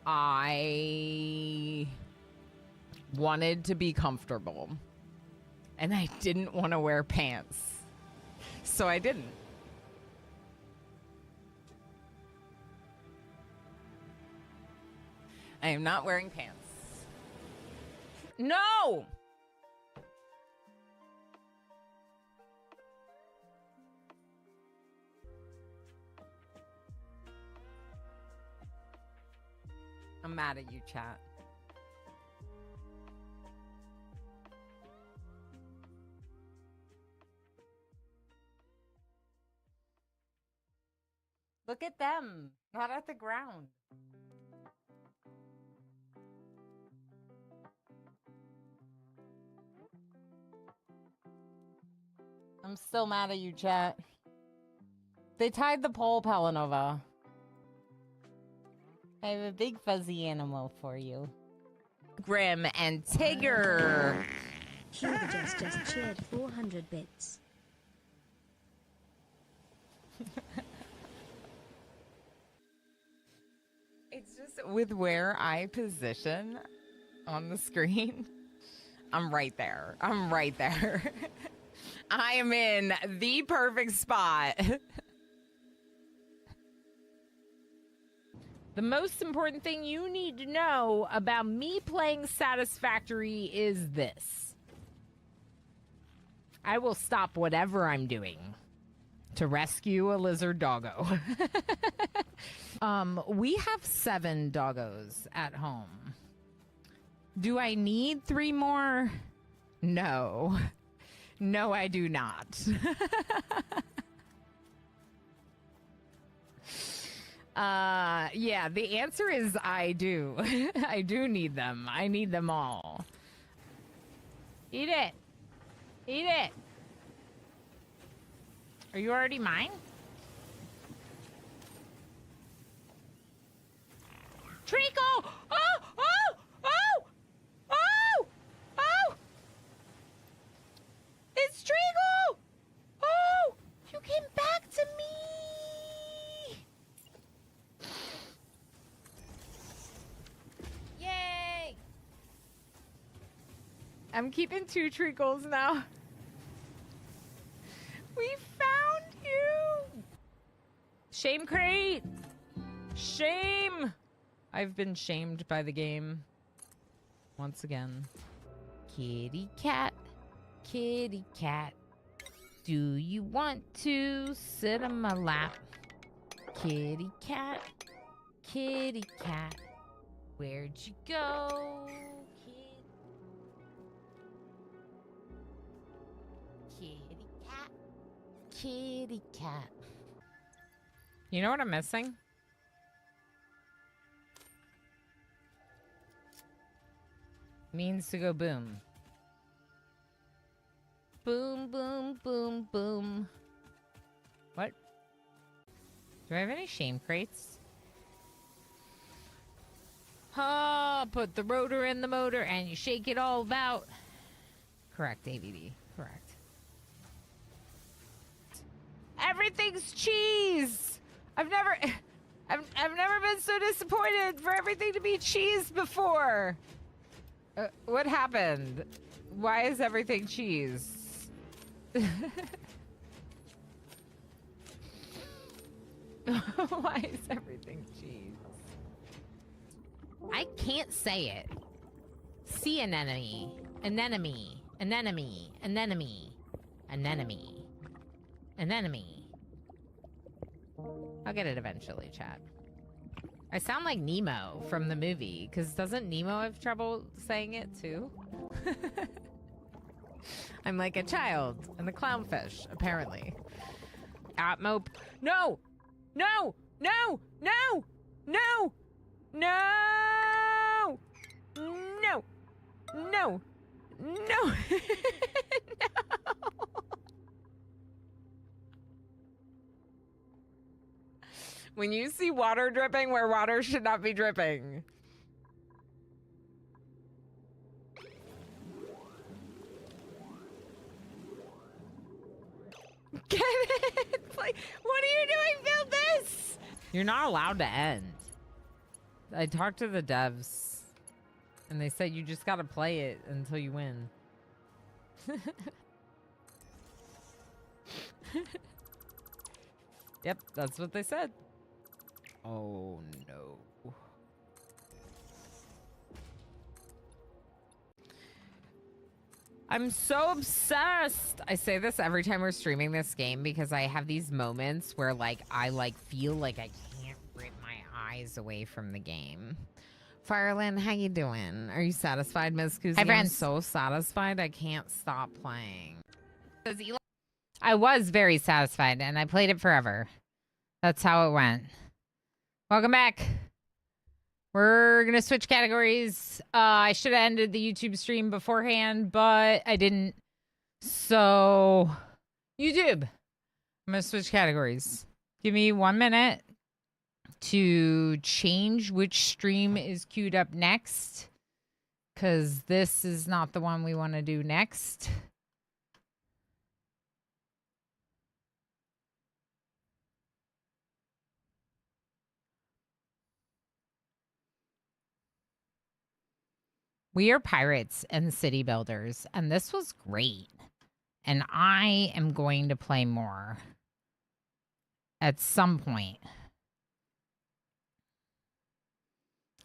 Speaker 1: I wanted to be comfortable, and I didn't want to wear pants, so I didn't. I am not wearing pants. No! I'm mad at you, chat. Look at them, not at the ground. I'm still mad at you, chat. They tied the pole, Palanova. I have a big fuzzy animal for you. Grim and Tigger.
Speaker 9: Hugo just cheered 400 bits.
Speaker 1: It's just with where I position on the screen. I'm right there. I'm right there. I am in the perfect spot. The most important thing you need to know about me playing Satisfactory is this. I will stop whatever I'm doing to rescue a lizard doggo. We have 7 doggos at home. Do I need 3 more? No. No, I do not. Yeah, the answer is I do. I do need them. I need them all. Eat it. Eat it. Are you already mine? Treacle! Oh! Oh! Oh! Oh! Oh! It's Treacle! Oh! You came back to me! Yay! I'm keeping 2 treacles now. We found you! Shame crate! Shame! I've been shamed by the game. Once again. Kitty cat, do you want to sit on my lap? Kitty cat, where'd you go? Kitty cat. You know what I'm missing? Means to go boom. Boom, boom, boom, boom. What? Do I have any shame crates? Put the rotor in the motor and you shake it all about. Correct, AVD. Correct. Everything's cheese. I've never been so disappointed for everything to be cheese before. What happened? Why is everything cheese? Why is everything cheese? I can't say it. Sea anemone. Anemone. Anemone. Anemone. Anemone. Anemone. I'll get it eventually, chat. I sound like Nemo from the movie, because doesn't Nemo have trouble saying it too? I'm like a child and the clownfish, apparently. Atmo. No! No! No! No! No! No! No! No! No! No! When you see water dripping where water should not be dripping. Get it? Like, what are you doing? Build this! You're not allowed to end. I talked to the devs, and they said you just gotta play it until you win. Yep, that's what they said. Oh no. I'm so obsessed. I say this every time we're streaming this game because I have these moments where like I feel like I can't rip my eyes away from the game. Fireland, how you doing? Are you satisfied, Ms. Kuzi? I'm so satisfied I can't stop playing. I was very satisfied and I played it forever. That's how it went. Welcome back. We're gonna switch categories. I should have ended the YouTube stream beforehand, but I didn't. So, YouTube, I'm gonna switch categories. Give me 1 minute to change which stream is queued up next, because this is not the one we want to do next. We are pirates and city builders, and this was great. And I am going to play more at some point.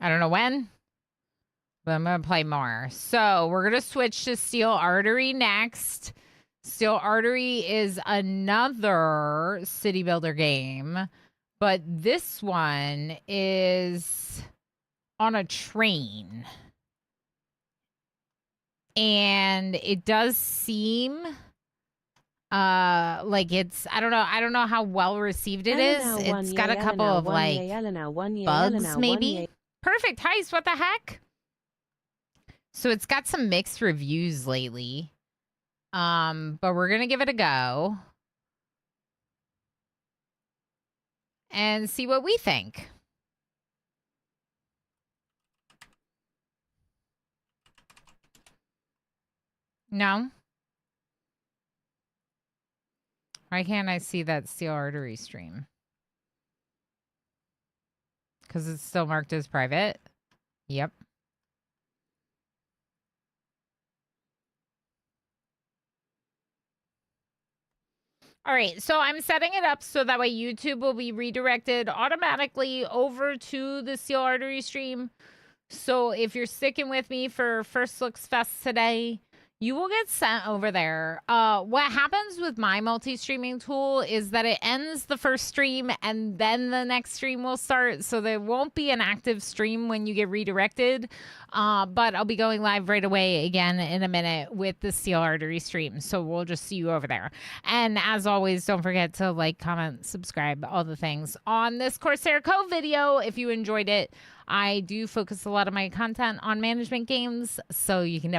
Speaker 1: I don't know when, but I'm going to play more. So we're going to switch to Steel Artery next. Steel Artery is another city builder game, but this one is on a train. And it does seem like it's I don't know how well received it is. It's got a couple of like bugs maybe. Perfect. Heist, what the heck? So it's got some mixed reviews lately. But we're gonna give it a go and see what we think. No? Why can't I see that Steel Artery stream? Because it's still marked as private? Yep. All right, so I'm setting it up so that way YouTube will be redirected automatically over to the Steel Artery stream. So if you're sticking with me for First Looks Fest today, you will get sent over there. What happens with my multi-streaming tool is that it ends the first stream and then the next stream will start. So there won't be an active stream when you get redirected. But I'll be going live right away again in a minute with the Steel Artery stream. So we'll just see you over there. And as always, don't forget to like, comment, subscribe, all the things on this Corsair Cove video. If you enjoyed it, I do focus a lot of my content on management games. So you can definitely